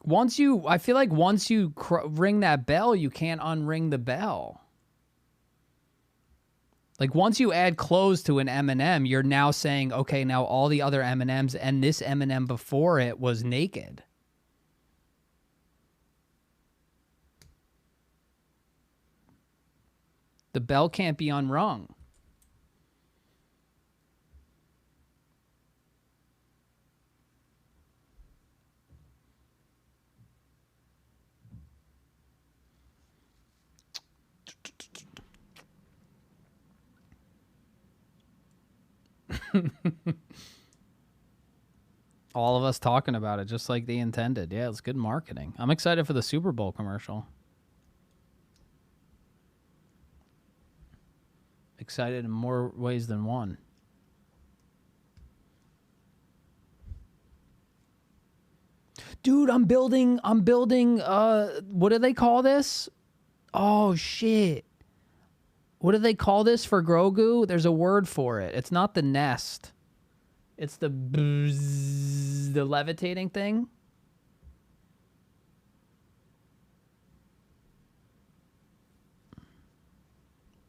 I feel like once you ring that bell, you can't unring the bell. Like, once you add clothes to an M&M, you're now saying, okay, now all the other M&Ms and this M&M before it was naked. The bell can't be unrung. All of us talking about it just like they intended. Yeah, it's good marketing. I'm excited for the Super Bowl commercial. Excited in more ways than one. Dude, I'm building what do they call this? Oh shit. What do they call this for Grogu? There's a word for it. It's not the nest. It's the levitating thing.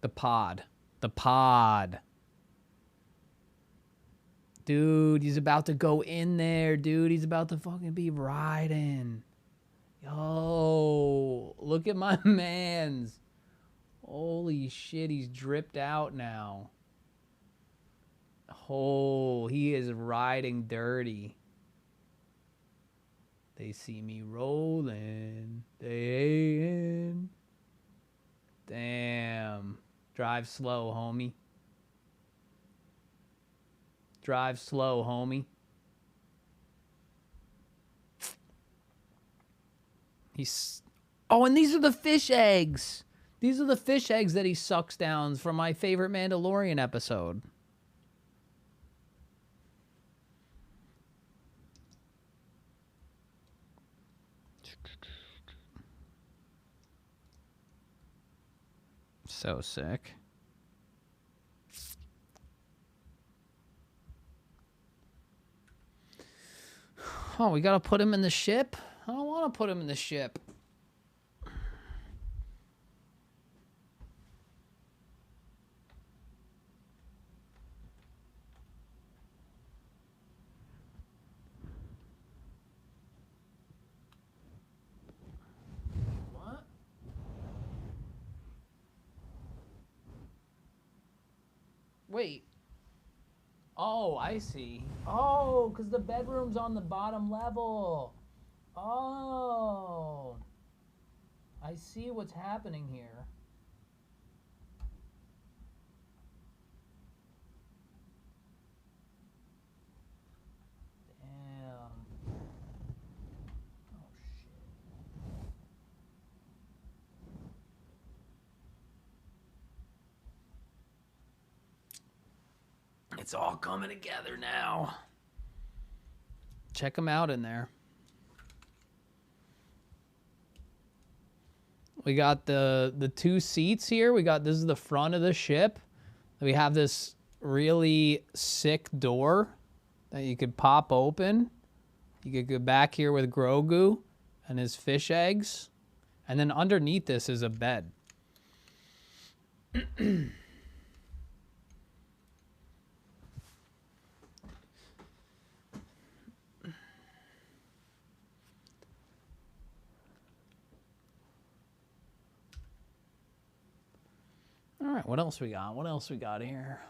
The pod. The pod. Dude, he's about to go in there, dude. He's about to fucking be riding. Yo, look at my mans. Holy shit, he's dripped out now. Oh, he is riding dirty. They see me rolling. Damn. Drive slow, homie. Drive slow, homie. Oh, and these are the fish eggs. These are the fish eggs that he sucks down from my favorite Mandalorian episode. So sick. Oh, we gotta put him in the ship? I don't want to put him in the ship. What? Wait. Oh, I see. Oh, because the bedroom's on the bottom level. Oh. I see what's happening here. Damn. Oh, shit. It's all coming together now. Check them out in there. We got the two seats here. This is the front of the ship. We have this really sick door that you could pop open. You could go back here with Grogu and his fish eggs. And then underneath this is a bed. All right, what else we got? What else we got here?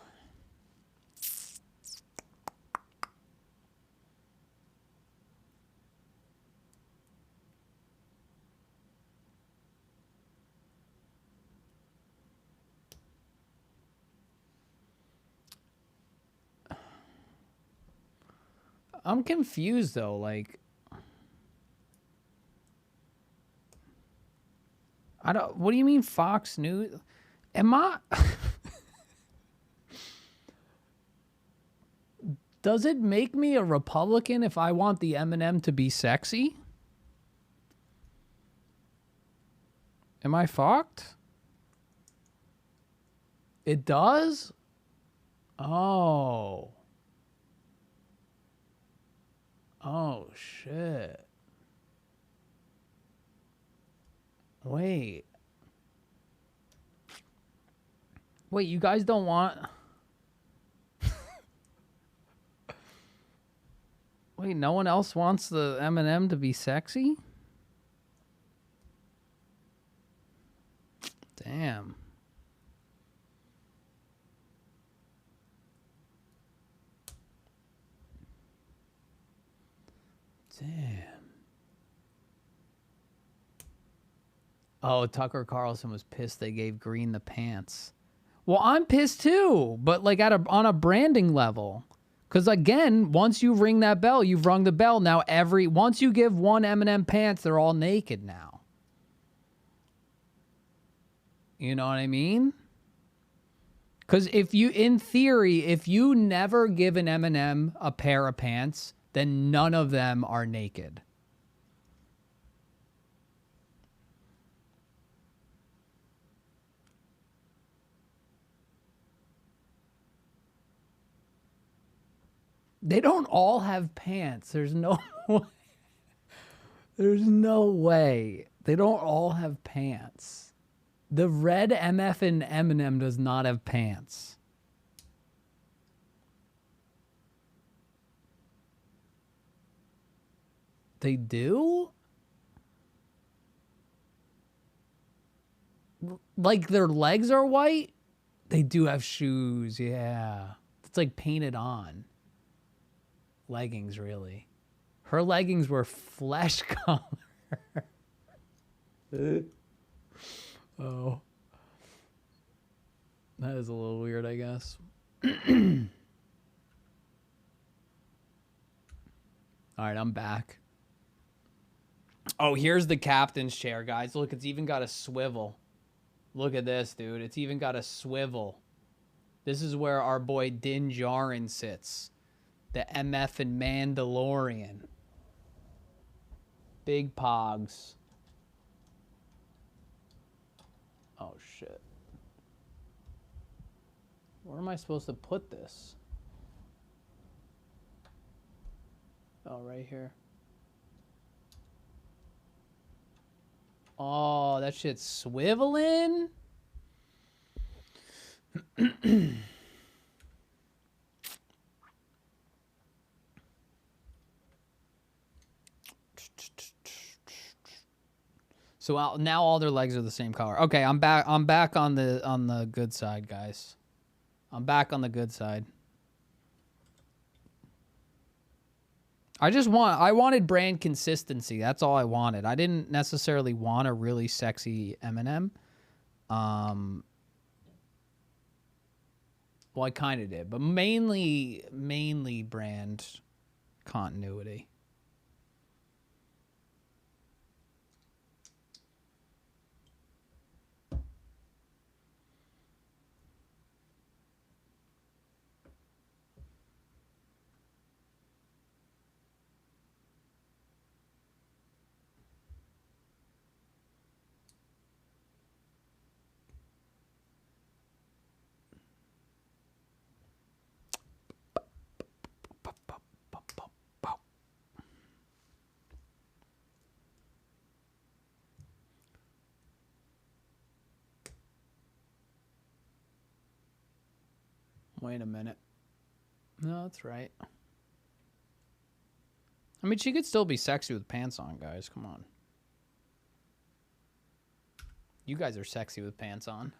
I'm confused though, like what do you mean Fox News? Am I Does it make me a Republican if I want the M&M to be sexy? Am I fucked? It does? Oh. Oh, shit. Wait. Wait, you guys don't want... Wait, no one else wants the M&M to be sexy? Damn. Damn. Oh, Tucker Carlson was pissed they gave Green the pants. Well, I'm pissed too, but like on a branding level. Because again, once you ring that bell, you've rung the bell. Now once you give one M&M pants, they're all naked now. You know what I mean? Because in theory, if you never give an M&M a pair of pants, then none of them are naked. They don't all have pants. There's no way. There's no way. They don't all have pants. The red MF and M&M does not have pants. They do? Like their legs are white? They do have shoes, yeah. It's like painted on. Leggings, really. Her leggings were flesh color. Oh. That is a little weird, I guess. All right, I'm back. Oh, here's the captain's chair, guys. Look, it's even got a swivel. Look at this, dude. It's even got a swivel. This is where our boy Din Djarin sits. The MF and Mandalorian. Big Pogs. Oh, shit. Where am I supposed to put this? Oh, right here. Oh, that shit's swiveling? So now all their legs are the same color. Okay, I'm back. I'm back on the good side, guys. I'm back on the good side. I wanted brand consistency. That's all I wanted. I didn't necessarily want a really sexy M&M. Well, I kind of did, but mainly brand continuity. Wait a minute. No, that's right. I mean, she could still be sexy with pants on, guys. Come on. You guys are sexy with pants on.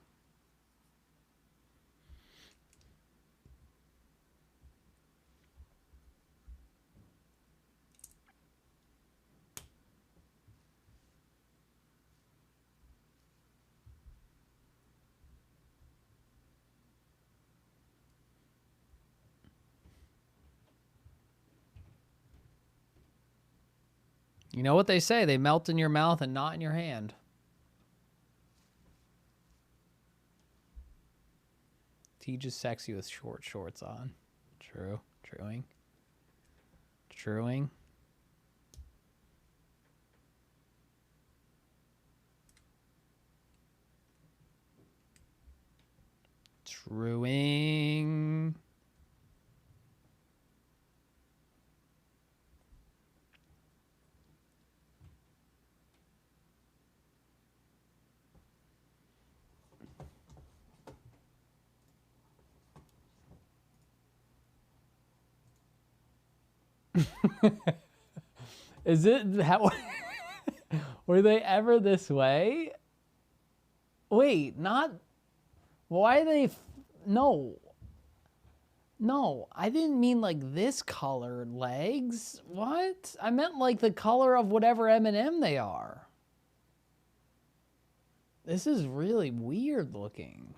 You know what they say, they melt in your mouth and not in your hand. Teej is sexy with short shorts on. True. Truing. Truing. Truing. Is it how? Were they ever this way? Wait, not. Why are they? No. No, I didn't mean like this color legs. What? I meant like the color of whatever M&M they are. This is really weird looking.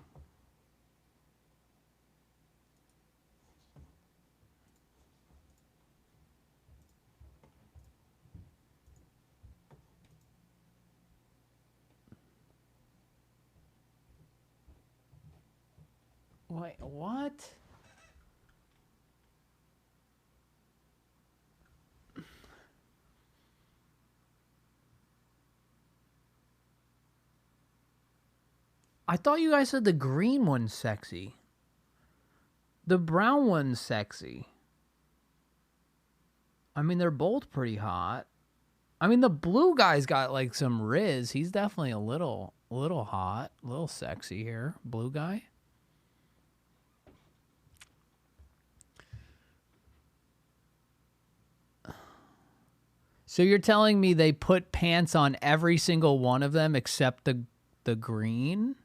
Wait, what? I thought you guys said the green one's sexy. The brown one's sexy. I mean, they're both pretty hot. I mean, the blue guy's got like some riz. He's definitely a little hot, a little sexy here. Blue guy. So you're telling me they put pants on every single one of them except the green?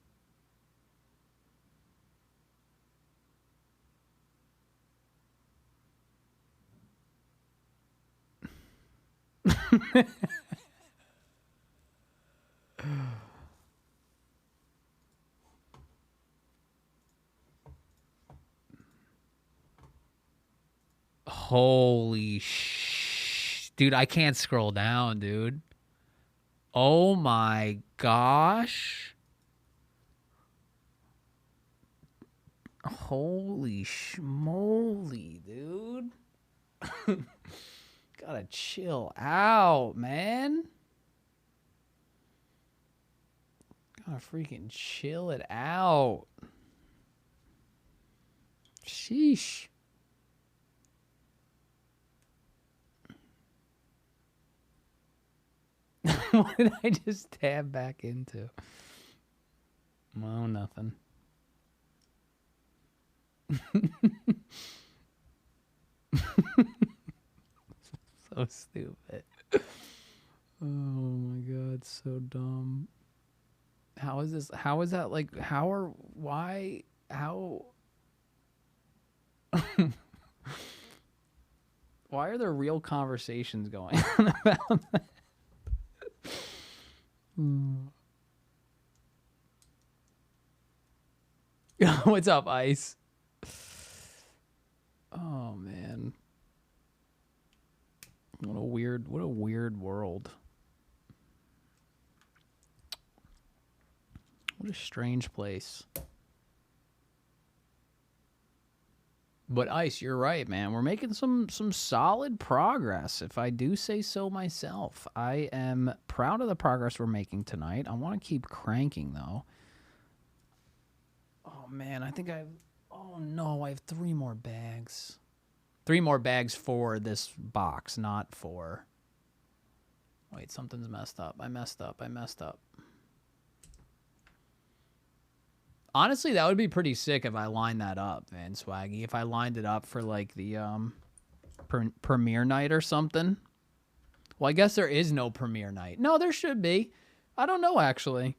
Holy dude, I can't scroll down, dude. Oh my gosh. Holy schmoly, dude. Gotta chill out, man. Gotta freaking chill it out. Sheesh. What did I just tab back into? Well, nothing. So stupid. Oh my god, so dumb. How is this? How is that like? How are? Why? How? Why are there real conversations going on about that? What's up, Ice? Oh man. What a weird world. What a strange place. But Ice, you're right, man. We're making some solid progress, if I do say so myself. I am proud of the progress we're making tonight. I want to keep cranking, though. Oh, man, I think oh, no, I have 3 more bags. 3 more bags for this box, not for... Wait, something's messed up. I messed up. Honestly, that would be pretty sick if I lined that up, man, Swaggy. If I lined it up for, like, the premiere night or something. Well, I guess there is no premiere night. No, there should be. I don't know, actually.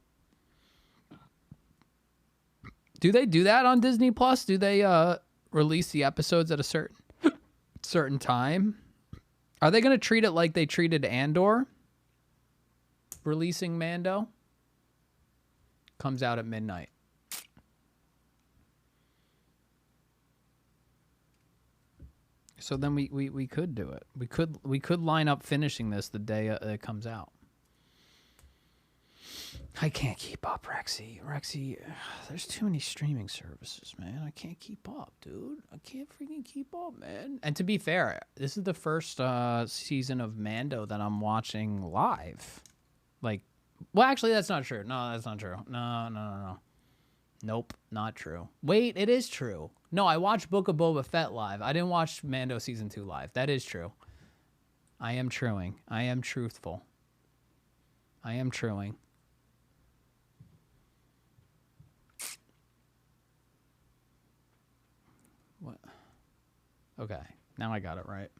Do they do that on Disney Plus? Do they release the episodes at a certain time? Are they going to treat it like they treated Andor? Releasing Mando? Comes out at midnight. So then we could do it. We could line up finishing this the day it comes out. I can't keep up, Rexy. Rexy, there's too many streaming services, man. I can't keep up, dude. I can't freaking keep up, man. And to be fair, this is the first season of Mando that I'm watching live. Like, well, actually, that's not true. No, that's not true. No. Nope, not true. Wait, it is true. No, I watched Book of Boba Fett live. I didn't watch Mando Season 2 live. That is true. I am truing. I am truthful. I am truing. What? Okay, now I got it right.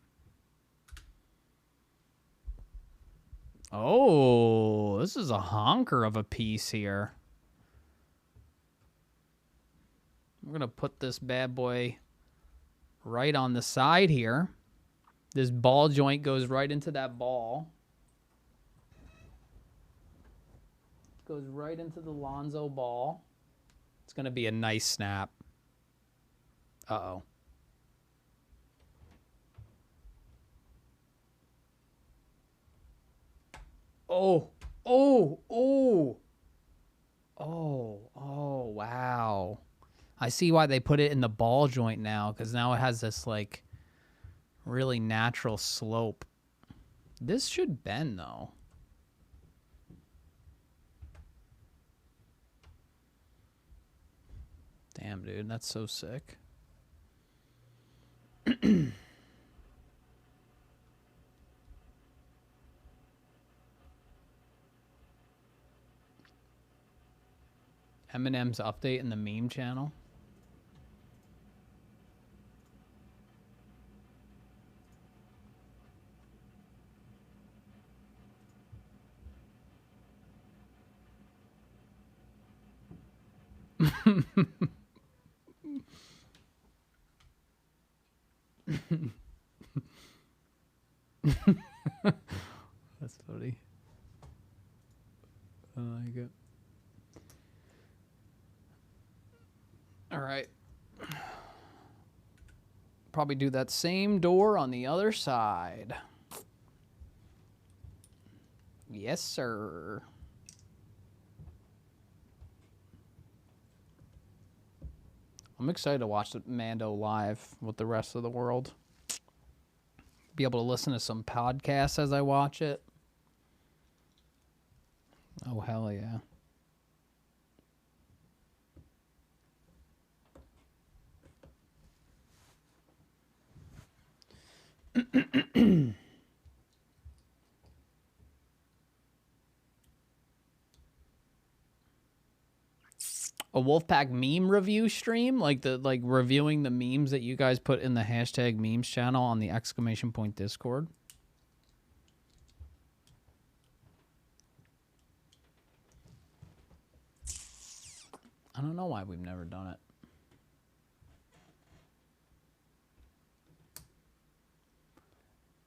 Oh, this is a honker of a piece here. We're going to put this bad boy right on the side here. This ball joint goes right into that ball. Goes right into the Lonzo ball. It's going to be a nice snap. Uh-oh. Oh, wow. I see why they put it in the ball joint now, because now it has this, like, really natural slope. This should bend, though. Damn, dude, that's so sick. Eminem's update in the meme channel. That's funny. I like it. All right. Probably do that same door on the other side. Yes, sir. I'm excited to watch Mando live with the rest of the world. Be able to listen to some podcasts as I watch it. Oh, hell yeah. A Wolfpack meme review stream, like reviewing the memes that you guys put in the hashtag memes channel on the ! Discord. I don't know why we've never done it.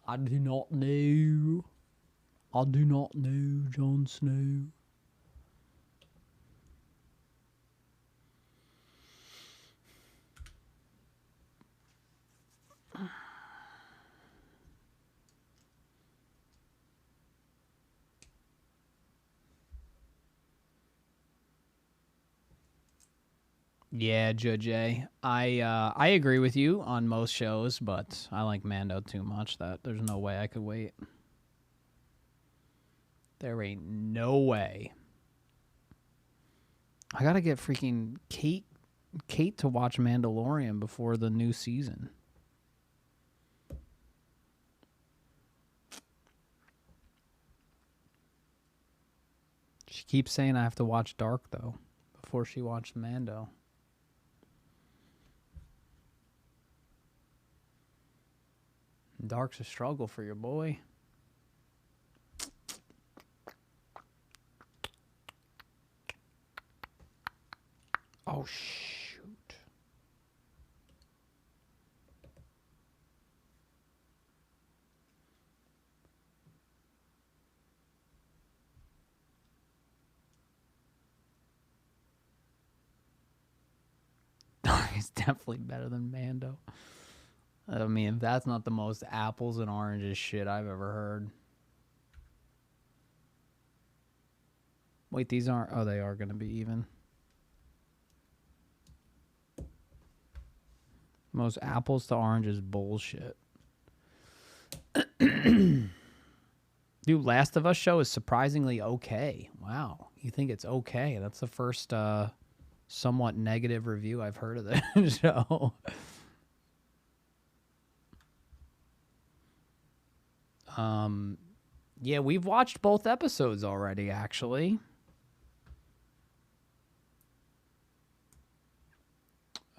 I do not know. I do not know, Jon Snow. Yeah, Judge A. I agree with you on most shows, but I like Mando too much that there's no way I could wait. There ain't no way. I gotta get freaking Kate to watch Mandalorian before the new season. She keeps saying I have to watch Dark, though, before she watched Mando. Dark's a struggle for your boy. Oh, shoot. Dark is definitely better than Mando. I mean, that's not the most apples and oranges shit I've ever heard. Wait, these aren't... Oh, they are going to be even. Most apples to oranges bullshit. Dude, Last of Us show is surprisingly okay. Wow. You think it's okay? That's the first somewhat negative review I've heard of the show. Yeah, we've watched both episodes already, actually.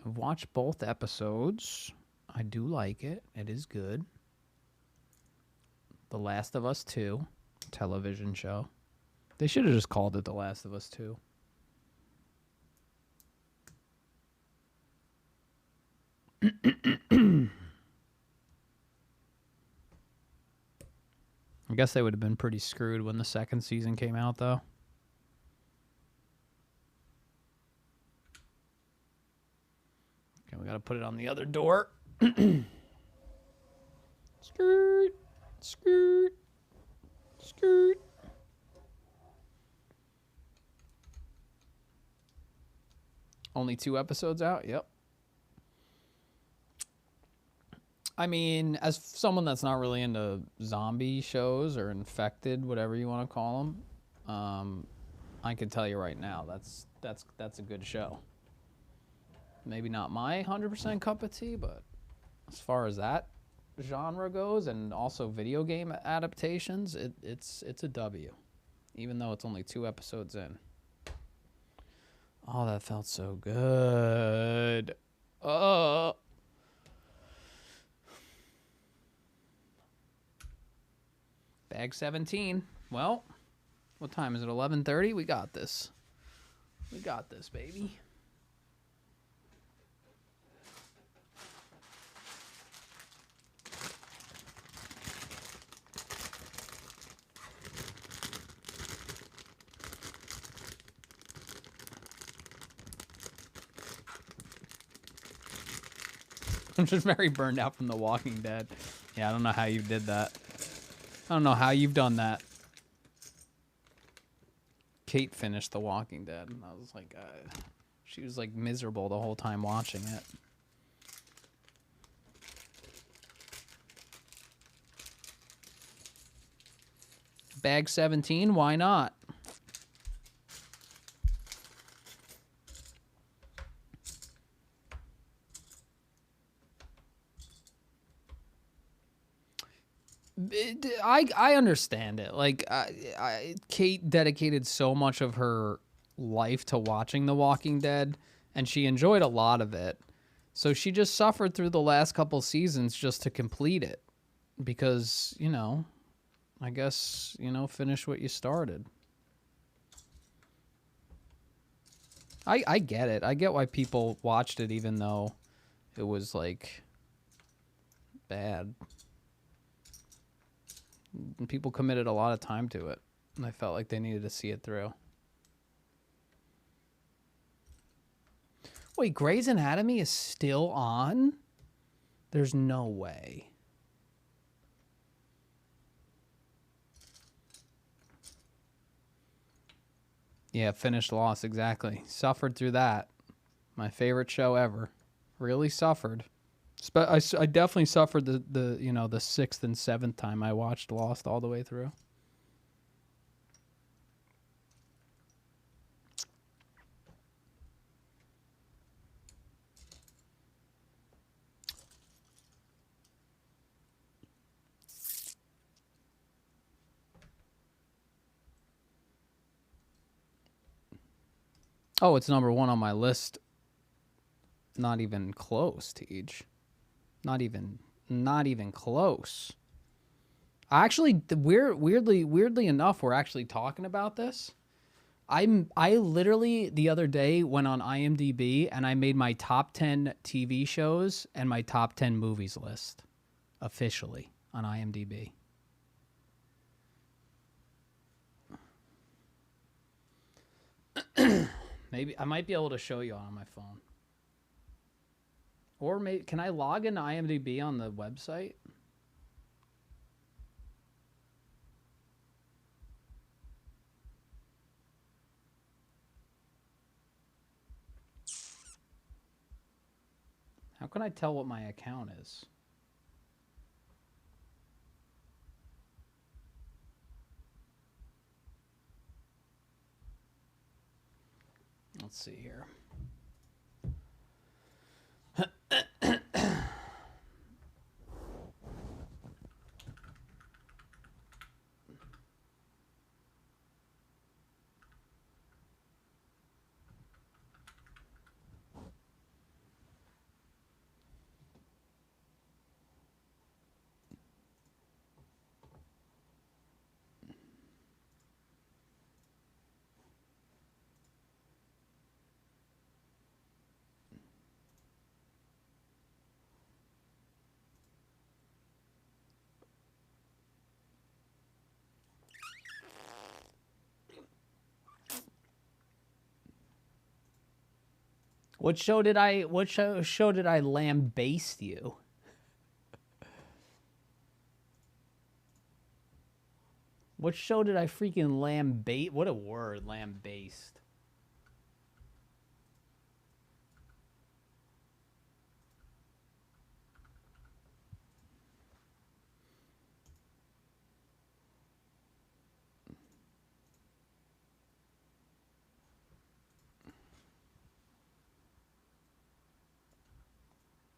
I've watched both episodes. I do like it. It is good. The Last of Us 2 television show. They should have just called it The Last of Us 2. I guess they would have been pretty screwed when the second season came out, though. Okay, we gotta put it on the other door. Skirt, skirt, skirt. Only 2 episodes out? Yep. I mean, as someone that's not really into zombie shows or infected, whatever you want to call them, I can tell you right now that's a good show. Maybe not my 100% cup of tea, but as far as that genre goes, and also video game adaptations, it's a W, even though it's only 2 episodes in. Oh, that felt so good. Bag 17. Well, what time is it? 11:30? We got this. We got this, baby. I'm just very burned out from The Walking Dead. Yeah, I don't know how you did that. I don't know how you've done that. Kate finished The Walking Dead, and I was like, she was like miserable the whole time watching it. Bag 17, why not? I understand it. Like, Kate dedicated so much of her life to watching The Walking Dead, and she enjoyed a lot of it. So she just suffered through the last couple seasons just to complete it. Because, you know, I guess, you know, finish what you started. I get it. I get why people watched it even though it was, like, bad. And people committed a lot of time to it, and I felt like they needed to see it through. Wait, Grey's Anatomy is still on? There's no way. Yeah, finished Lost, exactly. Suffered through that. My favorite show ever. Really suffered. I definitely suffered the you know, the 6th and 7th time I watched Lost all the way through. Oh, it's number 1 on my list. Not even close, Tej. Not even close. Actually, weirdly enough, we're actually talking about this. I literally the other day went on IMDb and I made my top 10 TV shows and my top 10 movies list officially on IMDb. Maybe I might be able to show you on my phone. Or maybe, can I log into IMDb on the website? How can I tell what my account is? Let's see here. What show did I lambaste you? What show did I freaking lambaste? What a word, lambaste.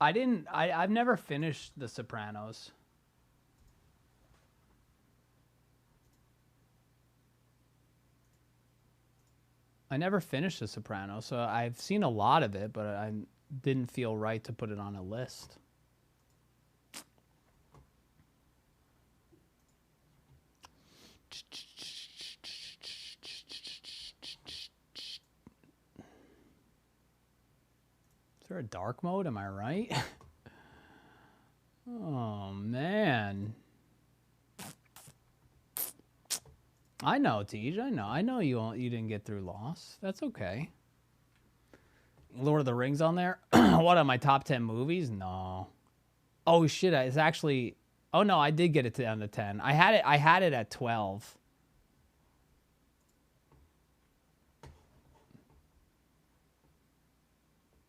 I've never finished The Sopranos. I never finished The Sopranos, so I've seen a lot of it, but I didn't feel right to put it on a list. Is there a dark mode? Am I right? Oh, man. I know, Tej. I know you didn't get through Lost. That's okay. Lord of the Rings on there? What, on my top 10 movies? No. Oh, shit. It's actually... Oh, no, I did get it down to 10. I had it at 12.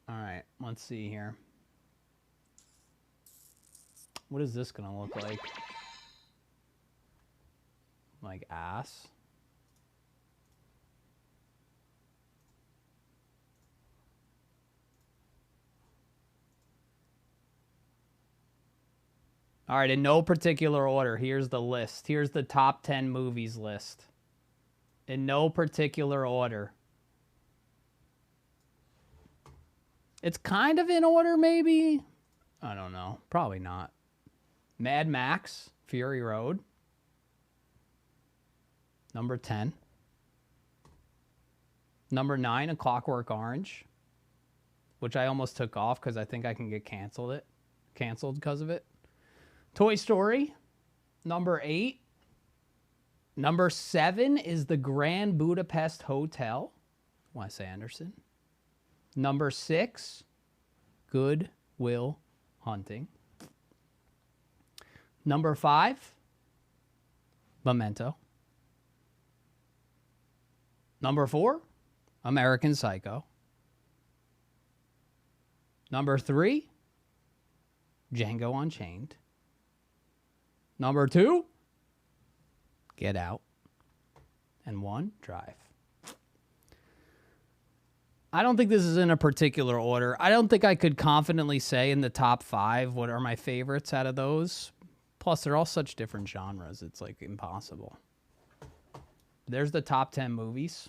All right, let's see here. What is this gonna look like? Like ass? All right, in no particular order, here's the list. Here's the top 10 movies list. In no particular order. It's kind of in order, maybe? I don't know. Probably not. Mad Max, Fury Road. Number 10. Number 9, A Clockwork Orange, which I almost took off because I think I can get canceled because of it. Toy Story, number 8. Number 7 is The Grand Budapest Hotel, Wes Anderson. Number 6, Good Will Hunting. Number 5, Memento. Number 4, American Psycho. Number 3, Django Unchained. Number 2, Get Out. And 1, Drive. I don't think this is in a particular order. I don't think I could confidently say in the top 5 what are my favorites out of those. Plus, they're all such different genres. It's like impossible. There's the top 10 movies.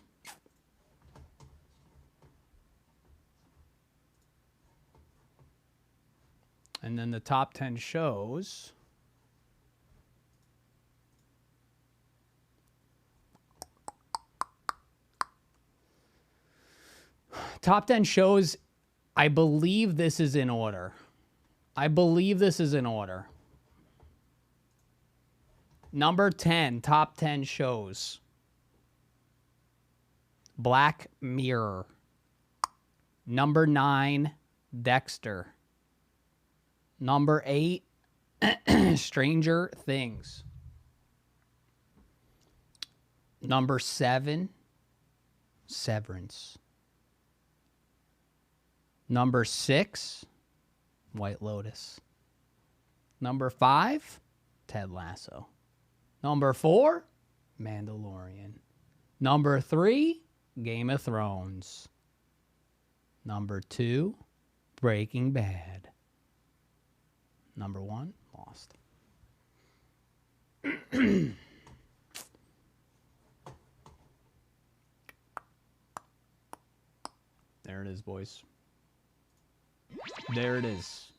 And then the top 10 shows. Top 10 shows, I believe this is in order. Number 10, top 10 shows. Black Mirror. Number 9, Dexter. Number 8, Stranger Things. Number 7, Severance. Number 6, White Lotus. Number 5, Ted Lasso. Number 4, Mandalorian. Number 3, Game of Thrones. Number 2, Breaking Bad. Number 1, Lost. There it is, boys. There it is.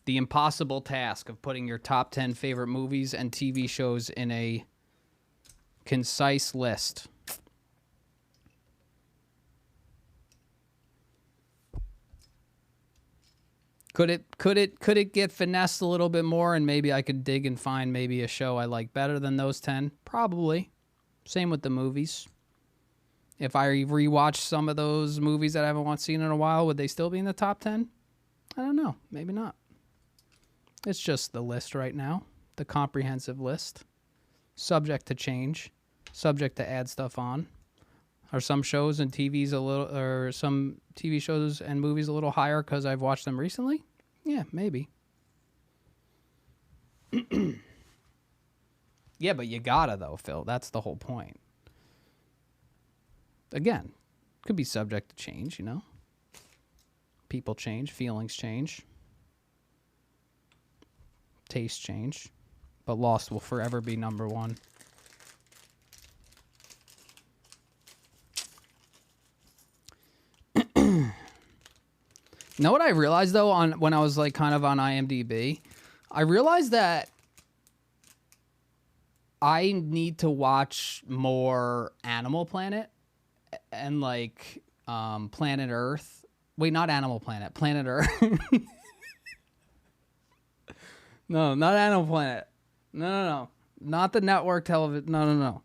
The impossible task of putting your top 10 favorite movies and TV shows in a concise list. Could it get finessed a little bit more, and maybe I could dig and find maybe a show I like better than those 10? Probably. Same with the movies. If I rewatch some of those movies that I haven't seen in a while, would they still be in the top 10? I don't know. Maybe not. It's just the list right now. The comprehensive list. Subject to change. Subject to add stuff on. Are some shows and TVs a little, or some TV shows and movies a little higher because I've watched them recently? Yeah, maybe. Yeah, but you gotta though, Phil. That's the whole point. Again, could be subject to change, you know? People change, feelings change. Taste change. But Lost will forever be number 1. You know what I realized though when I was like kind of on IMDb? I realized that I need to watch more Animal Planet and like Planet Earth. Wait, not Animal Planet, Planet Earth. No, not Animal Planet. No. Not the network television. No.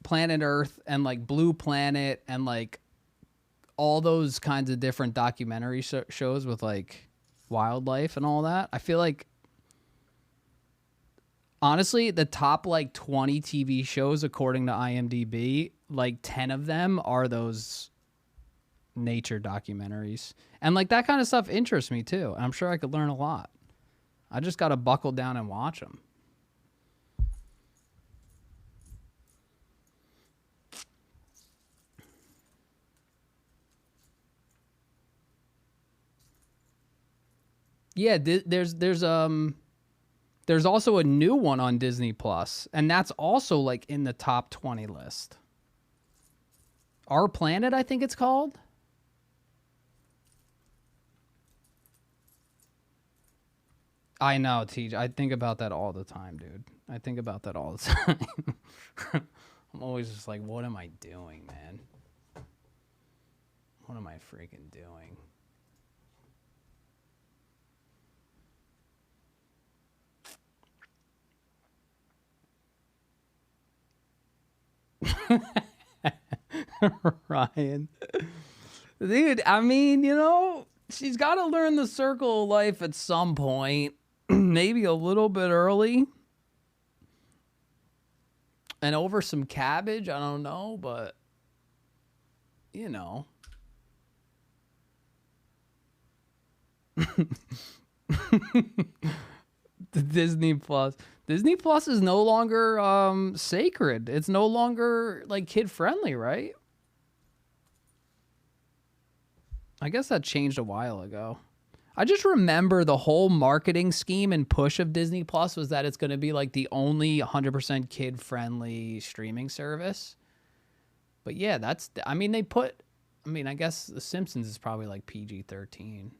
Planet Earth and like Blue Planet and like all those kinds of different documentary shows with like wildlife and all that. I feel like, honestly, the top like 20 TV shows according to IMDb, like 10 of them are those nature documentaries. And like that kind of stuff interests me too. I'm sure I could learn a lot. I just got to buckle down and watch them. Yeah, there's also a new one on Disney Plus, and that's also like in the top 20 list. Our Planet, I think it's called. I know, TJ. I think about that all the time, dude. I think about that all the time. I'm always just like, what am I doing, man? What am I freaking doing? Ryan. Dude, I mean, you know, she's got to learn the circle of life at some point. Maybe a little bit early. And over some cabbage, I don't know, but, you know. The Disney Plus. Disney Plus is no longer sacred. It's no longer like kid friendly, right? I guess that changed a while ago. I just remember the whole marketing scheme and push of Disney Plus was that it's going to be like the only 100% kid friendly streaming service. But yeah, I guess The Simpsons is probably like PG-13.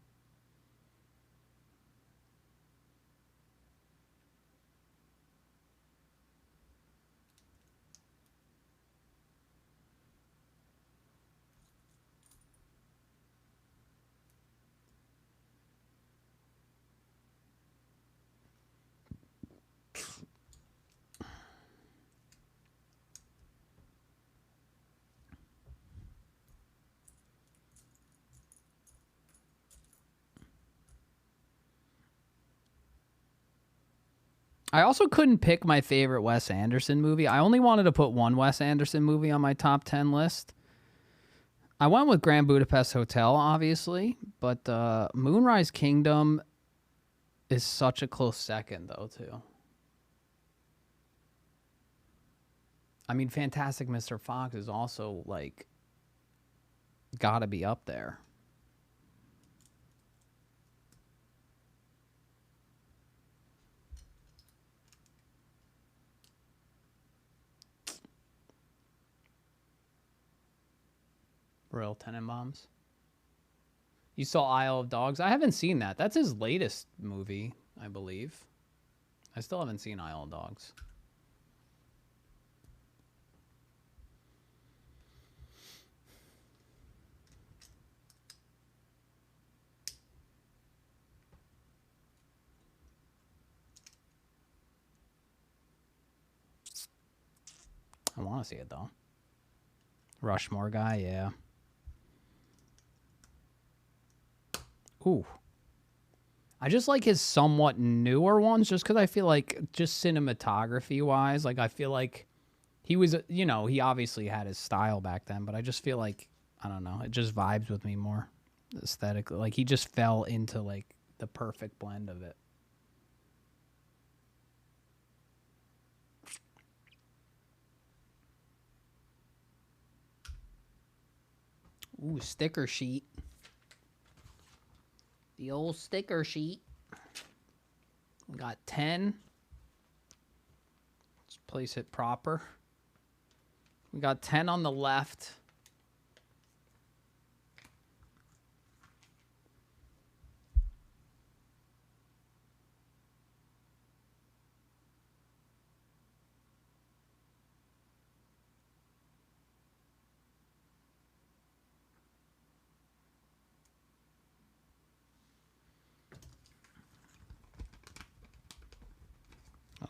I also couldn't pick my favorite Wes Anderson movie. I only wanted to put one Wes Anderson movie on my top 10 list. I went with Grand Budapest Hotel, obviously, but Moonrise Kingdom is such a close second, though, too. I mean, Fantastic Mr. Fox is also, like, gotta be up there. Royal Tenenbaums. You saw Isle of Dogs? I haven't seen that. That's his latest movie, I believe. I still haven't seen Isle of Dogs. I want to see it, though. Rushmore guy, yeah. Ooh. I just like his somewhat newer ones just because I feel like, just cinematography-wise, like, I feel like he was, you know, he obviously had his style back then, but I just feel like, I don't know, it just vibes with me more aesthetically. Like, he just fell into, like, the perfect blend of it. Ooh, sticker sheet. The old sticker sheet. We got 10. Let's place it proper. We got 10 on the left.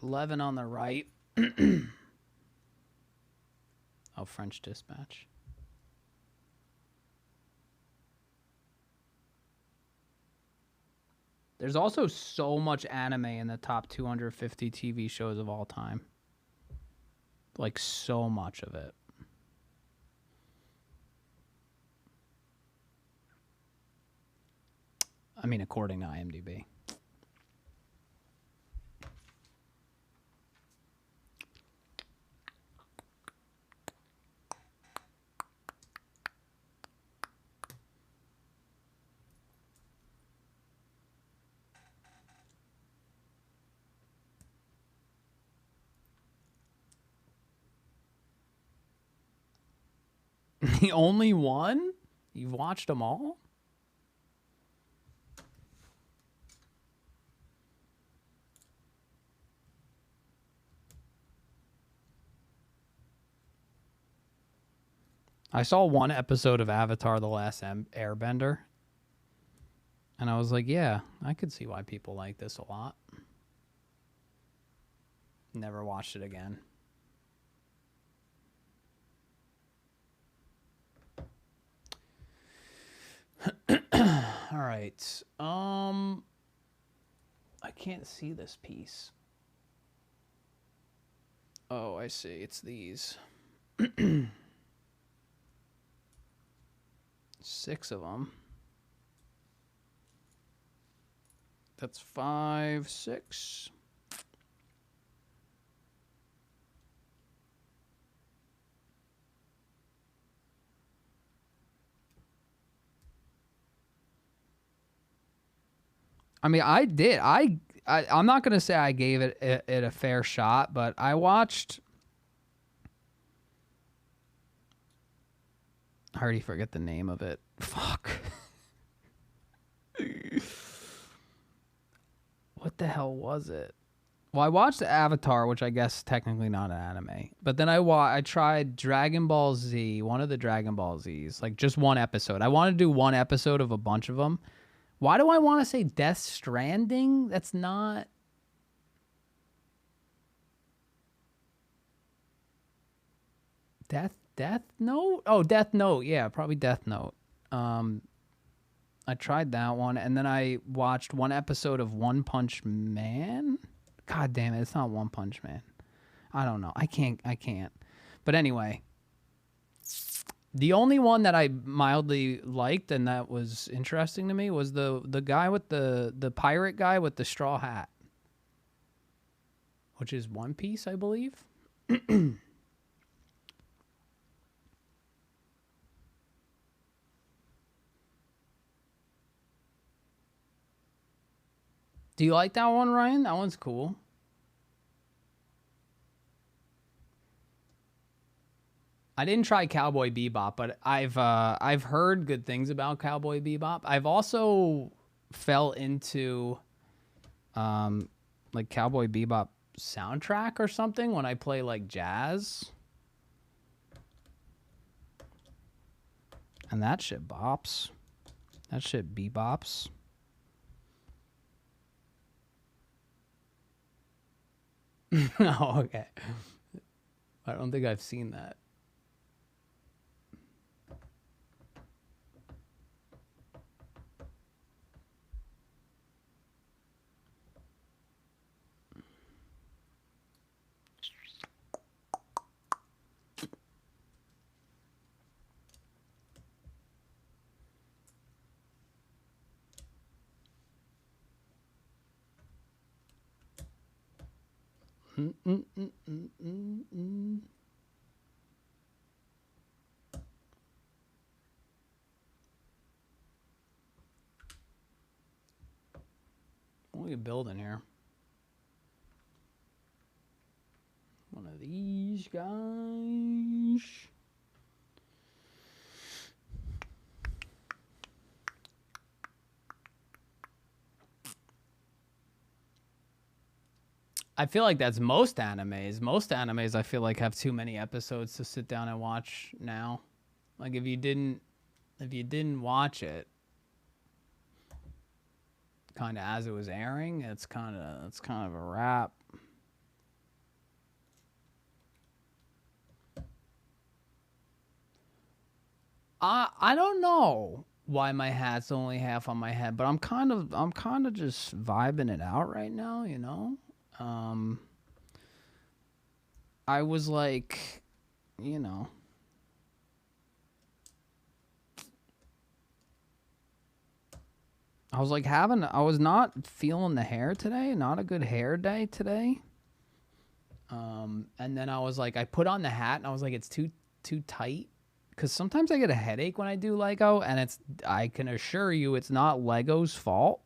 $11 on the right. Oh, French Dispatch. There's also so much anime in the top 250 TV shows of all time. Like, so much of it. I mean, according to IMDb. The only one? You've watched them all? I saw one episode of Avatar: The Last Airbender. And I was like, yeah, I could see why people like this a lot. Never watched it again. All right. I can't see this piece. Oh, I see. It's these. 6 of them. That's 5, 6. I mean, I did. I'm not going to say I gave it a fair shot, but I watched... I already forget the name of it. Fuck. What the hell was it? Well, I watched Avatar, which I guess is technically not an anime. But then I tried Dragon Ball Z, one of the Dragon Ball Zs, like just one episode. I want to do one episode of a bunch of them. Why do I want to say Death Stranding? That's not... Death Note? Oh, Death Note. Yeah, probably Death Note. I tried that one, and then I watched one episode of One Punch Man. God damn it, it's not One Punch Man. I don't know. I can't. But anyway, The only one that I mildly liked and that was interesting to me was the guy with the pirate guy with the straw hat, which is One Piece, I believe. Do you like that one, Ryan? That one's cool. I didn't try Cowboy Bebop, but I've heard good things about Cowboy Bebop. I've also fell into like Cowboy Bebop soundtrack or something when I play like jazz. And that shit bops. That shit bebops. Oh, okay. I don't think I've seen that. What are you building here? One of these guys. I feel like that's most animes. Most animes I feel like have too many episodes to sit down and watch now. Like if you didn't watch it kind of as it was airing, it's kind of a wrap. I don't know why my hat's only half on my head, but I'm kind of just vibing it out right now, you know? I was like, you know, I was not feeling the hair today, not a good hair day today. And then I was like, I put on the hat and I was like, it's too tight. Cause sometimes I get a headache when I do Lego, and I can assure you it's not Lego's fault.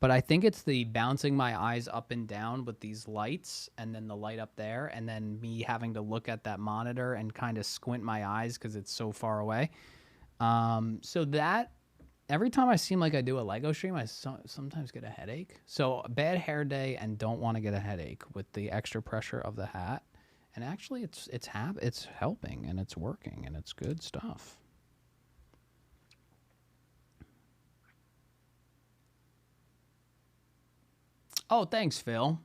But I think it's the bouncing my eyes up and down with these lights and then the light up there and then me having to look at that monitor and kind of squint my eyes because it's so far away. So that every time I seem like I do a Lego stream, I sometimes get a headache. So a bad hair day and don't want to get a headache with the extra pressure of the hat. And actually it's helping and it's working and it's good stuff. Oh, thanks, Phil.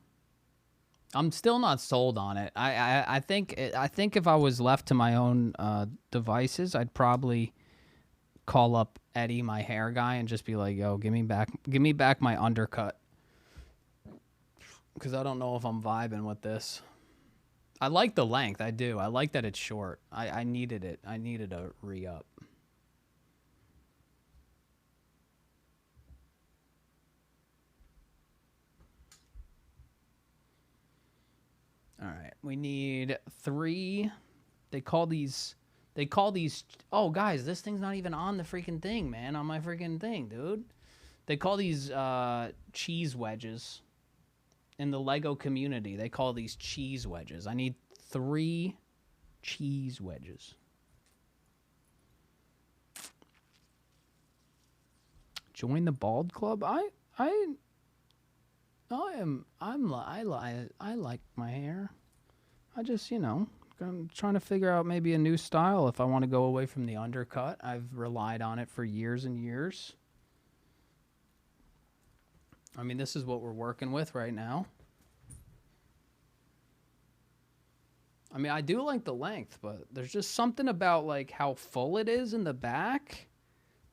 I'm still not sold on it. I think if I was left to my own devices, I'd probably call up Eddie, my hair guy, and just be like, "Yo, give me back my undercut," because I don't know if I'm vibing with this. I like the length. I do. I like that it's short. I needed it. I needed a re-up. All right, we need 3. They call these. Oh, guys, this thing's not even on the freaking thing, man. On my freaking thing, dude. They call these cheese wedges. In the Lego community, they call these cheese wedges. I need 3 cheese wedges. Join the Bald Club. I like my hair. I just, you know, I'm trying to figure out maybe a new style if I want to go away from the undercut. I've relied on it for years and years. I mean, this is what we're working with right now. I mean, I do like the length, but there's just something about like how full it is in the back.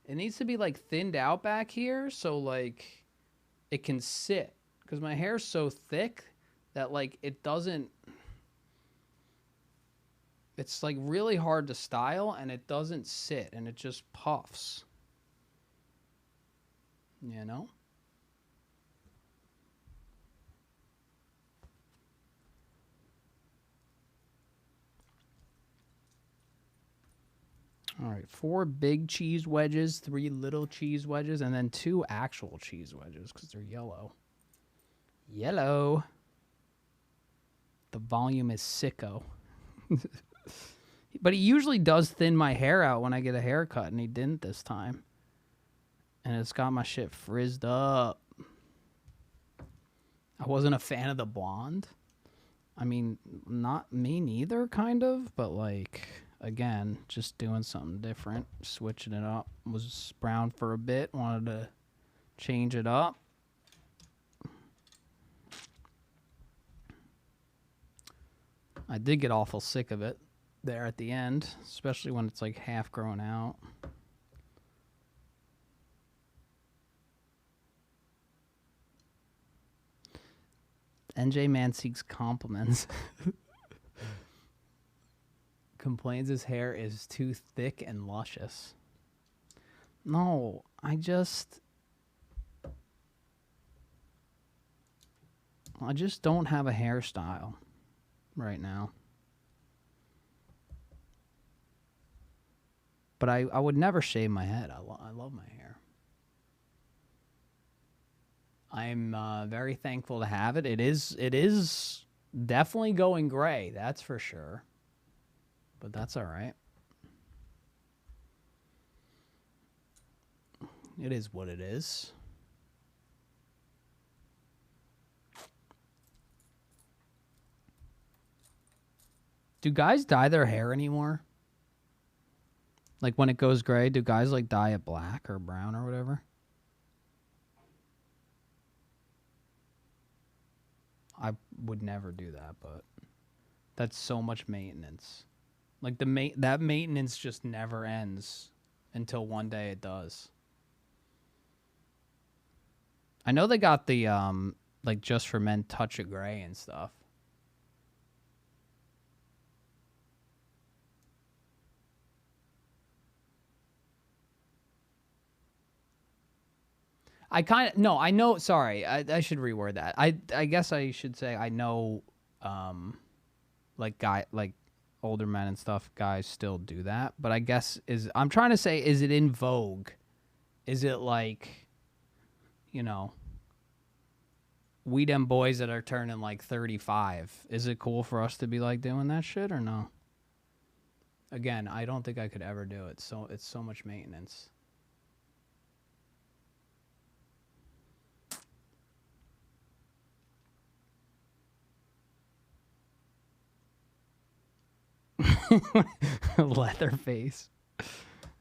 It needs to be like thinned out back here so like it can sit. Because my hair's so thick that like it doesn't... It's like really hard to style, and it doesn't sit, and it just puffs. You know? All right, 4 big cheese wedges, 3 little cheese wedges, and then 2 actual cheese wedges because they're yellow. Yellow. The volume is sicko. But he usually does thin my hair out when I get a haircut, and he didn't this time. And it's got my shit frizzed up. I wasn't a fan of the blonde. I mean, not me neither, kind of, but like... Again, just doing something different, switching it up. Was brown for a bit, wanted to change it up. I did get awful sick of it there at the end, especially when it's like half grown out. NJ Man seeks compliments. Complains his hair is too thick and luscious. No, I just don't have a hairstyle right now. But I would never shave my head. I love my hair. I'm very thankful to have it. It is definitely going gray, that's for sure. But that's all right. It is what it is. Do guys dye their hair anymore? Like when it goes gray, do guys like dye it black or brown or whatever? I would never do that, but that's so much maintenance. Like that maintenance just never ends until one day it does. I know they got the like Just for Men Touch of Gray and stuff. I know, sorry. I should reword that. I guess I should say I know like older men and stuff, guys still do that, but I guess I'm trying to say, is it in vogue? Is it like, you know, we them boys that are turning like 35? Is it cool for us to be like doing that shit or no? Again, I don't think I could ever do it. So it's so much maintenance. Leatherface.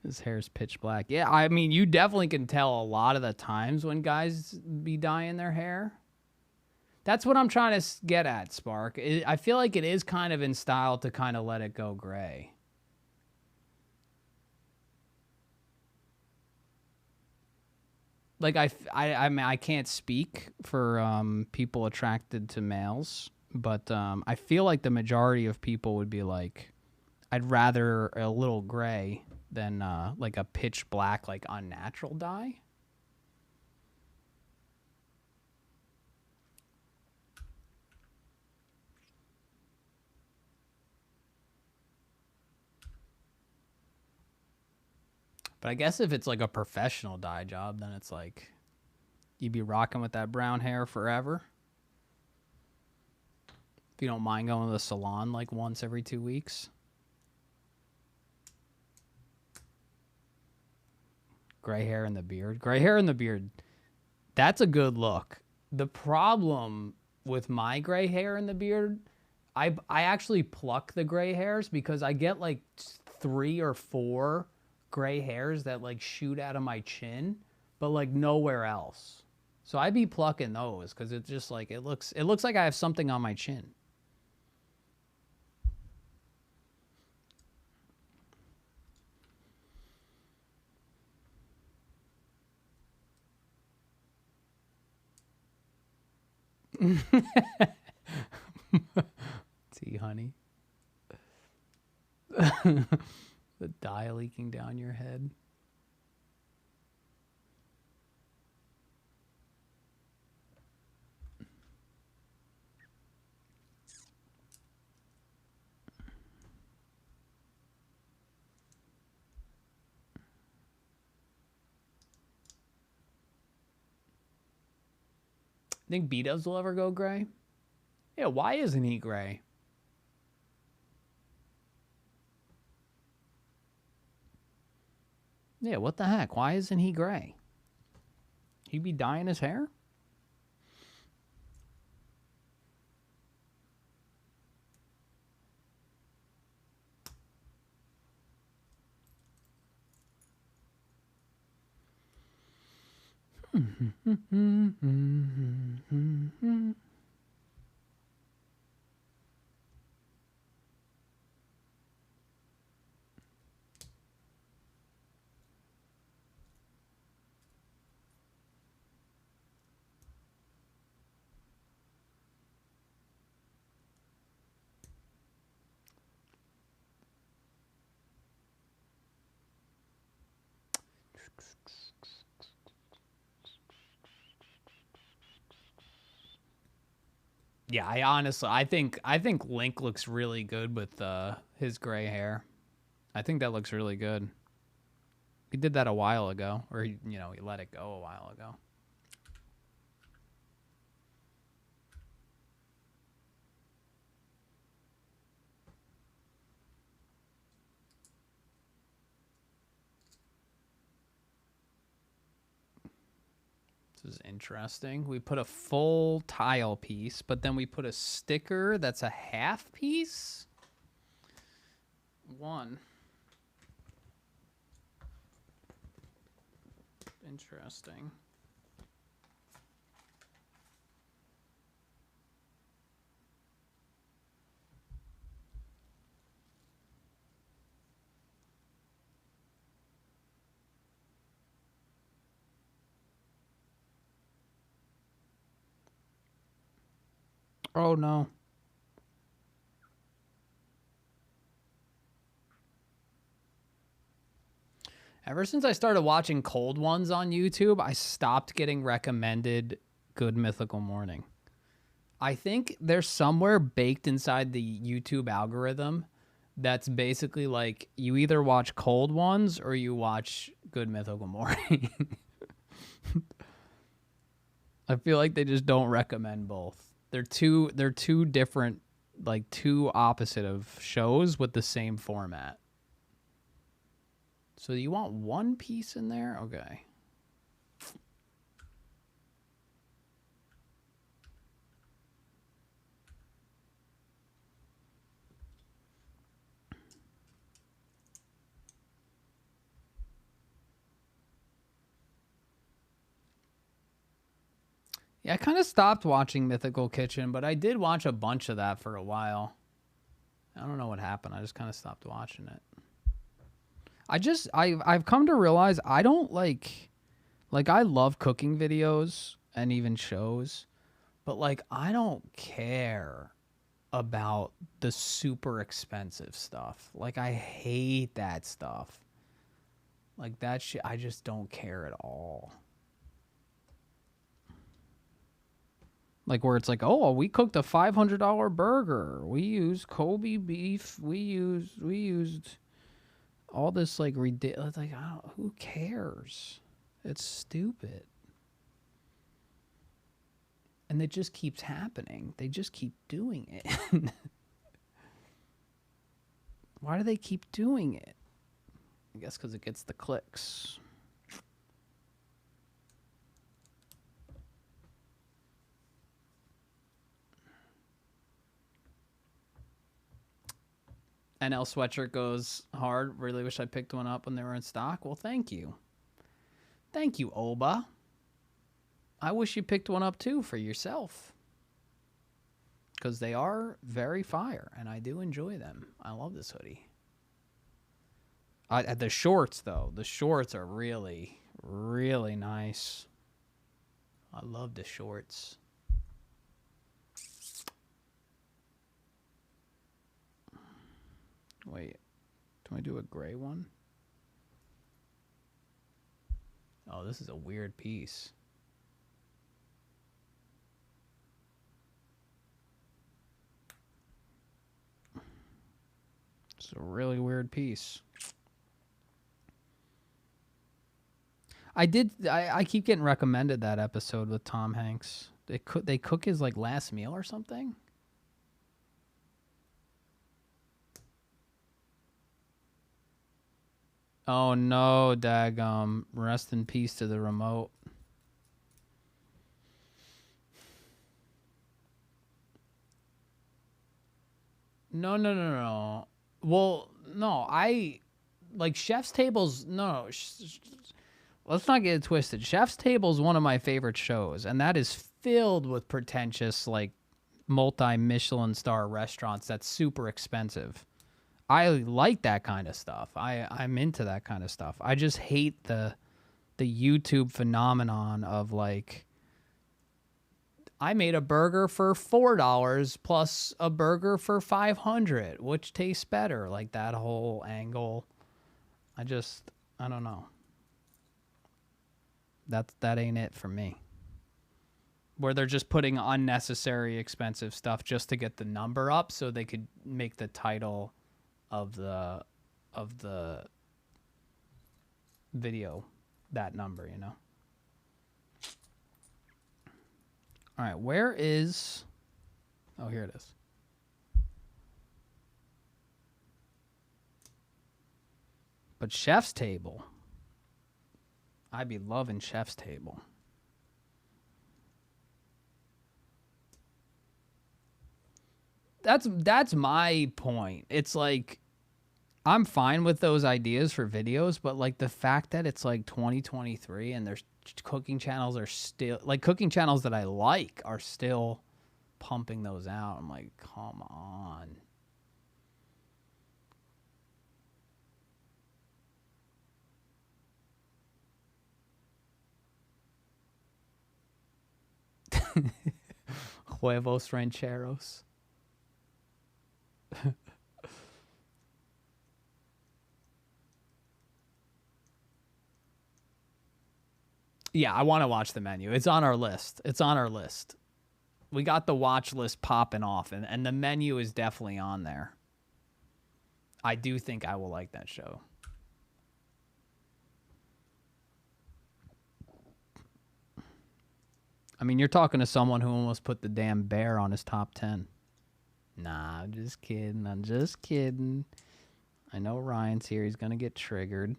His hair's pitch black. Yeah, I mean, you definitely can tell a lot of the times when guys be dyeing their hair. That's what I'm trying to get at, Spark. I feel like it is kind of in style to kind of let it go gray. Like, I mean, I can't speak for people attracted to males, but I feel like the majority of people would be like, I'd rather a little gray than like a pitch black, like unnatural dye. But I guess if it's like a professional dye job, then it's like you'd be rocking with that brown hair forever. If you don't mind going to the salon like once every 2 weeks. Gray hair in the beard. Gray hair in the beard. That's a good look. The problem with my gray hair in the beard, I actually pluck the gray hairs because I get like 3 or 4 gray hairs that like shoot out of my chin, but like nowhere else. So I be plucking those because it's just like it looks like I have something on my chin. Tea, honey. The dye leaking down your head. Think B-dubs will ever go gray? Yeah, why isn't he gray? Yeah, what the heck? Why isn't he gray? He be dyeing his hair? Yeah, I think Link looks really good with his gray hair. I think that looks really good. He did that a while ago, or he let it go a while ago. This is interesting. We put a full tile piece, but then we put a sticker that's a half piece. One. Interesting. Oh no. Ever since I started watching Cold Ones on YouTube, I stopped getting recommended Good Mythical Morning. I think there's somewhere baked inside the YouTube algorithm that's basically like you either watch Cold Ones or you watch Good Mythical Morning. I feel like they just don't recommend both. They're two different, like two opposite of shows with the same format. So you want one piece in there? Okay. Yeah, I kind of stopped watching Mythical Kitchen, but I did watch a bunch of that for a while. I don't know what happened. I just kind of stopped watching it. I've come to realize I don't like I love cooking videos and even shows, but like I don't care about the super expensive stuff. Like I hate that stuff. Like that shit, I just don't care at all. Like where it's like, oh, we cooked a $500 burger. We used Kobe beef. We used all this like ridiculous. Like, who cares? It's stupid. And it just keeps happening. They just keep doing it. Why do they keep doing it? I guess because it gets the clicks. NL sweatshirt goes hard. Really wish I picked one up when they were in stock. Well, thank you. Thank you, Oba. I wish you picked one up too for yourself. Because they are very fire, and I do enjoy them. I love this hoodie. The shorts, though. The shorts are really, really nice. I love the shorts. Wait, Can we do a gray one? Oh, this is a weird piece. It's a really weird piece. I keep getting recommended that episode with Tom Hanks. They cook his like last meal or something. Oh no, daggum. Rest in peace to the remote. No. Well, no, like Chef's Table's, no. Let's not get it twisted. Chef's Table is one of my favorite shows, and that is filled with pretentious, like, multi-Michelin star restaurants that's super expensive. I like that kind of stuff. I'm into that kind of stuff. I just hate the YouTube phenomenon of, like, I made a burger for $4 plus a burger for $500. Which tastes better? Like, that whole angle. I don't know. That ain't it for me. Where they're just putting unnecessary expensive stuff just to get the number up so they could make the title of the video that number, you know? All right, where is... Oh, here it is. But Chef's Table... I be loving Chef's Table. That's my point. It's like I'm fine with those ideas for videos, but like the fact that it's like 2023 and there's cooking channels are still like cooking channels that I like are still pumping those out. I'm like, come on. Huevos rancheros. Yeah, I want to watch the menu. It's on our list. We got the watch list popping off, and the menu is definitely on there. I do think I will like that show. I mean, you're talking to someone who almost put the damn bear on his top 10. Nah, I'm just kidding. I know Ryan's here. He's going to get triggered.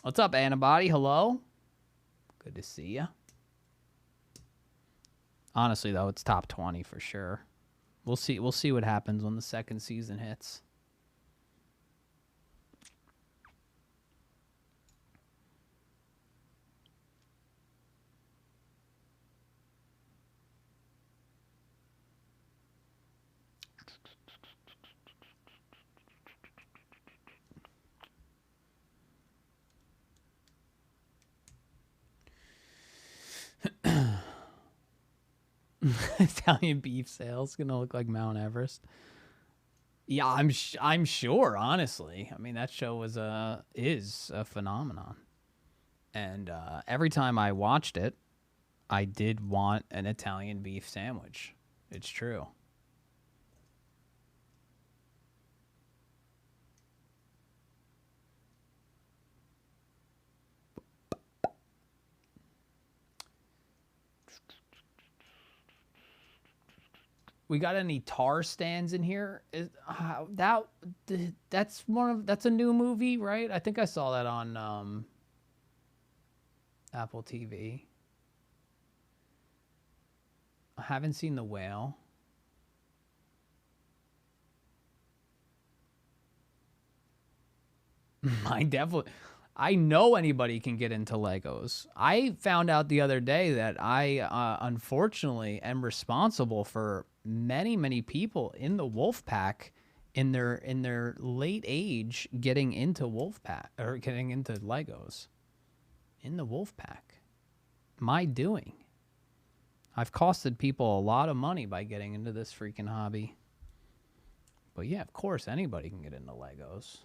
What's up, Antibody? Hello? Good to see ya. Honestly, though, it's top 20 for sure. We'll see what happens when the second season hits. Italian beef sales gonna look like Mount Everest. Yeah, I'm sure. Honestly, I mean that show is a phenomenon, and every time I watched it, I did want an Italian beef sandwich. It's true. We got any tar stands in here? That's a new movie, right? I think I saw that on Apple TV. I haven't seen The Whale. I know anybody can get into Legos. I found out the other day that I unfortunately am responsible for many people in the wolf pack in their late age getting into Wolfpack or getting into Legos in the wolf pack. My doing. I've costed people a lot of money by getting into this freaking hobby. But yeah, of course, anybody can get into Legos.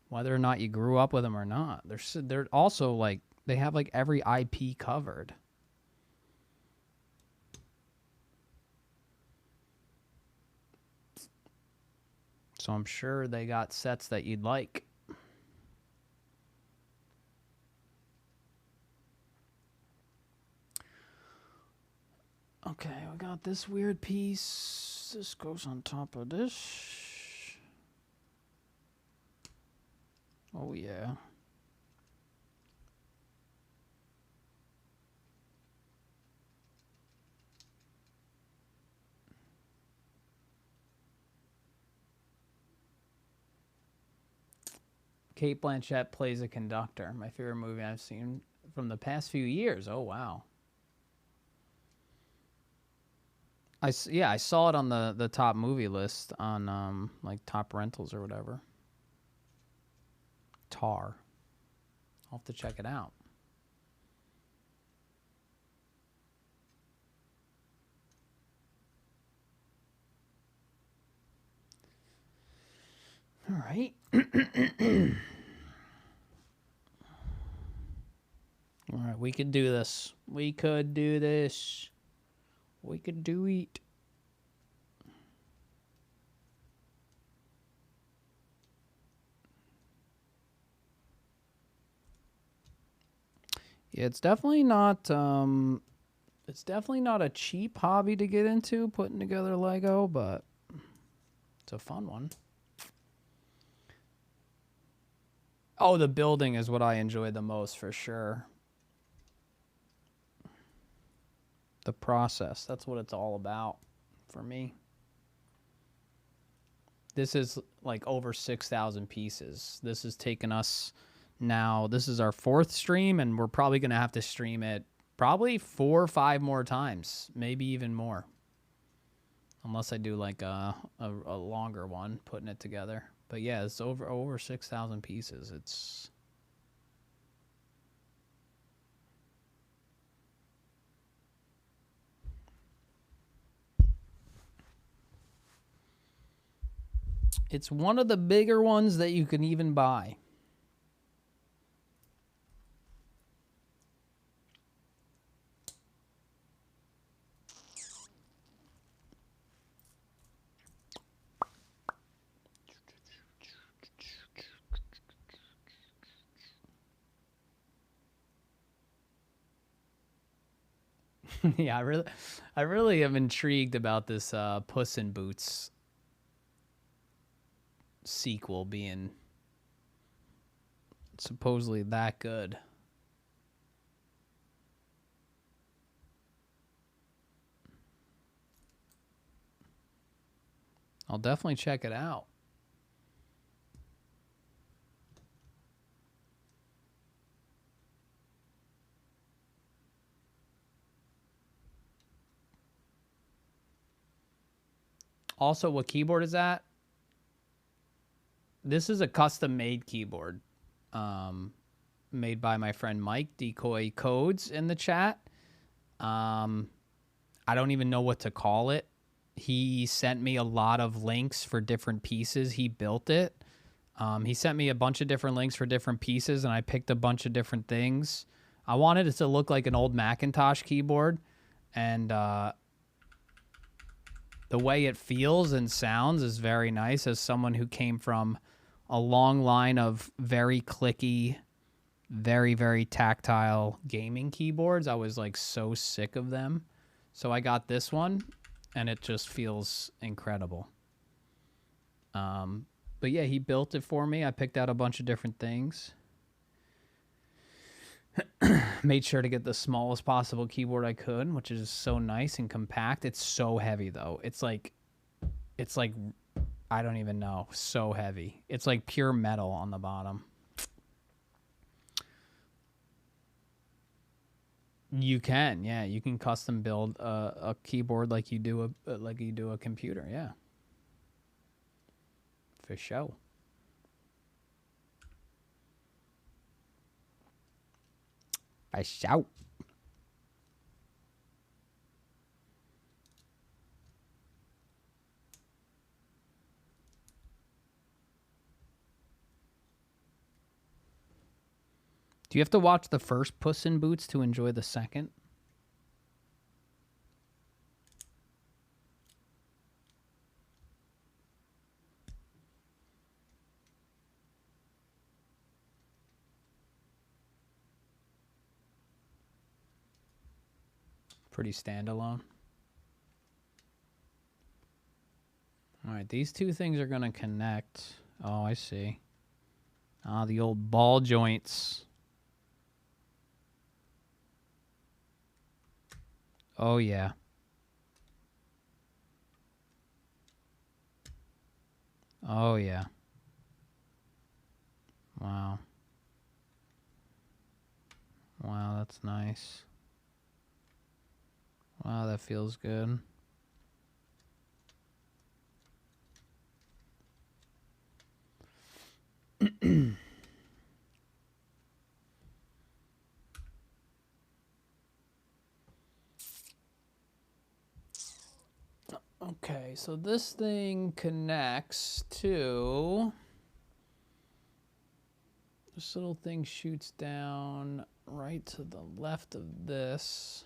Whether or not you grew up with them or not. They're also like, they have like every IP covered. So I'm sure they got sets that you'd like. Okay, we got this weird piece. This goes on top of this. Oh, yeah. Kate Blanchett plays a conductor. My favorite movie I've seen from the past few years. Oh, wow. I saw it on the top movie list on like top rentals or whatever. Tar. I'll have to check it out. All right. All right, we could do this. We could do this. We could do it. Yeah, it's definitely not a cheap hobby to get into, putting together Lego, but it's a fun one. Oh, the building is what I enjoy the most for sure. The process, that's what it's all about for me. This is like over 6,000 pieces. This has taken us now, this is our 4th stream, and we're probably going to have to stream it probably 4 or 5 more times, maybe even more. Unless I do like a longer one, putting it together. But yeah, it's over 6,000 pieces. It's one of the bigger ones that you can even buy. Yeah, I really am intrigued about this Puss in Boots sequel being supposedly that good. I'll definitely check it out. Also, what keyboard is that? This is a custom-made keyboard made by my friend Mike, Decoy Codes, in the chat. I don't even know what to call it. He sent me a lot of links for different pieces. He built it. He sent me a bunch of different links for different pieces, and I picked a bunch of different things. I wanted it to look like an old Macintosh keyboard, and the way it feels and sounds is very nice. As someone who came from a long line of very clicky, very, very tactile gaming keyboards, I was like so sick of them. So I got this one, and it just feels incredible. But yeah, he built it for me. I picked out a bunch of different things. Made sure to get the smallest possible keyboard I could, which is so nice and compact. It's so heavy though. It's like I don't even know. So heavy. It's like pure metal on the bottom. You can, yeah. You can custom build a keyboard like you do a computer, yeah. For sure. For sure. Do you have to watch the first Puss in Boots to enjoy the second? Pretty standalone. All right, these two things are going to connect. Oh, I see. Ah, the old ball joints. Oh, yeah. Oh, yeah. Wow. Wow, that's nice. Wow, that feels good. Okay, so this thing connects to... This little thing shoots down right to the left of this.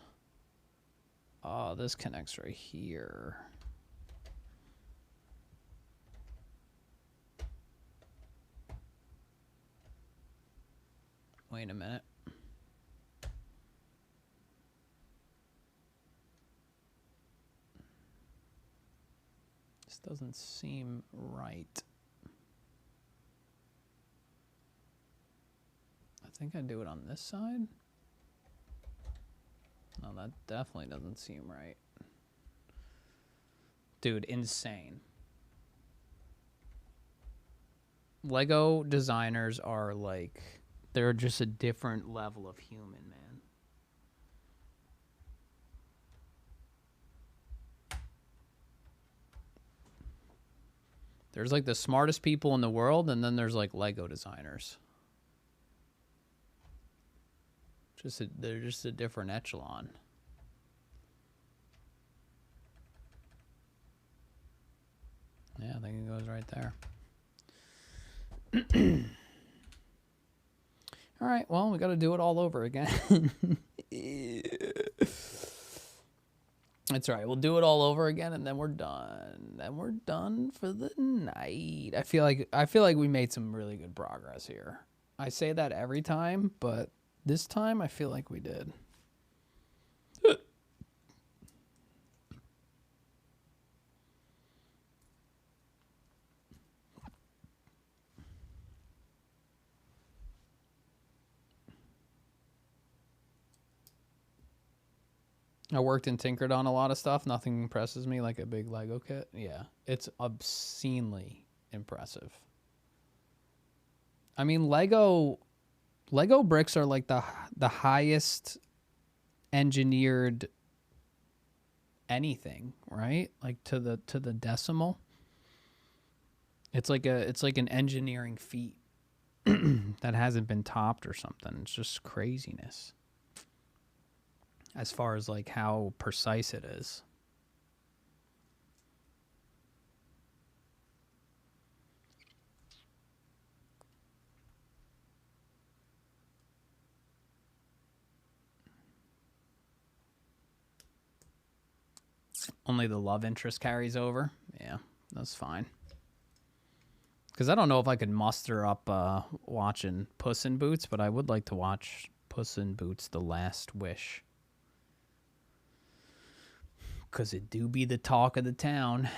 Oh, this connects right here. Wait a minute. This doesn't seem right. I think I do it on this side. No, that definitely doesn't seem right. Dude, insane. Lego designers are like, they're just a different level of human, man. There's like the smartest people in the world, and then there's like Lego designers. They're just a different echelon. Yeah, I think it goes right there. All right, well, we got to do it all over again. That's right. We'll do it all over again, and then we're done. Then we're done for the night. I feel like we made some really good progress here. I say that every time, but this time I feel like we did. I worked and tinkered on a lot of stuff. Nothing impresses me like a big Lego kit. Yeah, it's obscenely impressive. I mean, Lego bricks are like the highest engineered anything, right? Like to the decimal. It's like an engineering feat that hasn't been topped or something. It's just craziness. As far as like how precise it is. Only the love interest carries over. Yeah, that's fine. Because I don't know if I could muster up watching Puss in Boots, but I would like to watch Puss in Boots: The Last Wish. Because it do be the talk of the town.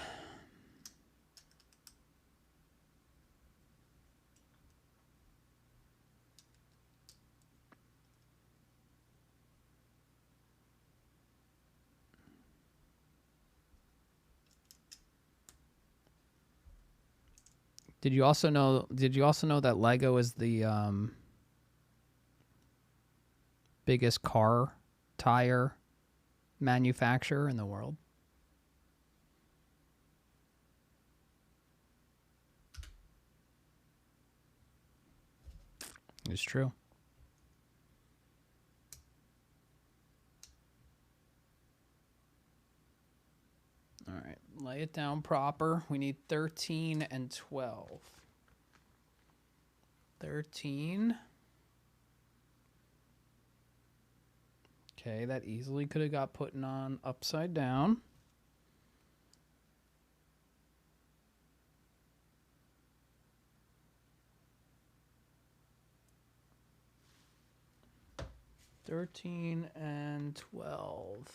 Did you also know that Lego is the biggest car tire manufacturer in the world? It's true. All right, lay it down proper. We need 13 and 12. 13 Okay, that easily could have got put on upside down. $13 and $12.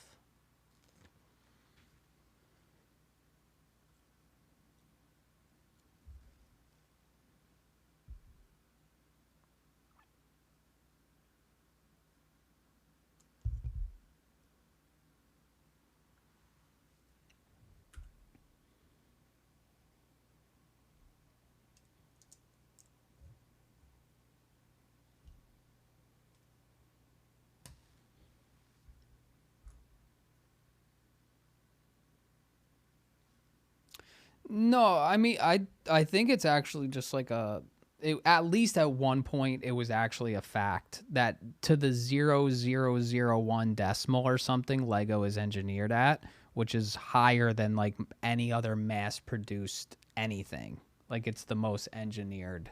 No, I mean, I think it's actually just like at least at one point it was actually a fact that to the 0.0001 decimal or something Lego is engineered at, which is higher than like any other mass produced anything. Like it's the most engineered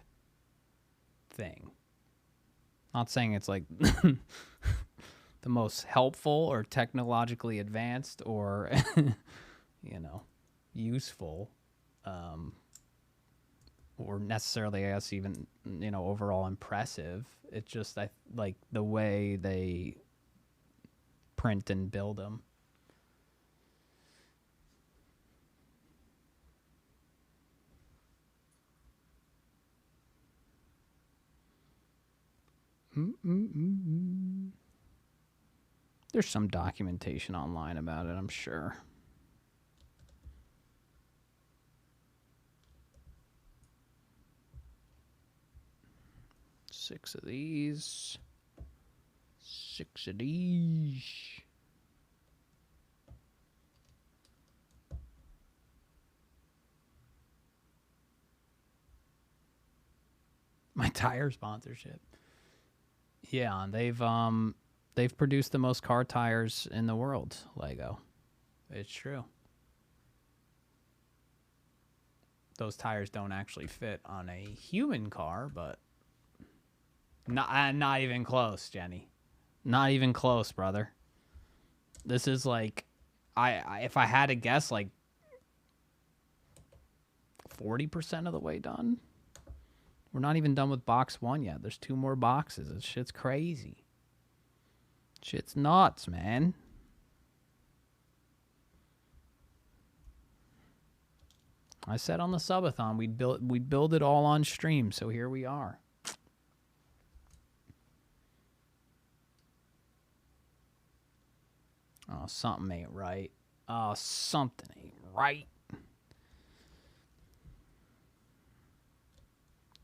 thing. Not saying it's like the most helpful or technologically advanced or useful. Or necessarily, I guess, even, overall impressive. It's just, like the way they print and build them. There's some documentation online about it, I'm sure. 6 of these. 6 of these. My tire sponsorship. Yeah, and they've produced the most car tires in the world, Lego. It's true. Those tires don't actually fit on a human car, but not even close, Jenny. Not even close, brother. This is like, if I had to guess, like 40% of the way done. We're not even done with box 1 yet. There's 2 more boxes. This shit's crazy. Shit's nuts, man. I said on the subathon we'd build it all on stream, so here we are. Oh, something ain't right. Oh, something ain't right.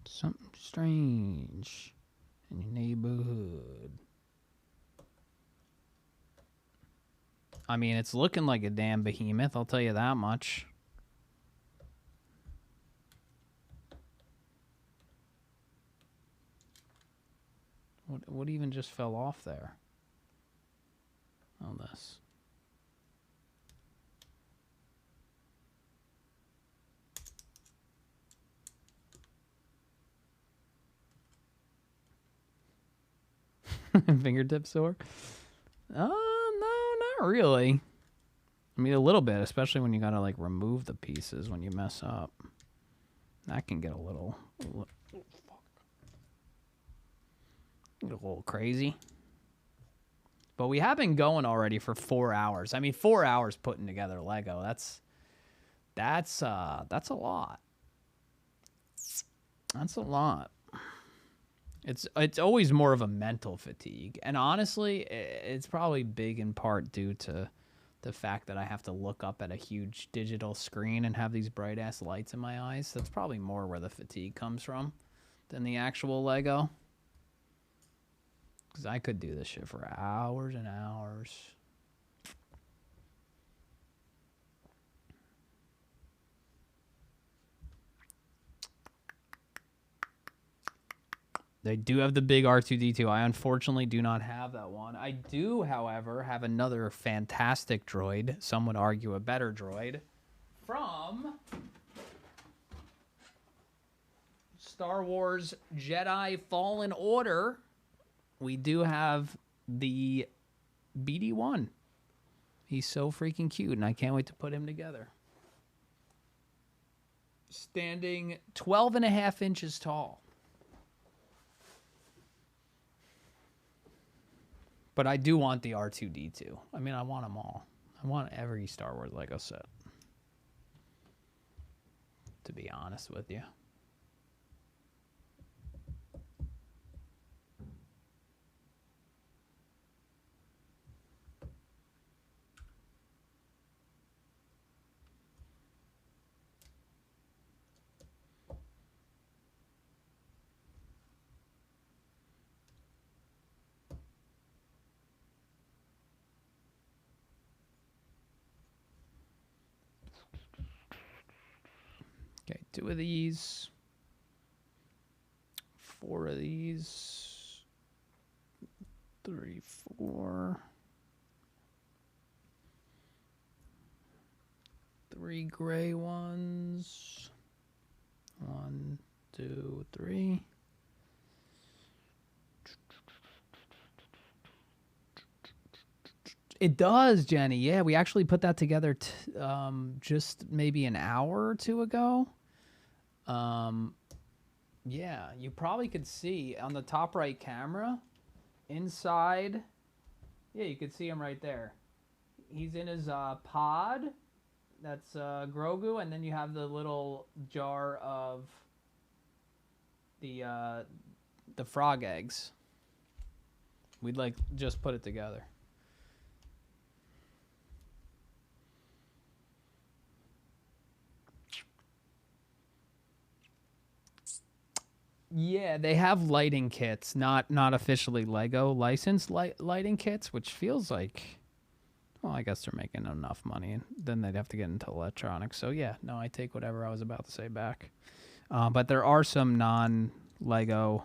Something strange in your neighborhood. I mean, it's looking like a damn behemoth, I'll tell you that much. What even just fell off there? Oh, this. Fingertip sore? No, not really. I mean, a little bit, especially when you gotta like remove the pieces when you mess up. That can get a little crazy. But we have been going already for 4 hours. I mean, 4 hours putting together Lego. That's a lot. That's a lot. It's always more of a mental fatigue. And honestly, it's probably big in part due to the fact that I have to look up at a huge digital screen and have these bright-ass lights in my eyes. That's probably more where the fatigue comes from than the actual Lego. Because I could do this shit for hours and hours. They do have the big R2-D2. I unfortunately do not have that one. I do, however, have another fantastic droid. Some would argue a better droid. From Star Wars Jedi Fallen Order. We do have the BD1. He's so freaking cute, and I can't wait to put him together. Standing 12 and a half inches tall. But I do want the R2-D2. I mean, I want them all. I want every Star Wars Lego set. To be honest with you. Okay, 2 of these. 4 of these. 3, 4. 3 gray ones. 1, 2, 3. It does, Jenny. Yeah, we actually put that together just maybe an hour or 2 ago. Yeah, you probably could see on the top right camera, inside. Yeah, you could see him right there. He's in his pod. That's Grogu, and then you have the little jar of the frog eggs. We'd like just put it together. Yeah, they have lighting kits, not officially Lego licensed lighting kits, which feels like, well, I guess they're making enough money, and then they'd have to get into electronics. So yeah, no, I take whatever I was about to say back. But there are some non-Lego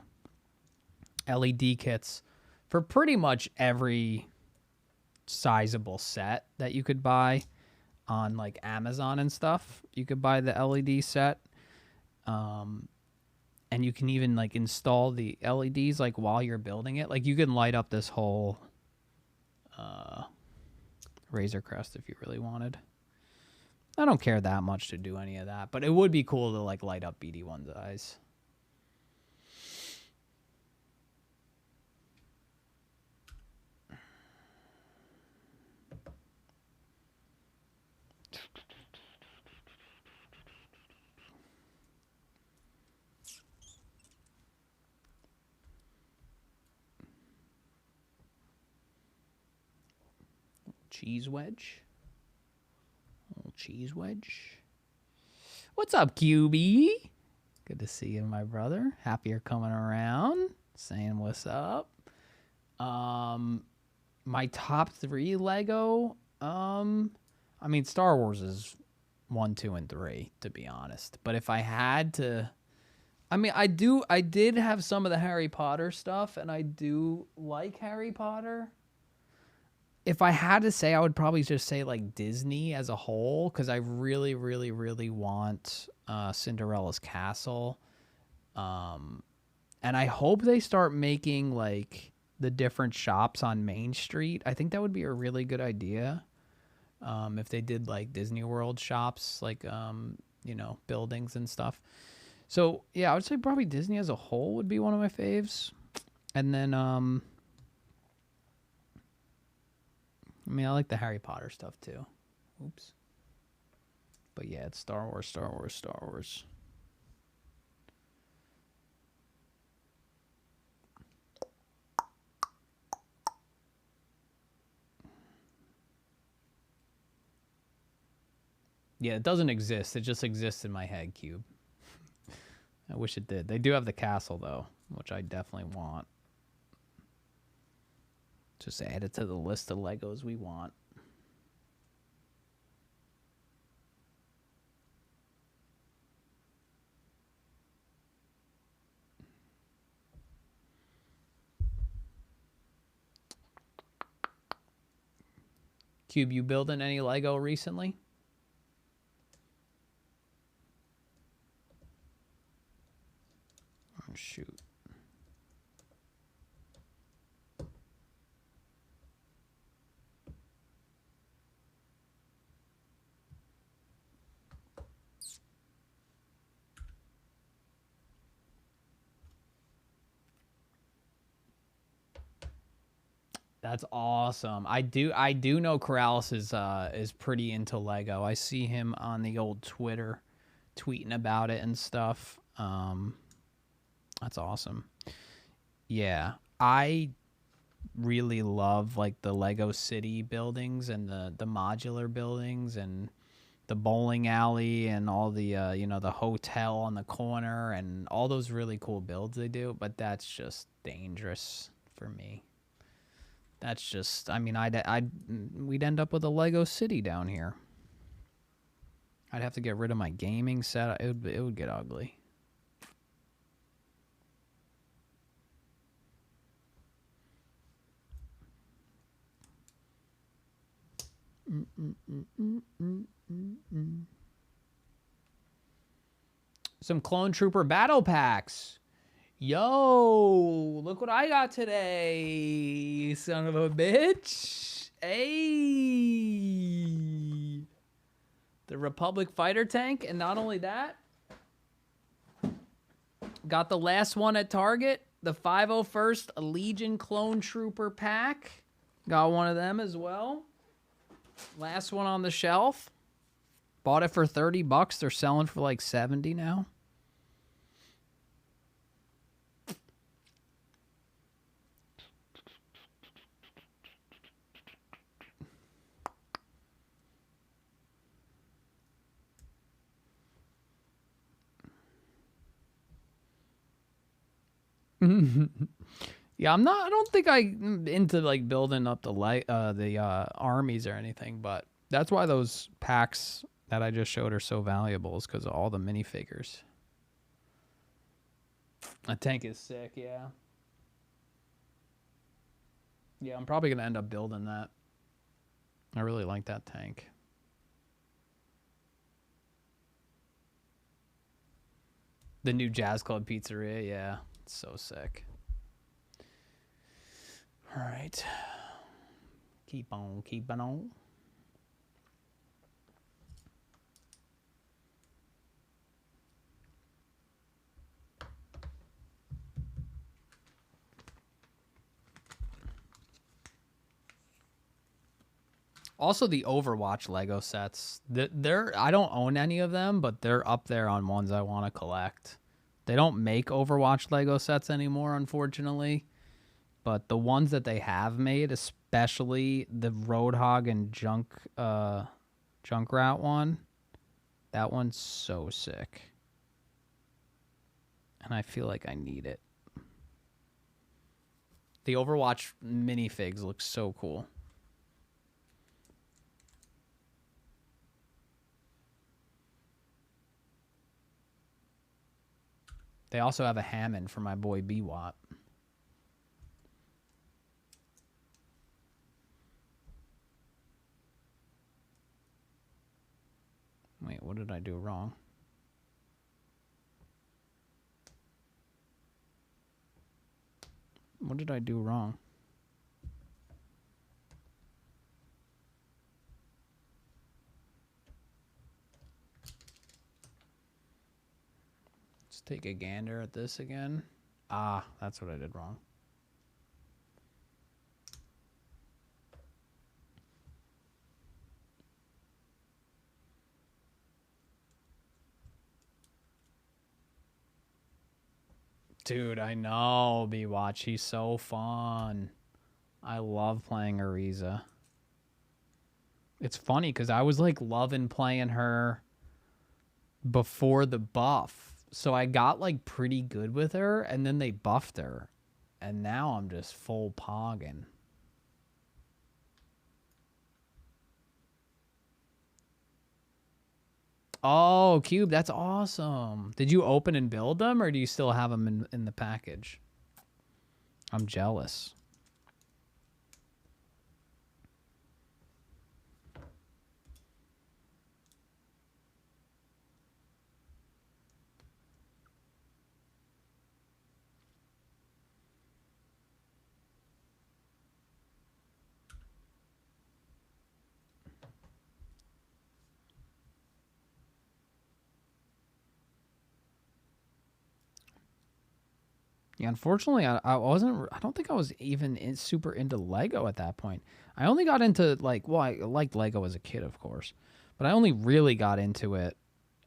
LED kits for pretty much every sizable set that you could buy on like Amazon and stuff. You could buy the LED set. And you can even like install the LEDs like while you're building it. Like you can light up this whole Razorcrest if you really wanted. I don't care that much to do any of that, but it would be cool to like light up BD1's eyes. Cheese wedge. Little cheese wedge. What's up, QB? Good to see you, my brother. Happy you're coming around. Saying what's up. My top 3 Lego. I mean, Star Wars is 1, 2, and 3, to be honest. But if I had to, I mean, I did have some of the Harry Potter stuff, and I do like Harry Potter. If I had to say, I would probably just say like Disney as a whole, because I really, really, really want Cinderella's Castle. And I hope they start making like the different shops on Main Street. I think that would be a really good idea. If they did like Disney World shops, like, you know, buildings and stuff. So yeah, I would say probably Disney as a whole would be one of my faves. And then, I mean, I like the Harry Potter stuff too. Oops. But yeah, it's Star Wars, Star Wars, Star Wars. Yeah, it doesn't exist. It just exists in my head, Cube. I wish it did. They do have the castle, though, which I definitely want. Just add it to the list of Legos we want. Cube, you building any Lego recently? Oh, shoot. That's awesome. I do know Corrales is pretty into Lego. I see him on the old Twitter tweeting about it and stuff. That's awesome. Yeah, I really love like the Lego City buildings and the modular buildings and the bowling alley and all the you know, the hotel on the corner and all those really cool builds they do, but that's just dangerous for me. That's just, I mean, we'd end up with a Lego City down here. I'd have to get rid of my gaming set. It would get ugly. Some Clone Trooper battle packs. Yo, look what I got today, son of a bitch. Hey. The Republic fighter tank, and not only that, got the last one at Target, the 501st Legion Clone Trooper pack. Got one of them as well. Last one on the shelf. Bought it for $30. They're selling for like 70 now. Yeah, I don't think I'm into like building up the armies or anything, but that's why those packs that I just showed are so valuable, is because of all the minifigures. That tank is sick, yeah. Yeah, I'm probably gonna end up building that. I really like that tank. The new Jazz Club Pizzeria, yeah. It's so sick. All right. Keep on keeping on. Also, the Overwatch Lego sets. I don't own any of them, but they're up there on ones I want to collect. They don't make Overwatch Lego sets anymore, unfortunately. But the ones that they have made, especially the Roadhog and Junkrat one, that one's so sick. And I feel like I need it. The Overwatch minifigs look so cool. They also have a Hammond for my boy B-Wop. Wait, what did I do wrong? What did I do wrong? Let's take a gander at this again. Ah, that's what I did wrong. Dude, I know, B-Watch. He's so fun. I love playing Ariza. It's funny because I was like loving playing her before the buff. So I got like pretty good with her, and then they buffed her. And now I'm just full pogging. Oh, Cube, that's awesome. Did you open and build them, or do you still have them in the package? I'm jealous. Yeah, unfortunately, I wasn't. I don't think I was even super into Lego at that point. I only got into like, well, I liked Lego as a kid, of course, but I only really got into it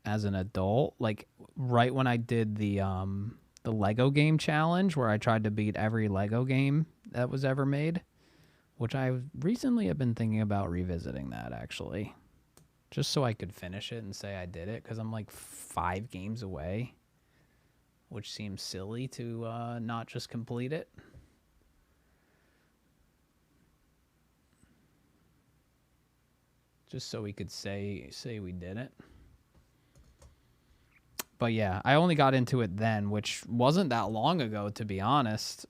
as an adult, like right when I did the Lego game challenge, where I tried to beat every Lego game that was ever made, which I recently have been thinking about revisiting that actually, just so I could finish it and say I did it, because I'm like 5 games away. Which seems silly to not just complete it. Just so we could say we did it. But yeah, I only got into it then, which wasn't that long ago, to be honest.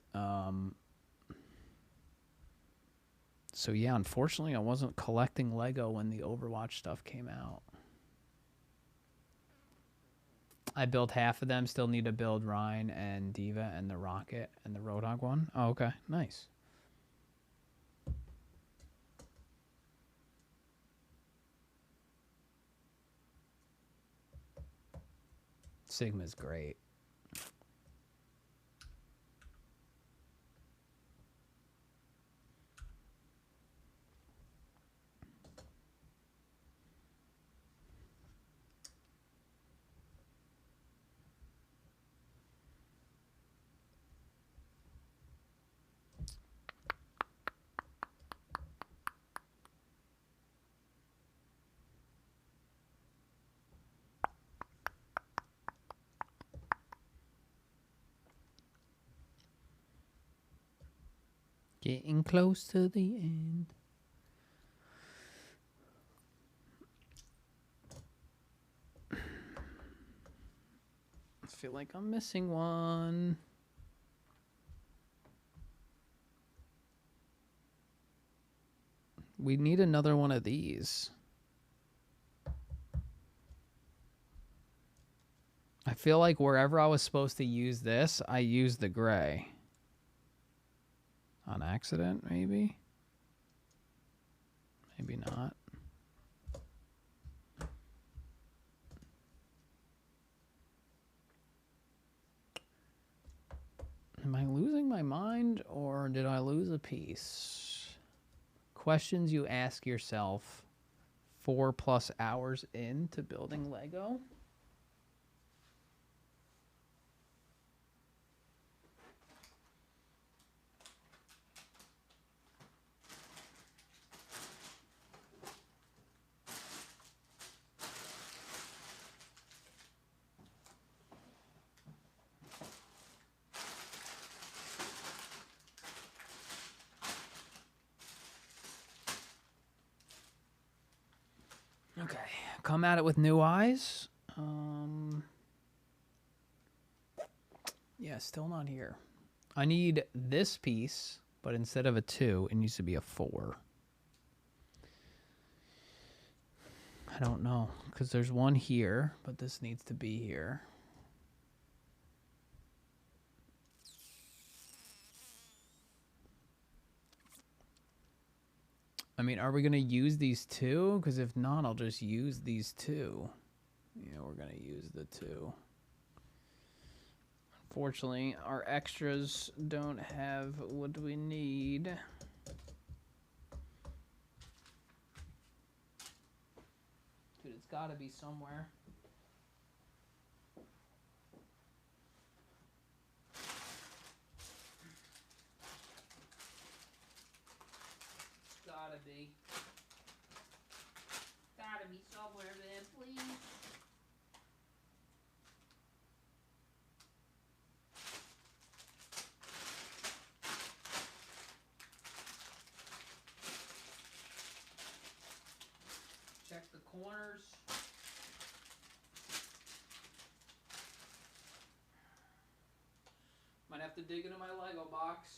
So yeah, unfortunately, I wasn't collecting Lego when the Overwatch stuff came out. I built half of them. Still need to build Rhine and Diva and the Rocket and the Roadhog one. Oh, okay. Nice. Sigma's great. Getting close to the end. I feel like I'm missing one. We need another one of these. I feel like wherever I was supposed to use this, I used the gray. On accident, maybe? Maybe not. Am I losing my mind, or did I lose a piece? Questions you ask yourself 4+ hours into building Lego? Okay, come at it with new eyes. Yeah, still not here. I need this piece, but instead of a 2, it needs to be a 4. I don't know, because there's one here, but this needs to be here. I mean, are we going to use these 2? Because if not, I'll just use these 2. Yeah, we're going to use the 2. Unfortunately, our extras don't have what we need. Dude, it's got to be somewhere. Gotta be. Gotta be somewhere, man, please. Check the corners. Might have to dig into my Lego box.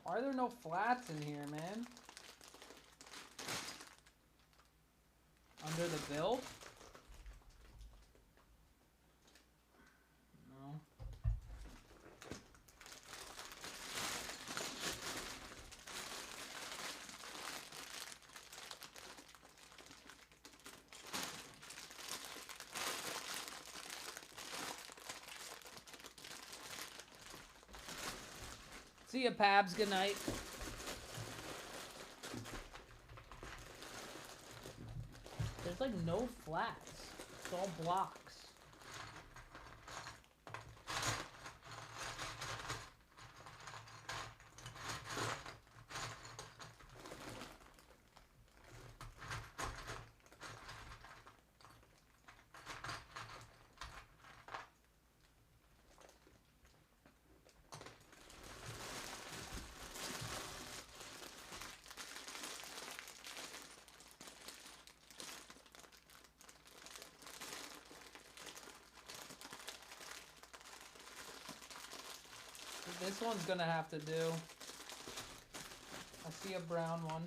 Why are there no flats in here, man? Under the build? No. See ya, Pabs. Good night. There's like no flats. It's all blocks. This one's gonna have to do. I see a brown one.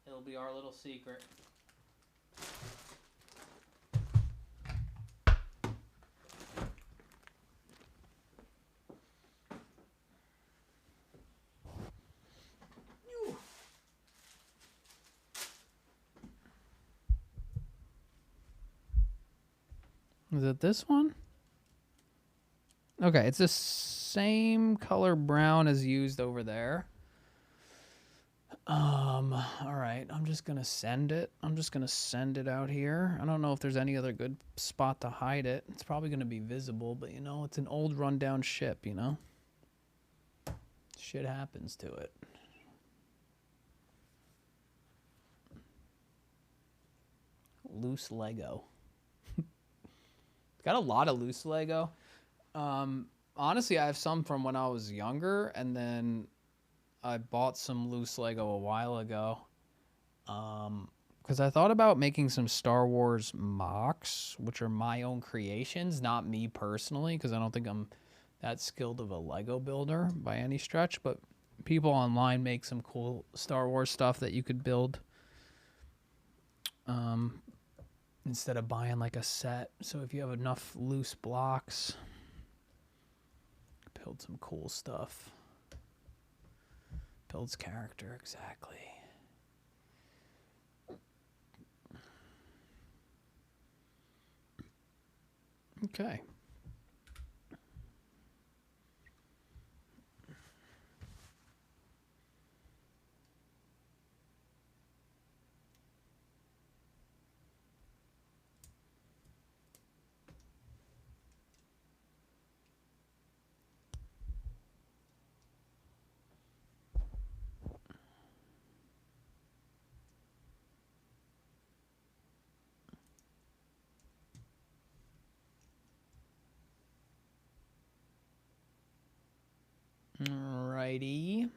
It'll be our little secret. Is it this one? Okay, it's the same color brown as used over there. All right, I'm just gonna send it. I'm just gonna send it out here. I don't know if there's any other good spot to hide it. It's probably gonna be visible, but you know, it's an old rundown ship, you know? Shit happens to it. Loose Lego. Got a lot of loose Lego. Honestly, I have some from when I was younger, and then I bought some loose Lego a while ago. Because I thought about making some Star Wars mocks, which are my own creations, not me personally, because I don't think I'm that skilled of a Lego builder by any stretch, but people online make some cool Star Wars stuff that you could build. Instead of buying like a set. So if you have enough loose blocks, build some cool stuff. Builds character, exactly. Okay. Alrighty.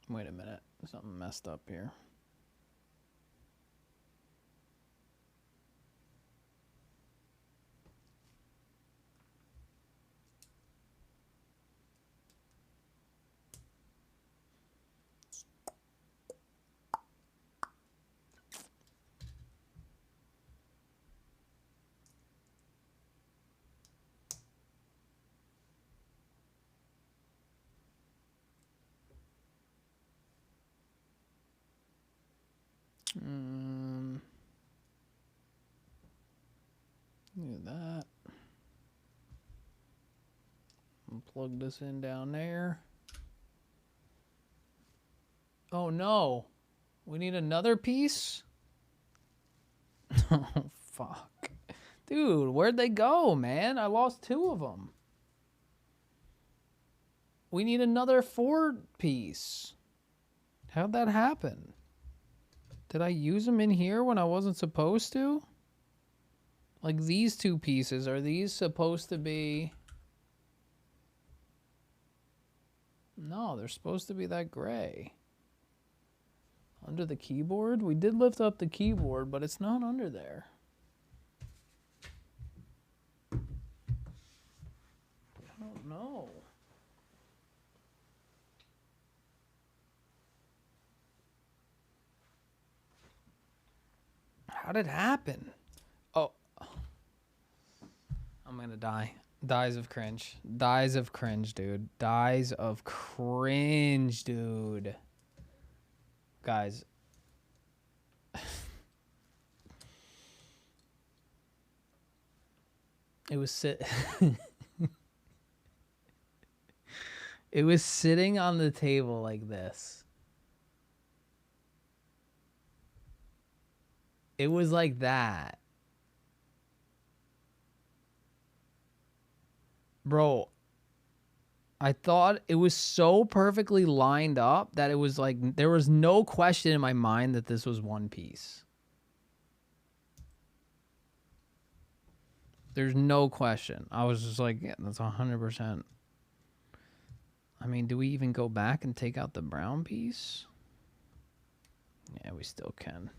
Wait a minute. Something messed up here. Look at that. I'll plug this in down there. Oh no. We need another piece? Oh, fuck. Dude, where'd they go, man? I lost 2 of them. We need another 4 piece. How'd that happen? Did I use them in here when I wasn't supposed to? Like these 2 pieces, are these supposed to be... No, they're supposed to be that gray. Under the keyboard? We did lift up the keyboard, but it's not under there. I don't know. How did it happen? Oh. I'm gonna die. Dies of cringe. Dies of cringe, dude. Dies of cringe, dude. Guys. It was It was sitting on the table like this. It was like that. Bro, I thought it was so perfectly lined up that it was like there was no question in my mind that this was one piece. There's no question. I was just like, yeah, that's 100%. I mean, do we even go back and take out the brown piece? Yeah, we still can.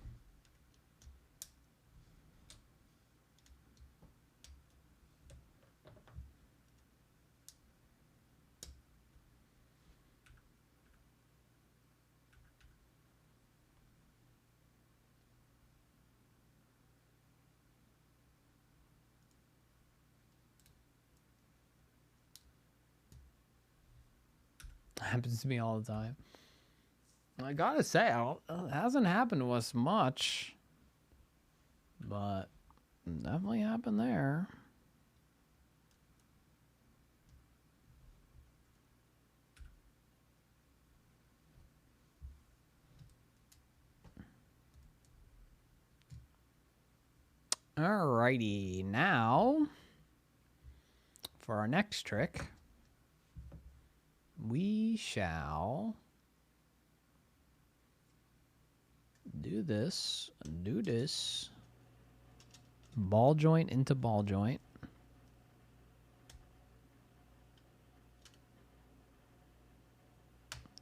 Happens to me all the time. I gotta say, it hasn't happened to us much, but it definitely happened there. Alrighty, now for our next trick, we shall do this, ball joint into ball joint.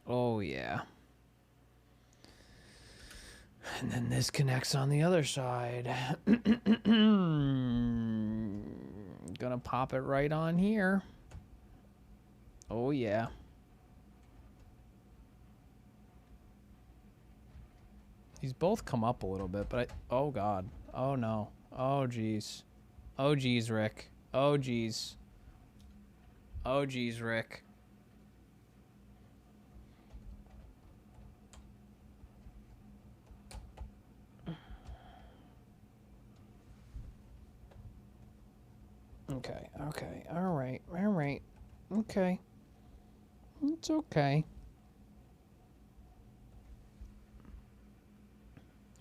Oh yeah. And then this connects on the other side. Gonna pop it right on here. Oh yeah. These both come up a little bit, but oh god. Oh no. Oh jeez. Oh jeez, Rick. Oh jeez. Oh jeez, Rick. Okay, okay, alright, okay. It's okay.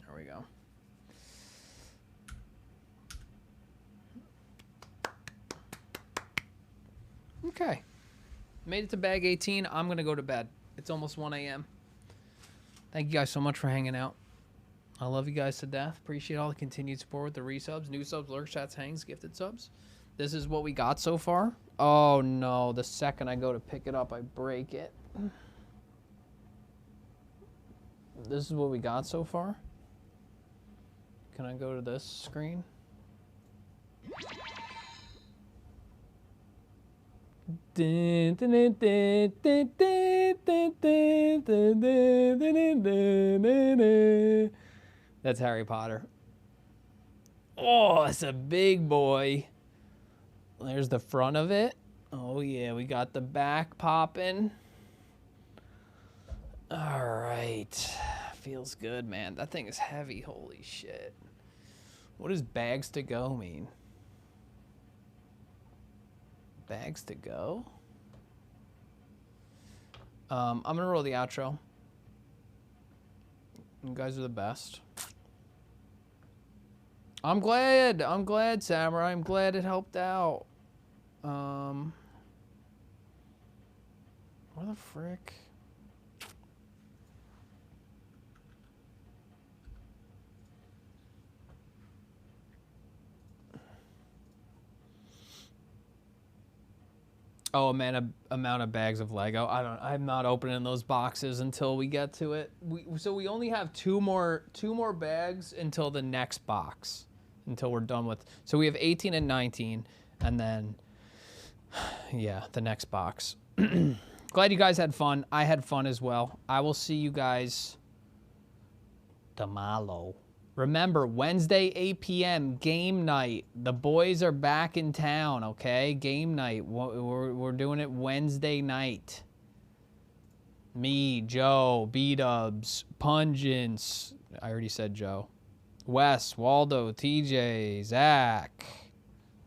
There we go. Okay. Made it to bag 18. I'm going to go to bed. It's almost 1 a.m. Thank you guys so much for hanging out. I love you guys to death. Appreciate all the continued support with the resubs, new subs, lurk chats, hangs, gifted subs. This is what we got so far. Oh no, the second I go to pick it up, I break it. This is what we got so far. Can I go to this screen? That's Harry Potter. Oh, it's a big boy. There's the front of it. Oh yeah, we got the back popping. All right. Feels good, man. That thing is heavy. Holy shit. What does bags to go mean? Bags to go? I'm gonna roll the outro. You guys are the best. I'm glad, Samurai. I'm glad it helped out. Where the frick? Oh man, amount of bags of Lego. I'm not opening those boxes until we get to it. So we only have two more bags until the next box, until we're done with. So we have 18 and 19, and then yeah, the next box. Glad you guys had fun. I had fun as well. I will see you guys tomorrow. Remember, Wednesday, 8 p.m., game night. The boys are back in town, okay? Game night. We're doing it Wednesday night. Me, Joe, B-Dubs, Pungence. I already said Joe. Wes, Waldo, TJ, Zach.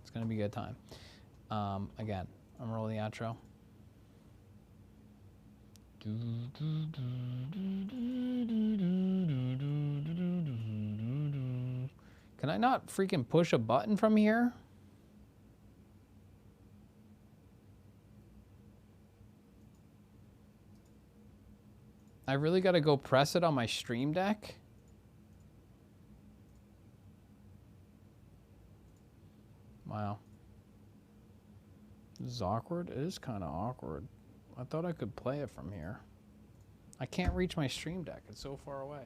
It's going to be a good time. Again, I'm rolling the outro. Can I not freaking push a button from here? I really got to go press it on my Stream Deck? Wow. This is awkward. It is kind of awkward. I thought I could play it from here. I can't reach my Stream Deck. It's so far away.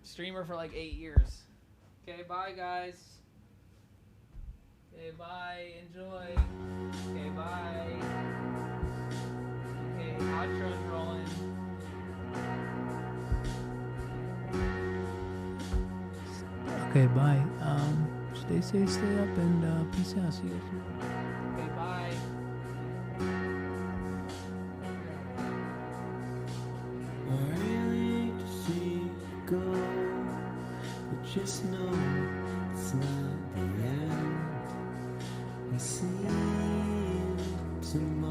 Streamer for like 8 years. Okay, bye guys. Okay, bye. Enjoy. Okay, bye. Okay, outro's rolling. Okay, bye. Stay safe, stay up, and peace out. See you guys tomorrow. Okay, bye. I really hate to see you go, but just know it's not the end. I see you tomorrow.